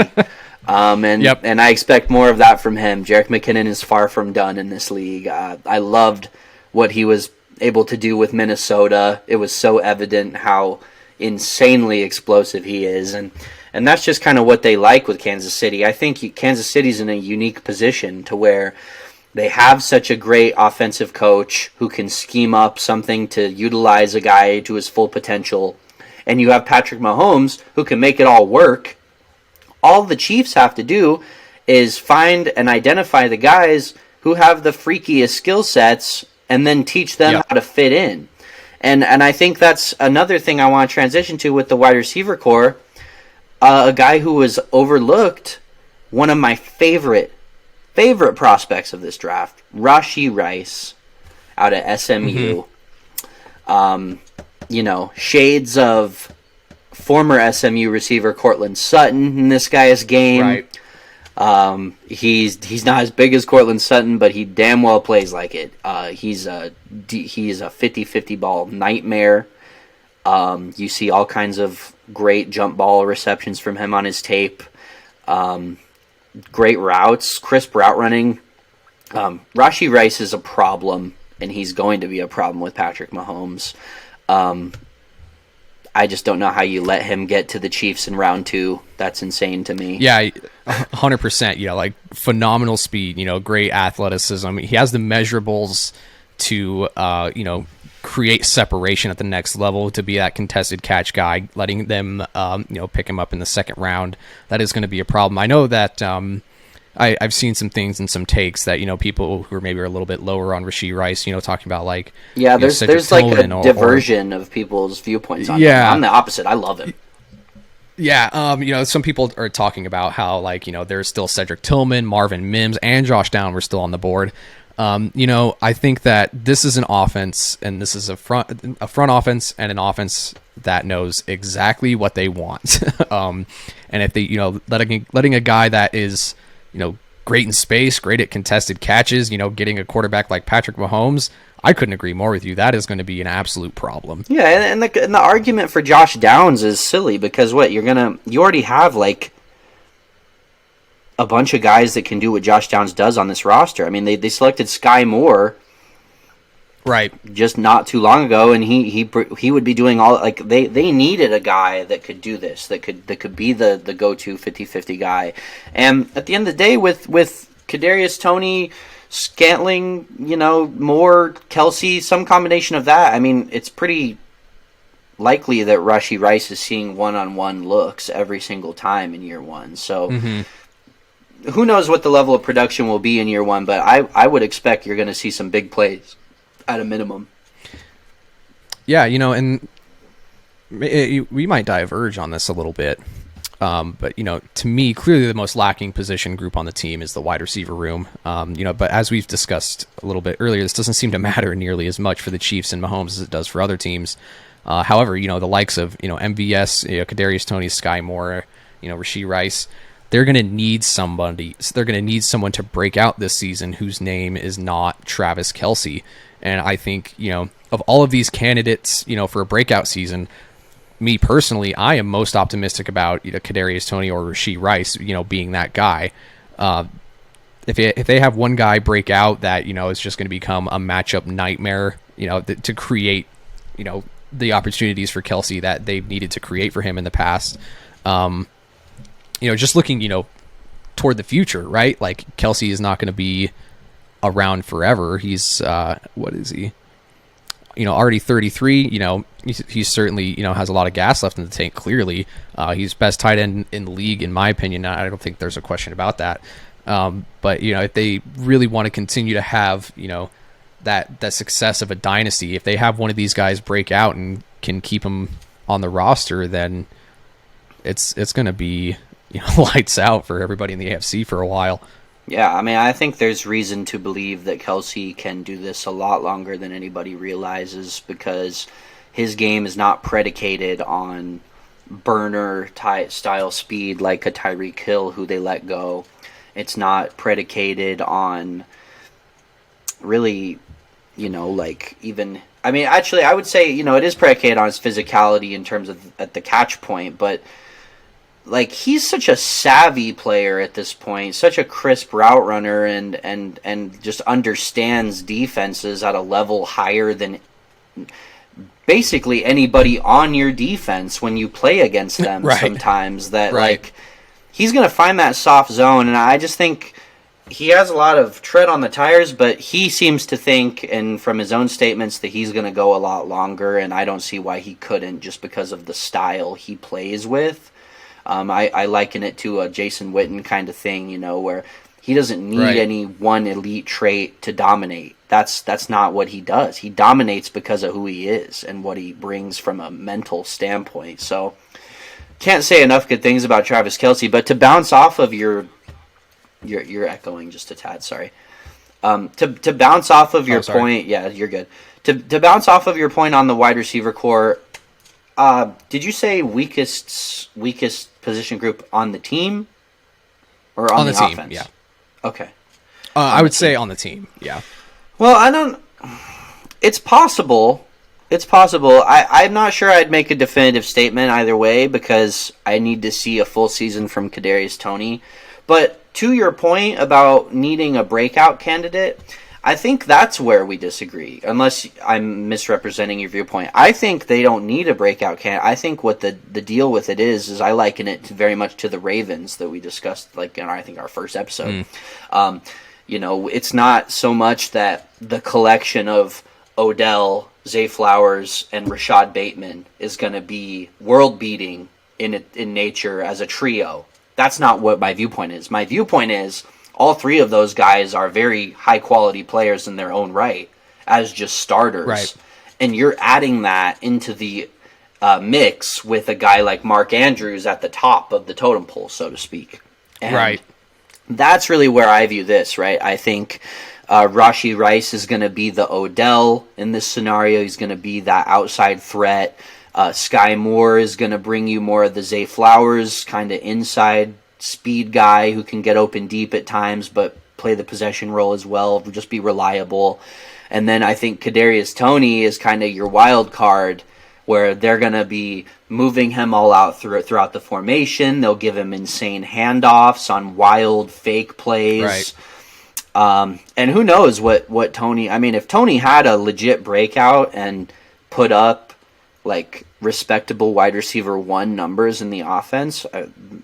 And I expect more of that from him. Jerick McKinnon is far from done in this league. I loved what he was able to do with Minnesota. It was so evident how insanely explosive he is, and that's just kind of what they like with Kansas City. I think Kansas City's in a unique position to where they have such a great offensive coach who can scheme up something to utilize a guy to his full potential, and you have Patrick Mahomes who can make it all work. All the Chiefs have to do is find and identify the guys who have the freakiest skill sets and then teach them how to fit in. And I think that's another thing I want to transition to with the wide receiver core. A guy who was overlooked, one of my favorite prospects of this draft, Rashee Rice out of SMU. Shades of former SMU receiver Cortland Sutton in this guy's game. Right. He's not as big as Cortland Sutton, but he damn well plays like it. He's a 50-50 ball nightmare. You see all kinds of great jump ball receptions from him on his tape. Great routes, crisp route running. Rashee Rice is a problem, and he's going to be a problem with Patrick Mahomes. I just don't know how you let him get to the Chiefs in round 2. That's insane to me. Yeah, 100%. Like phenomenal speed. Great athleticism. He has the measurables to create separation at the next level, to be that contested catch guy. Letting them pick him up in the second round, that is going to be a problem. I know that I've seen some things and some takes that people who are maybe a little bit lower on Rashee Rice, talking about like there's like a diversion of people's viewpoints on him. I'm the opposite. I love him. Yeah, some people are talking about how like there's still Cedric Tillman, Marvin Mims, and Josh Downs were still on the board. I think that this is an offense, and this is a front offense and an offense that knows exactly what they want. And if they letting a guy that is great in space, great at contested catches, getting a quarterback like Patrick Mahomes, I couldn't agree more with you. That is going to be an absolute problem. Yeah, and the argument for Josh Downs is silly because you already have like a bunch of guys that can do what Josh Downs does on this roster. I mean, they selected Sky Moore, right, just not too long ago, and he would be doing all like they needed a guy that could do this, that could be the go-to 50-50 guy. And at the end of the day, with Kadarius Toney, Scantling, Moore, Kelsey, some combination of that, I mean, it's pretty likely that Rashee Rice is seeing one-on-one looks every single time in year one. So who knows what the level of production will be in year one, but I would expect you're going to see some big plays at a minimum. Yeah, and we might diverge on this a little bit. But, to me, clearly the most lacking position group on the team is the wide receiver room. But as we've discussed a little bit earlier, this doesn't seem to matter nearly as much for the Chiefs and Mahomes as it does for other teams. However, the likes of, MVS, Kadarius Toney, Sky Moore, Rashee Rice, they're going to need somebody. They're going to need someone to break out this season whose name is not Travis Kelce. And I think, of all of these candidates, for a breakout season, me personally, I am most optimistic about Kadarius Toney or Rashee Rice, being that guy. If they have one guy break out that is just going to become a matchup nightmare, to create, the opportunities for Kelsey that they've needed to create for him in the past. Just looking, toward the future, right? Like Kelsey is not going to be around forever. He's what is he? Already 33. He's certainly has a lot of gas left in the tank. Clearly, he's best tight end in the league, in my opinion. I don't think there's a question about that. But if they really want to continue to have that success of a dynasty, if they have one of these guys break out and can keep him on the roster, then it's going to be lights out for everybody in the AFC for a while. Yeah, I mean, I think there's reason to believe that Kelsey can do this a lot longer than anybody realizes, because his game is not predicated on burner style speed like a Tyreek Hill who they let go. It's not predicated on really, even... I mean, actually, I would say, it is predicated on his physicality in terms of at the catch point, but he's such a savvy player at this point, such a crisp route runner, and just understands defenses at a level higher than basically anybody on your defense when you play against them. Right. Sometimes that right. He's going to find that soft zone, and I just think he has a lot of tread on the tires, but he seems to think, and from his own statements, that he's going to go a lot longer, and I don't see why he couldn't, just because of the style he plays with. I liken it to a Jason Witten kind of thing, where he doesn't need any one elite trait to dominate. That's not what he does. He dominates because of who he is and what he brings from a mental standpoint. So, can't say enough good things about Travis Kelce. But to bounce off of you're echoing just a tad. Sorry. To bounce off of your point, yeah, you're good. To bounce off of your point on the wide receiver core. Did you say weakest position group on the team, or on the team, offense? Yeah. Okay. I would say on the team. Yeah. Well, I don't. It's possible. It's possible. I'm not sure I'd make a definitive statement either way, because I need to see a full season from Kadarius Toney. But to your point about needing a breakout candidate, I think that's where we disagree, unless I'm misrepresenting your viewpoint. I think they don't need a breakout candidate. I think what the deal with it is I liken it very much to the Ravens that we discussed, in our first episode. It's not so much that the collection of Odell, Zay Flowers, and Rashad Bateman is going to be world-beating in nature as a trio. That's not what my viewpoint is. My viewpoint is all three of those guys are very high-quality players in their own right as just starters. Right. And you're adding that into the mix with a guy like Mark Andrews at the top of the totem pole, so to speak. And right. That's really where I view this, right? I think Rashee Rice is going to be the Odell in this scenario. He's going to be that outside threat. Sky Moore is going to bring you more of the Zay Flowers kind of inside speed guy who can get open deep at times but play the possession role as well, just be reliable. And then I think Kadarius Toney is kind of your wild card, where they're going to be moving him all out throughout the formation. They'll give him insane handoffs on wild fake plays. Right. And who knows what Toney... I mean, if Toney had a legit breakout and put up respectable wide receiver 1 numbers in the offense,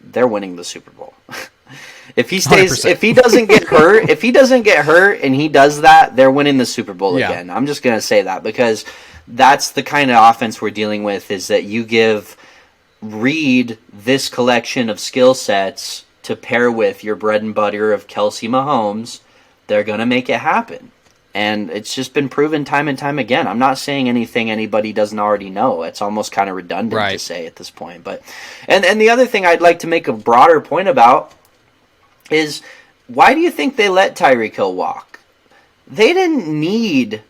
they're winning the Super Bowl. If he stays, 100%. If he doesn't get hurt and he does that, they're winning the Super Bowl again. I'm just going to say that, because that's the kind of offense we're dealing with, is that you give Reed this collection of skill sets to pair with your bread and butter of Kelsey Mahomes, they're going to make it happen. And it's just been proven time and time again. I'm not saying anything anybody doesn't already know. It's almost kind of redundant to say at this point. But and the other thing I'd like to make a broader point about is, why do you think they let Tyreek Hill walk? They didn't need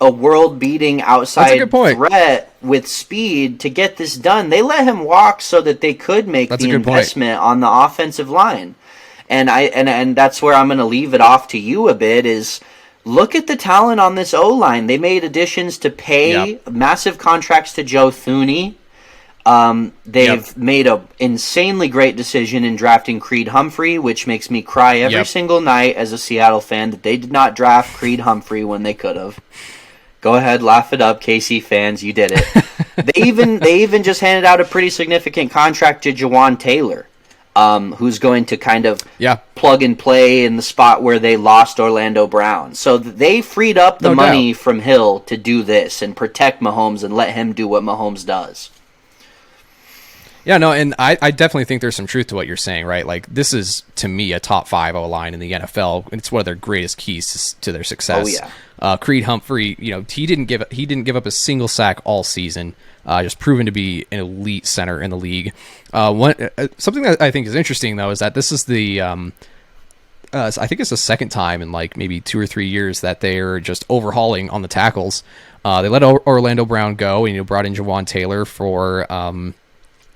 a world-beating outside threat with speed to get this done. They let him walk so that they could make the investment on the offensive line. And that's where I'm going to leave it off to you a bit, is look at the talent on this O-line. They made additions to pay massive contracts to Joe Thuney. They've made a insanely great decision in drafting Creed Humphrey, which makes me cry every single night as a Seattle fan that they did not draft Creed Humphrey when they could have. Go ahead, laugh it up, KC fans, you did it. They even just handed out a pretty significant contract to Jawan Taylor, who's going to kind of plug and play in the spot where they lost Orlando Brown. So they freed up the money from Hill to do this and protect Mahomes and let him do what Mahomes does. Yeah, no, and I definitely think there's some truth to what you're saying, right? Like, this is, to me, a top 5 O-line in the NFL. It's one of their greatest keys to their success. Oh, yeah. Creed Humphrey, he didn't give up a single sack all season. Just proven to be an elite center in the league. Something that I think is interesting, though, is that this is the I think it's the second time in like maybe 2 or 3 years that they're just overhauling on the tackles. They let Orlando Brown go and brought in Jawan Taylor for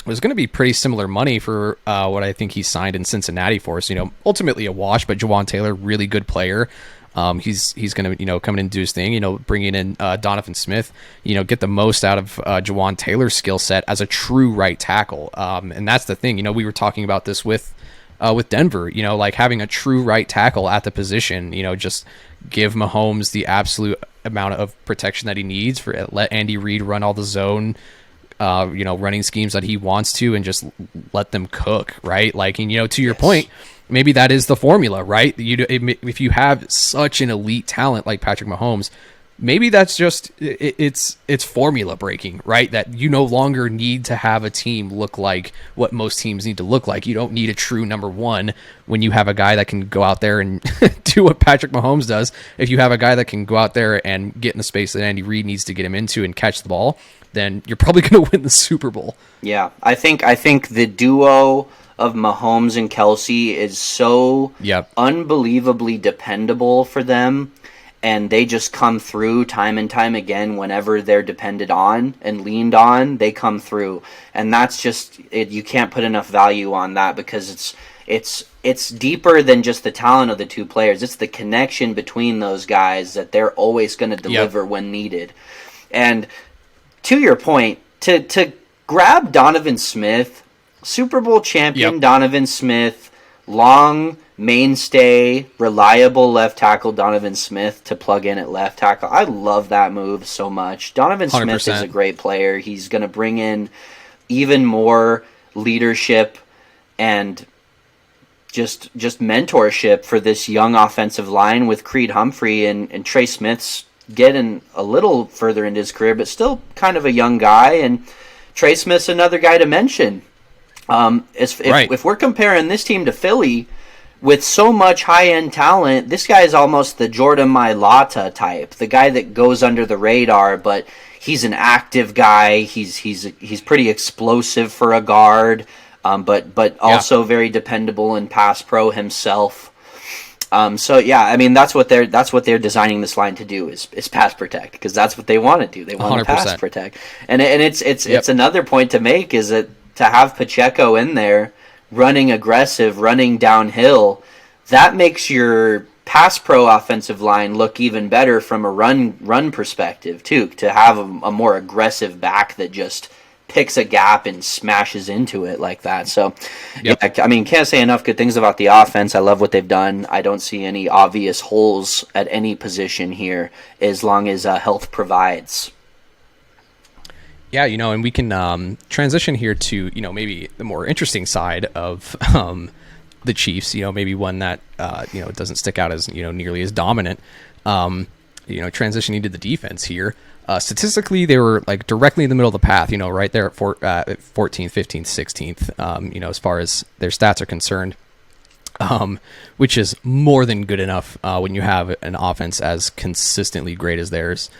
it was going to be pretty similar money for what I think he signed in Cincinnati for. So, ultimately a wash, but Jawan Taylor, really good player. He's going to, come in and do his thing, bringing in Donovan Smith, get the most out of Jawan Taylor's skill set as a true right tackle. And that's the thing, we were talking about this with Denver, like having a true right tackle at the position, just give Mahomes the absolute amount of protection that he needs for let Andy Reid run all the zone, running schemes that he wants to, and just let them cook, right? Like, and, to your point, maybe that is the formula, right? If you have such an elite talent like Patrick Mahomes, maybe that's just it's formula breaking, right? That you no longer need to have a team look like what most teams need to look like. You don't need a true number one when you have a guy that can go out there and do what Patrick Mahomes does. If you have a guy that can go out there and get in the space that Andy Reid needs to get him into and catch the ball, then you're probably going to win the Super Bowl. Yeah, I think the duo of Mahomes and Kelsey is so unbelievably dependable for them, and they just come through time and time again whenever they're depended on and leaned on. They come through, and that's just it. You can't put enough value on that because it's deeper than just the talent of the two players. It's the connection between those guys that they're always going to deliver when needed. And to your point, to grab Donovan Smith, Super Bowl champion Donovan Smith, long mainstay, reliable left tackle Donovan Smith to plug in at left tackle. I love that move so much. Donovan 100%. Smith is a great player. He's going to bring in even more leadership and just mentorship for this young offensive line with Creed Humphrey and Trey Smith's getting a little further into his career, but still kind of a young guy. And Trey Smith's another guy to mention. If we're comparing this team to Philly with so much high-end talent, this guy is almost the Jordan Mailata type, the guy that goes under the radar, but he's an active guy. He's pretty explosive for a guard, but also very dependable in pass pro himself. That's what they're designing this line to do is pass protect, because that's what they want to do. They want 100%. To pass protect, and it's another point to make is that to have Pacheco in there running aggressive, running downhill, that makes your pass pro offensive line look even better from a run perspective too. To have a more aggressive back that just picks a gap and smashes into it like that. So, can't say enough good things about the offense. I love what they've done. I don't see any obvious holes at any position here as long as health provides. Yeah, and we can transition here to, maybe the more interesting side of the Chiefs, maybe one that, doesn't stick out as, nearly as dominant. Transitioning to the defense here. Statistically, they were like directly in the middle of the path, right there at 14th, 15th, 16th, as far as their stats are concerned, which is more than good enough when you have an offense as consistently great as theirs.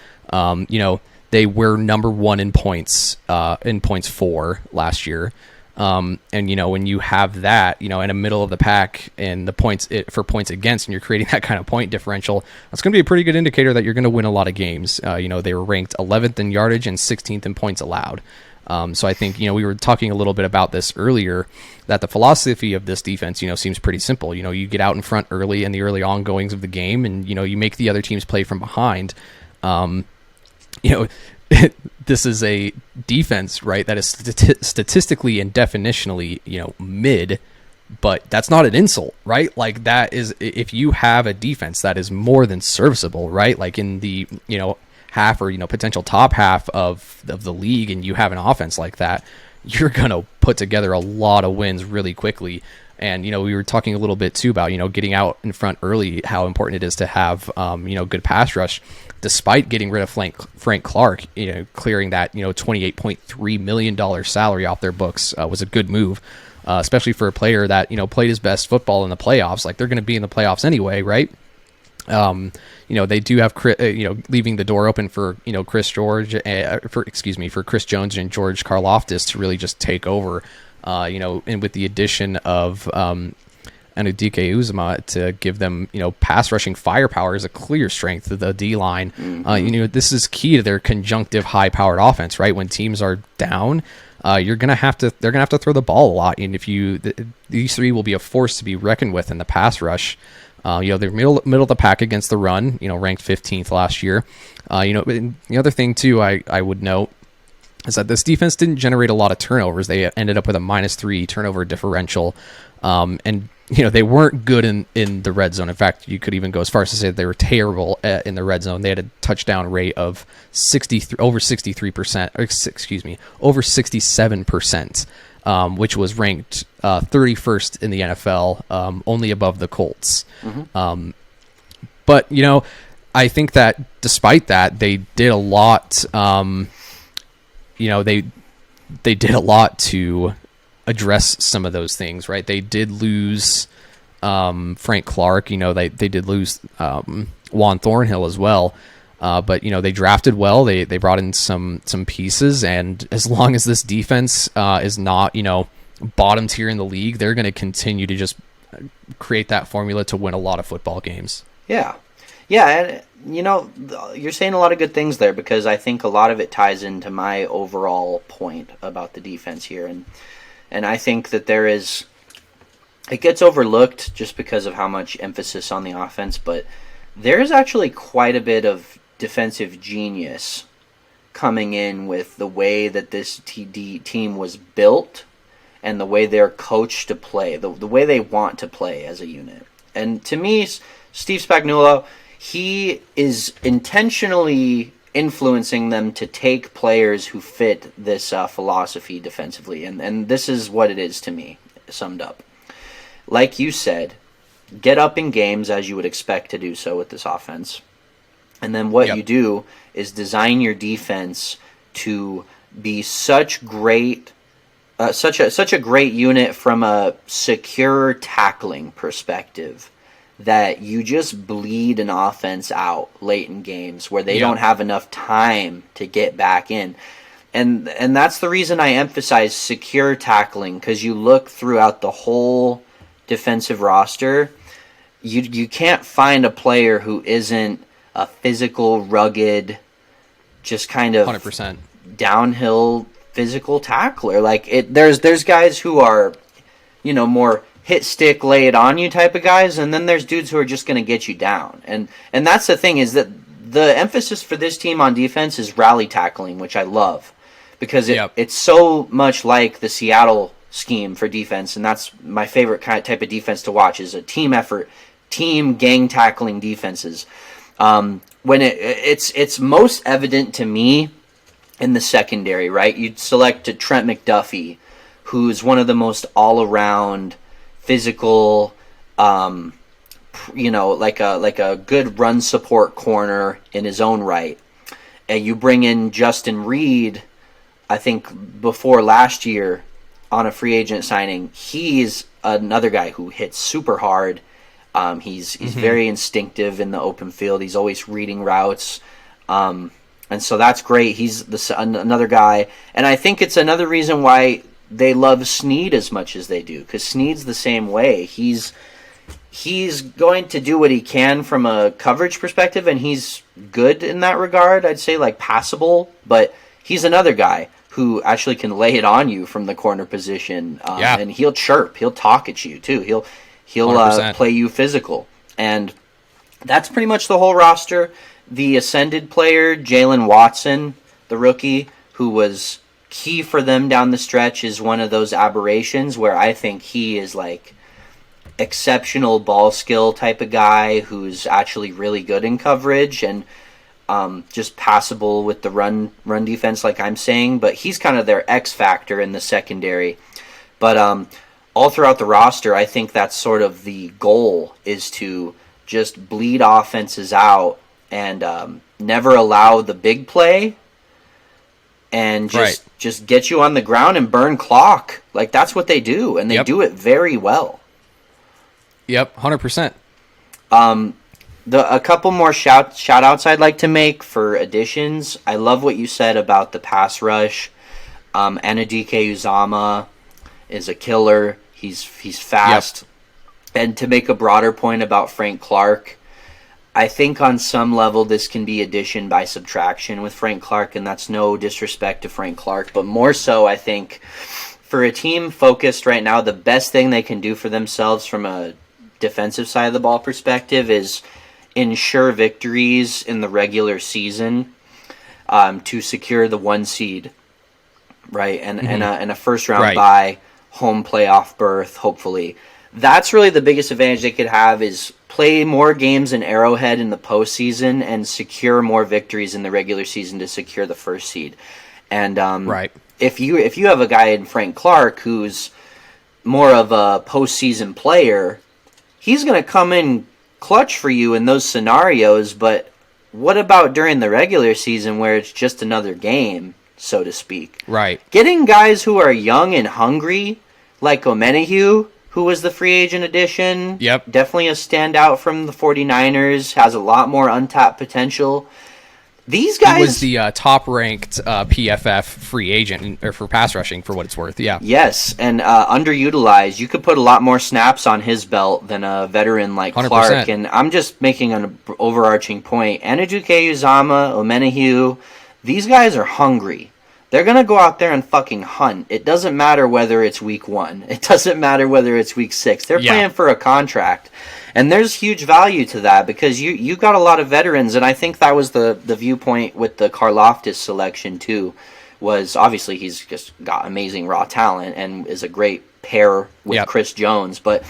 They were number one in points for last year. And when you have that, in the middle of the pack and the points for points against, and you're creating that kind of point differential, that's going to be a pretty good indicator that you're going to win a lot of games. They were ranked 11th in yardage and 16th in points allowed. So I think, we were talking a little bit about this earlier, that the philosophy of this defense, seems pretty simple. You get out in front early in the early ongoings of the game, and, you make the other teams play from behind. this is a defense, right, that is statistically and definitionally, mid, but that's not an insult, right? Like, that is, if you have a defense that is more than serviceable, right, like in the, half or, potential top half of the league, and you have an offense like that, you're going to put together a lot of wins really quickly. And, we were talking a little bit too about, getting out in front early, how important it is to have, good pass rush. Despite getting rid of Frank Clark, clearing that, $28.3 million salary off their books was a good move, especially for a player that, played his best football in the playoffs. Like, they're going to be in the playoffs anyway, right? They do have, leaving the door open for, for Chris Jones and George Karlaftis to really just take over, and with the addition of, Anudike Uzama to give them, pass rushing firepower is a clear strength of the D line. This is key to their conjunctive high-powered offense, right? When teams are down, they're gonna have to throw the ball a lot, and these three will be a force to be reckoned with in the pass rush. They're middle of the pack against the run, ranked 15th last year. The other thing too, I would note is that this defense didn't generate a lot of turnovers. They ended up with a -3 turnover differential, and they weren't good in the red zone. In fact, you could even go as far as to say that they were terrible in the red zone. They had a touchdown rate of over 67%, which was ranked 31st in the NFL, only above the Colts. But I think that despite that, they did a lot. They did a lot to address some of those things, right? They did lose Frank Clark. They did lose Juan Thornhill as well. But they drafted well. They brought in some pieces, and as long as this defense is not bottom tier in the league, they're going to continue to just create that formula to win a lot of football games. Yeah, and you're saying a lot of good things there, because I think a lot of it ties into my overall point about the defense here, and I think that it gets overlooked just because of how much emphasis on the offense, but there is actually quite a bit of defensive genius coming in with the way that this team was built and the way they're coached to play, the way they want to play as a unit. And to me, Steve Spagnuolo, he is intentionally influencing them to take players who fit this philosophy defensively. And this is what it is to me, summed up. Like you said, get up in games as you would expect to do so with this offense. And then what you do is design your defense to be such a great unit from a secure tackling perspective that you just bleed an offense out late in games where they don't have enough time to get back in. And that's the reason I emphasize secure tackling, because you look throughout the whole defensive roster, you can't find a player who isn't a physical, rugged, just kind of 100% downhill physical tackler. There's guys who are, more hit stick, lay it on you type of guys, and then there's dudes who are just going to get you down. And that's the thing, is that the emphasis for this team on defense is rally tackling, which I love, because it's so much like the Seattle scheme for defense, and that's my favorite type of defense to watch, is a team effort, team gang tackling defenses. When it's most evident to me in the secondary, right? You'd select a Trent McDuffie, who's one of the most all-around physical, like a good run support corner in his own right. And you bring in Justin Reed, I think before last year on a free agent signing. He's another guy who hits super hard. He's very instinctive in the open field. He's always reading routes. And so that's great. He's another guy. And I think it's another reason why they love Snead as much as they do, because Snead's the same way. He's going to do what he can from a coverage perspective, and he's good in that regard. I'd say passable, but he's another guy who actually can lay it on you from the corner position. And he'll chirp. He'll talk at you too. He'll play you physical. And that's pretty much the whole roster. The ascended player, Jalen Watson, the rookie, who was key for them down the stretch, is one of those aberrations where I think he is like exceptional ball skill type of guy who's actually really good in coverage and just passable with the run defense, like I'm saying. But he's kind of their X factor in the secondary. But all throughout the roster, I think that's sort of the goal, is to just bleed offenses out and never allow the big play, and just get you on the ground and burn clock. Like, that's what they do, and they do it very well. Yep, 100%. A couple more shout outs I'd like to make for additions. I love what you said about the pass rush. Anadike Uzama is a killer. He's fast. Yep. And to make a broader point about Frank Clark, I think on some level this can be addition by subtraction with Frank Clark, and that's no disrespect to Frank Clark, but more so I think for a team focused right now, the best thing they can do for themselves from a defensive side of the ball perspective is ensure victories in the regular season to secure the 1 seed, right? And a first round bye, home playoff berth, hopefully. That's really the biggest advantage they could have, is play more games in Arrowhead in the postseason and secure more victories in the regular season to secure the first seed. And if you have a guy in Frank Clark who's more of a postseason player, he's going to come in clutch for you in those scenarios. But what about during the regular season where it's just another game, so to speak? Right. Getting guys who are young and hungry, like Omenahue, who was the free agent addition. Yep. Definitely a standout from the 49ers, has a lot more untapped potential. These guys... He was the top-ranked PFF free agent or for pass rushing, for what it's worth, yeah. Yes, and underutilized. You could put a lot more snaps on his belt than a veteran like 100%. Clark. And I'm just making an overarching point. Anajuke Uzama, Omenahue, these guys are hungry. They're going to go out there and fucking hunt. It doesn't matter whether it's week 1. It doesn't matter whether it's week 6. They're playing for a contract. And there's huge value to that because you got a lot of veterans, and I think that was the viewpoint with the Karlaftis selection too, was obviously he's just got amazing raw talent and is a great pair with Chris Jones. But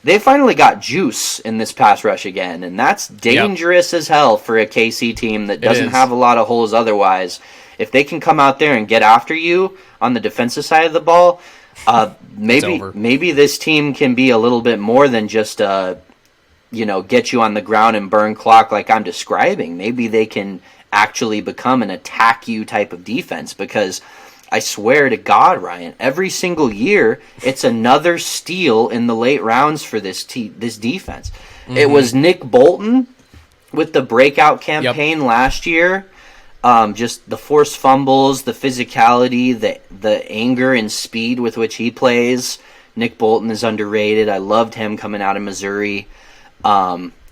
they finally got juice in this pass rush again, and that's dangerous as hell for a KC team that doesn't have a lot of holes otherwise. If they can come out there and get after you on the defensive side of the ball, maybe this team can be a little bit more than just get you on the ground and burn clock like I'm describing. Maybe they can actually become an attack you type of defense, because I swear to God, Ryan, every single year it's another steal in the late rounds for this defense. Mm-hmm. It was Nick Bolton with the breakout campaign last year. Just the forced fumbles, the physicality, the anger and speed with which he plays. Nick Bolton is underrated. I loved him coming out of Missouri.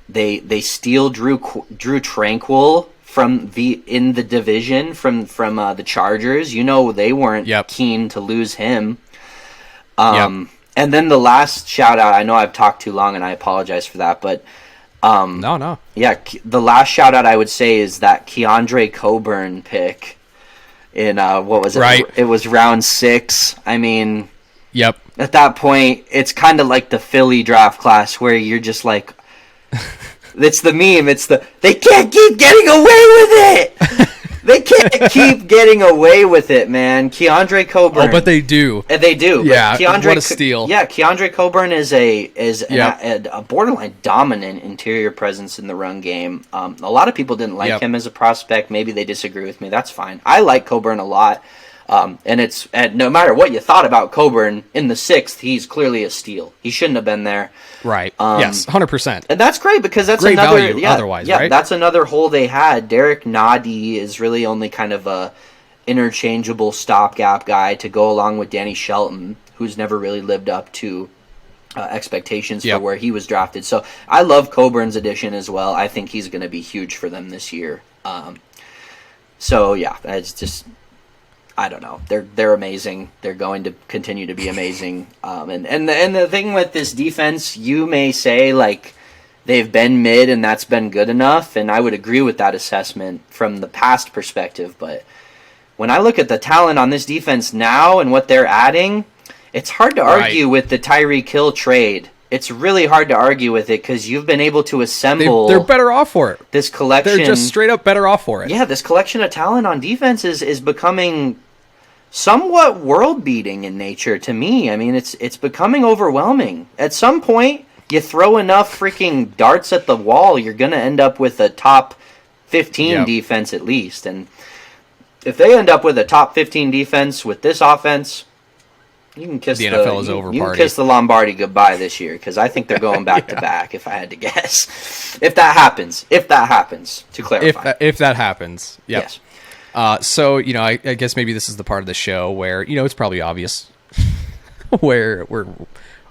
They steal Drew Tranquil in the division from the Chargers. They weren't keen to lose him. And then the last shout out. I know I've talked too long, and I apologize for that, but. No. Yeah, the last shout out I would say is that Keandre Coburn pick in what was it? Right. It was round 6. I mean, yep. At that point, it's kind of like the Philly draft class where you're just like, it's the meme. They can't keep getting away with it. They can't keep getting away with it, man. Keandre Coburn. Oh, but they do. They do. Yeah, what a steal. Yeah, Keandre Coburn is a borderline dominant interior presence in the run game. A lot of people didn't like him as a prospect. Maybe they disagree with me. That's fine. I like Coburn a lot. And no matter what you thought about Coburn in the 6th, he's clearly a steal. He shouldn't have been there. Right. Yes, 100%. And that's great because that's great another value otherwise, right? That's another hole they had. Derek Nadi is really only kind of a interchangeable stopgap guy to go along with Danny Shelton, who's never really lived up to expectations for where he was drafted. So I love Coburn's addition as well. I think he's going to be huge for them this year. It's just. I don't know. They're amazing. They're going to continue to be amazing. And the thing with this defense, you may say like they've been mid and that's been good enough, and I would agree with that assessment from the past perspective. But when I look at the talent on this defense now and what they're adding, it's hard to argue with the Tyreek Hill trade. It's really hard to argue with it because you've been able to assemble. They're better off for it. This collection. They're just straight up better off for it. Yeah, this collection of talent on defense is becoming somewhat world-beating in nature to me. I mean, it's becoming overwhelming. At some point, you throw enough freaking darts at the wall, you're going to end up with a top 15 defense at least. And if they end up with a top 15 defense with this offense, you can kiss the NFL is over. You can kiss the Lombardi goodbye this year because I think they're going back to back. If I had to guess, if that happens, to clarify, if that happens, yep. Yes. So I guess maybe this is the part of the show where it's probably obvious where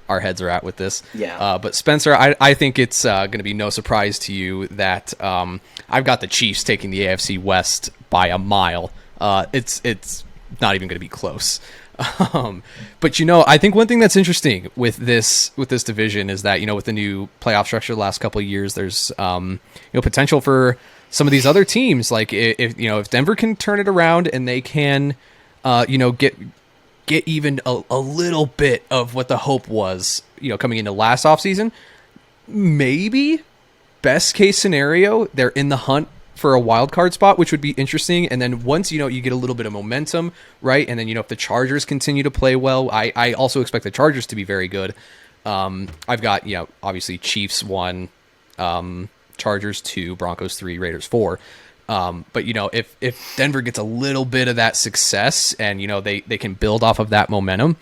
our heads are at with this. Yeah. But Spencer, I think it's going to be no surprise to you that I've got the Chiefs taking the AFC West by a mile. It's not even going to be close. But I think one thing that's interesting with this division is that with the new playoff structure the last couple of years, there's potential for some of these other teams. Like if Denver can turn it around and they can get even a little bit of what the hope was coming into last offseason, maybe best case scenario they're in the hunt for a wild card spot, which would be interesting. And then once you get a little bit of momentum, right? And then if the Chargers continue to play well, I also expect the Chargers to be very good. I've got obviously Chiefs 1, Chargers 2, Broncos 3, Raiders 4. But if Denver gets a little bit of that success and they can build off of that momentum,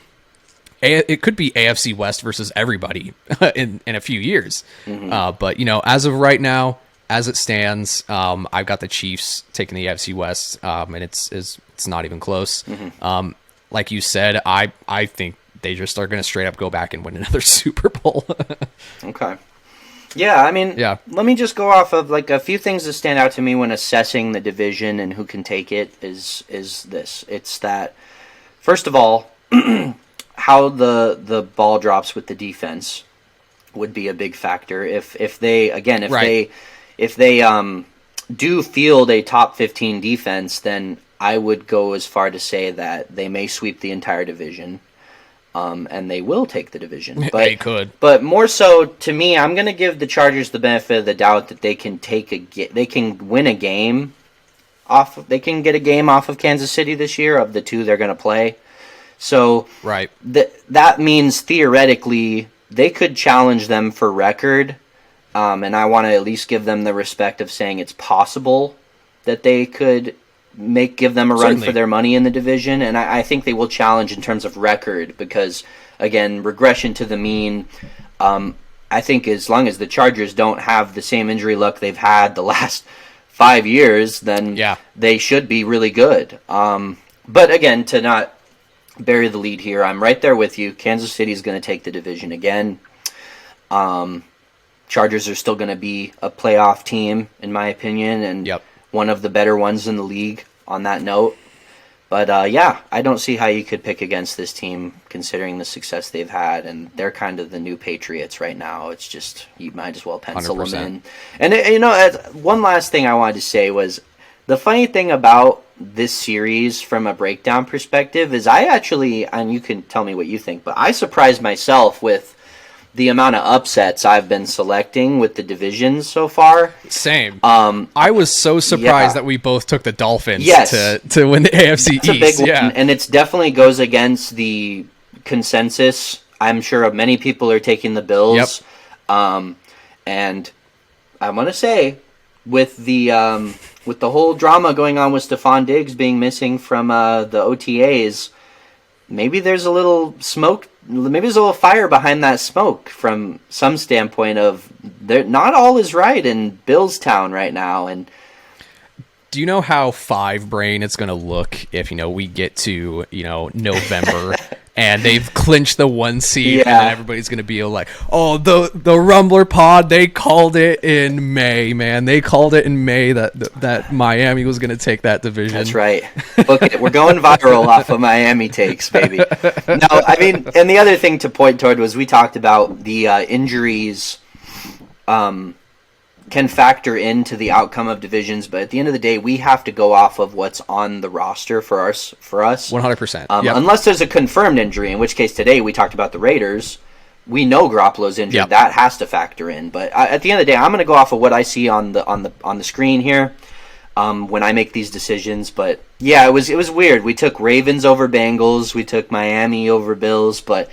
it could be AFC West versus everybody in a few years. Mm-hmm. But as of right now, as it stands, I've got the Chiefs taking the AFC West, and it's not even close. Mm-hmm. Like you said, I think they just are going to straight up go back and win another Super Bowl. Okay. Yeah, I mean, let me just go off of like a few things that stand out to me when assessing the division and who can take it is this. It's that, first of all, how the ball drops with the defense would be a big factor. If they do field a top 15 defense, then I would go as far to say that they may sweep the entire division. And they will take the division. But, they could. But more so, to me, I'm going to give the Chargers the benefit of the doubt that they can they can win a game off. They can get a game off of Kansas City this year of the two they're going to play. So right. That means theoretically they could challenge them for record. And I want to at least give them the respect of saying it's possible that they could give them a run for their money in the division, and I think they will challenge in terms of record because, again, regression to the mean. I think as long as the Chargers don't have the same injury luck they've had the last 5 years, then they should be really good. But again, to not bury the lead here, I'm right there with you. Kansas City is going to take the division again. Chargers are still going to be a playoff team, in my opinion, and one of the better ones in the league on that note. But I don't see how you could pick against this team considering the success they've had, and they're kind of the new Patriots right now. It's just, you might as well pencil 100%. Them in. And one last thing I wanted to say was the funny thing about this series from a breakdown perspective is I actually, and you can tell me what you think, but I surprised myself with the amount of upsets I've been selecting with the divisions so far. Same. I was so surprised that we both took the Dolphins to win the AFC That's East. A big one, and it definitely goes against the consensus. I'm sure many people are taking the Bills. And I want to say, with the whole drama going on with Stephon Diggs being missing from the OTAs, maybe there's a little smoke. Maybe there's a little fire behind that smoke from some standpoint of not all is right in Billstown right now. And do you know how five brain it's going to look if we get to November and they've clinched the 1 seed and then everybody's going to be like, oh, the Rumber Pod, they called it in May, man. They called it in May that Miami was going to take that division. That's right. Look, we're going viral off of Miami takes, baby. No, I mean, and the other thing to point toward was we talked about the injuries can factor into the outcome of divisions, but at the end of the day, we have to go off of what's on the roster for us. 100%. Yep. Unless there's a confirmed injury, in which case today we talked about the Raiders. We know Garoppolo's injured. Yep. That has to factor in. But at the end of the day, I'm going to go off of what I see on the screen here when I make these decisions. But yeah, it was weird. We took Ravens over Bengals. We took Miami over Bills. But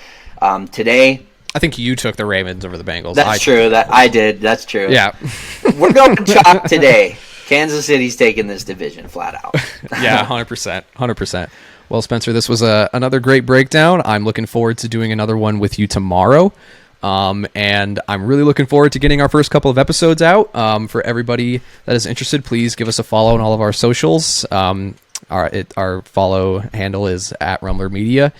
today, I think you took the Ravens over the Bengals. That's true. That I did. That's true. Yeah. We're going chalk today. Kansas City's taking this division flat out. Yeah, 100%. 100%. Well, Spencer, this was another great breakdown. I'm looking forward to doing another one with you tomorrow. And I'm really looking forward to getting our first couple of episodes out. For everybody that is interested, please give us a follow on all of our socials. Our follow handle is @RumberMedia.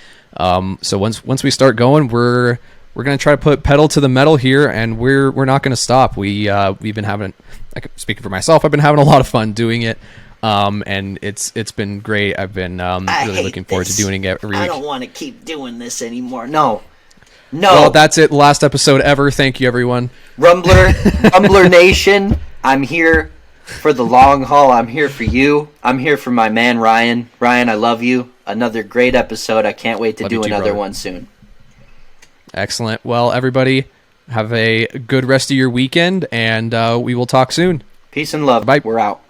So once we start going, we're going to try to put pedal to the metal here, and we're not going to stop. We've been having, speaking for myself, I've been having a lot of fun doing it. And it's been great. I've been really looking forward to doing it every week. I don't want to keep doing this anymore. No. Well, that's it. Last episode ever. Thank you, everyone. Rumbler Nation, I'm here for the long haul. I'm here for you. I'm here for my man, Ryan. Ryan, I love you. Another great episode. I can't wait to do another one soon. Excellent. Well, everybody, have a good rest of your weekend, and we will talk soon. Peace and love. Bye. We're out.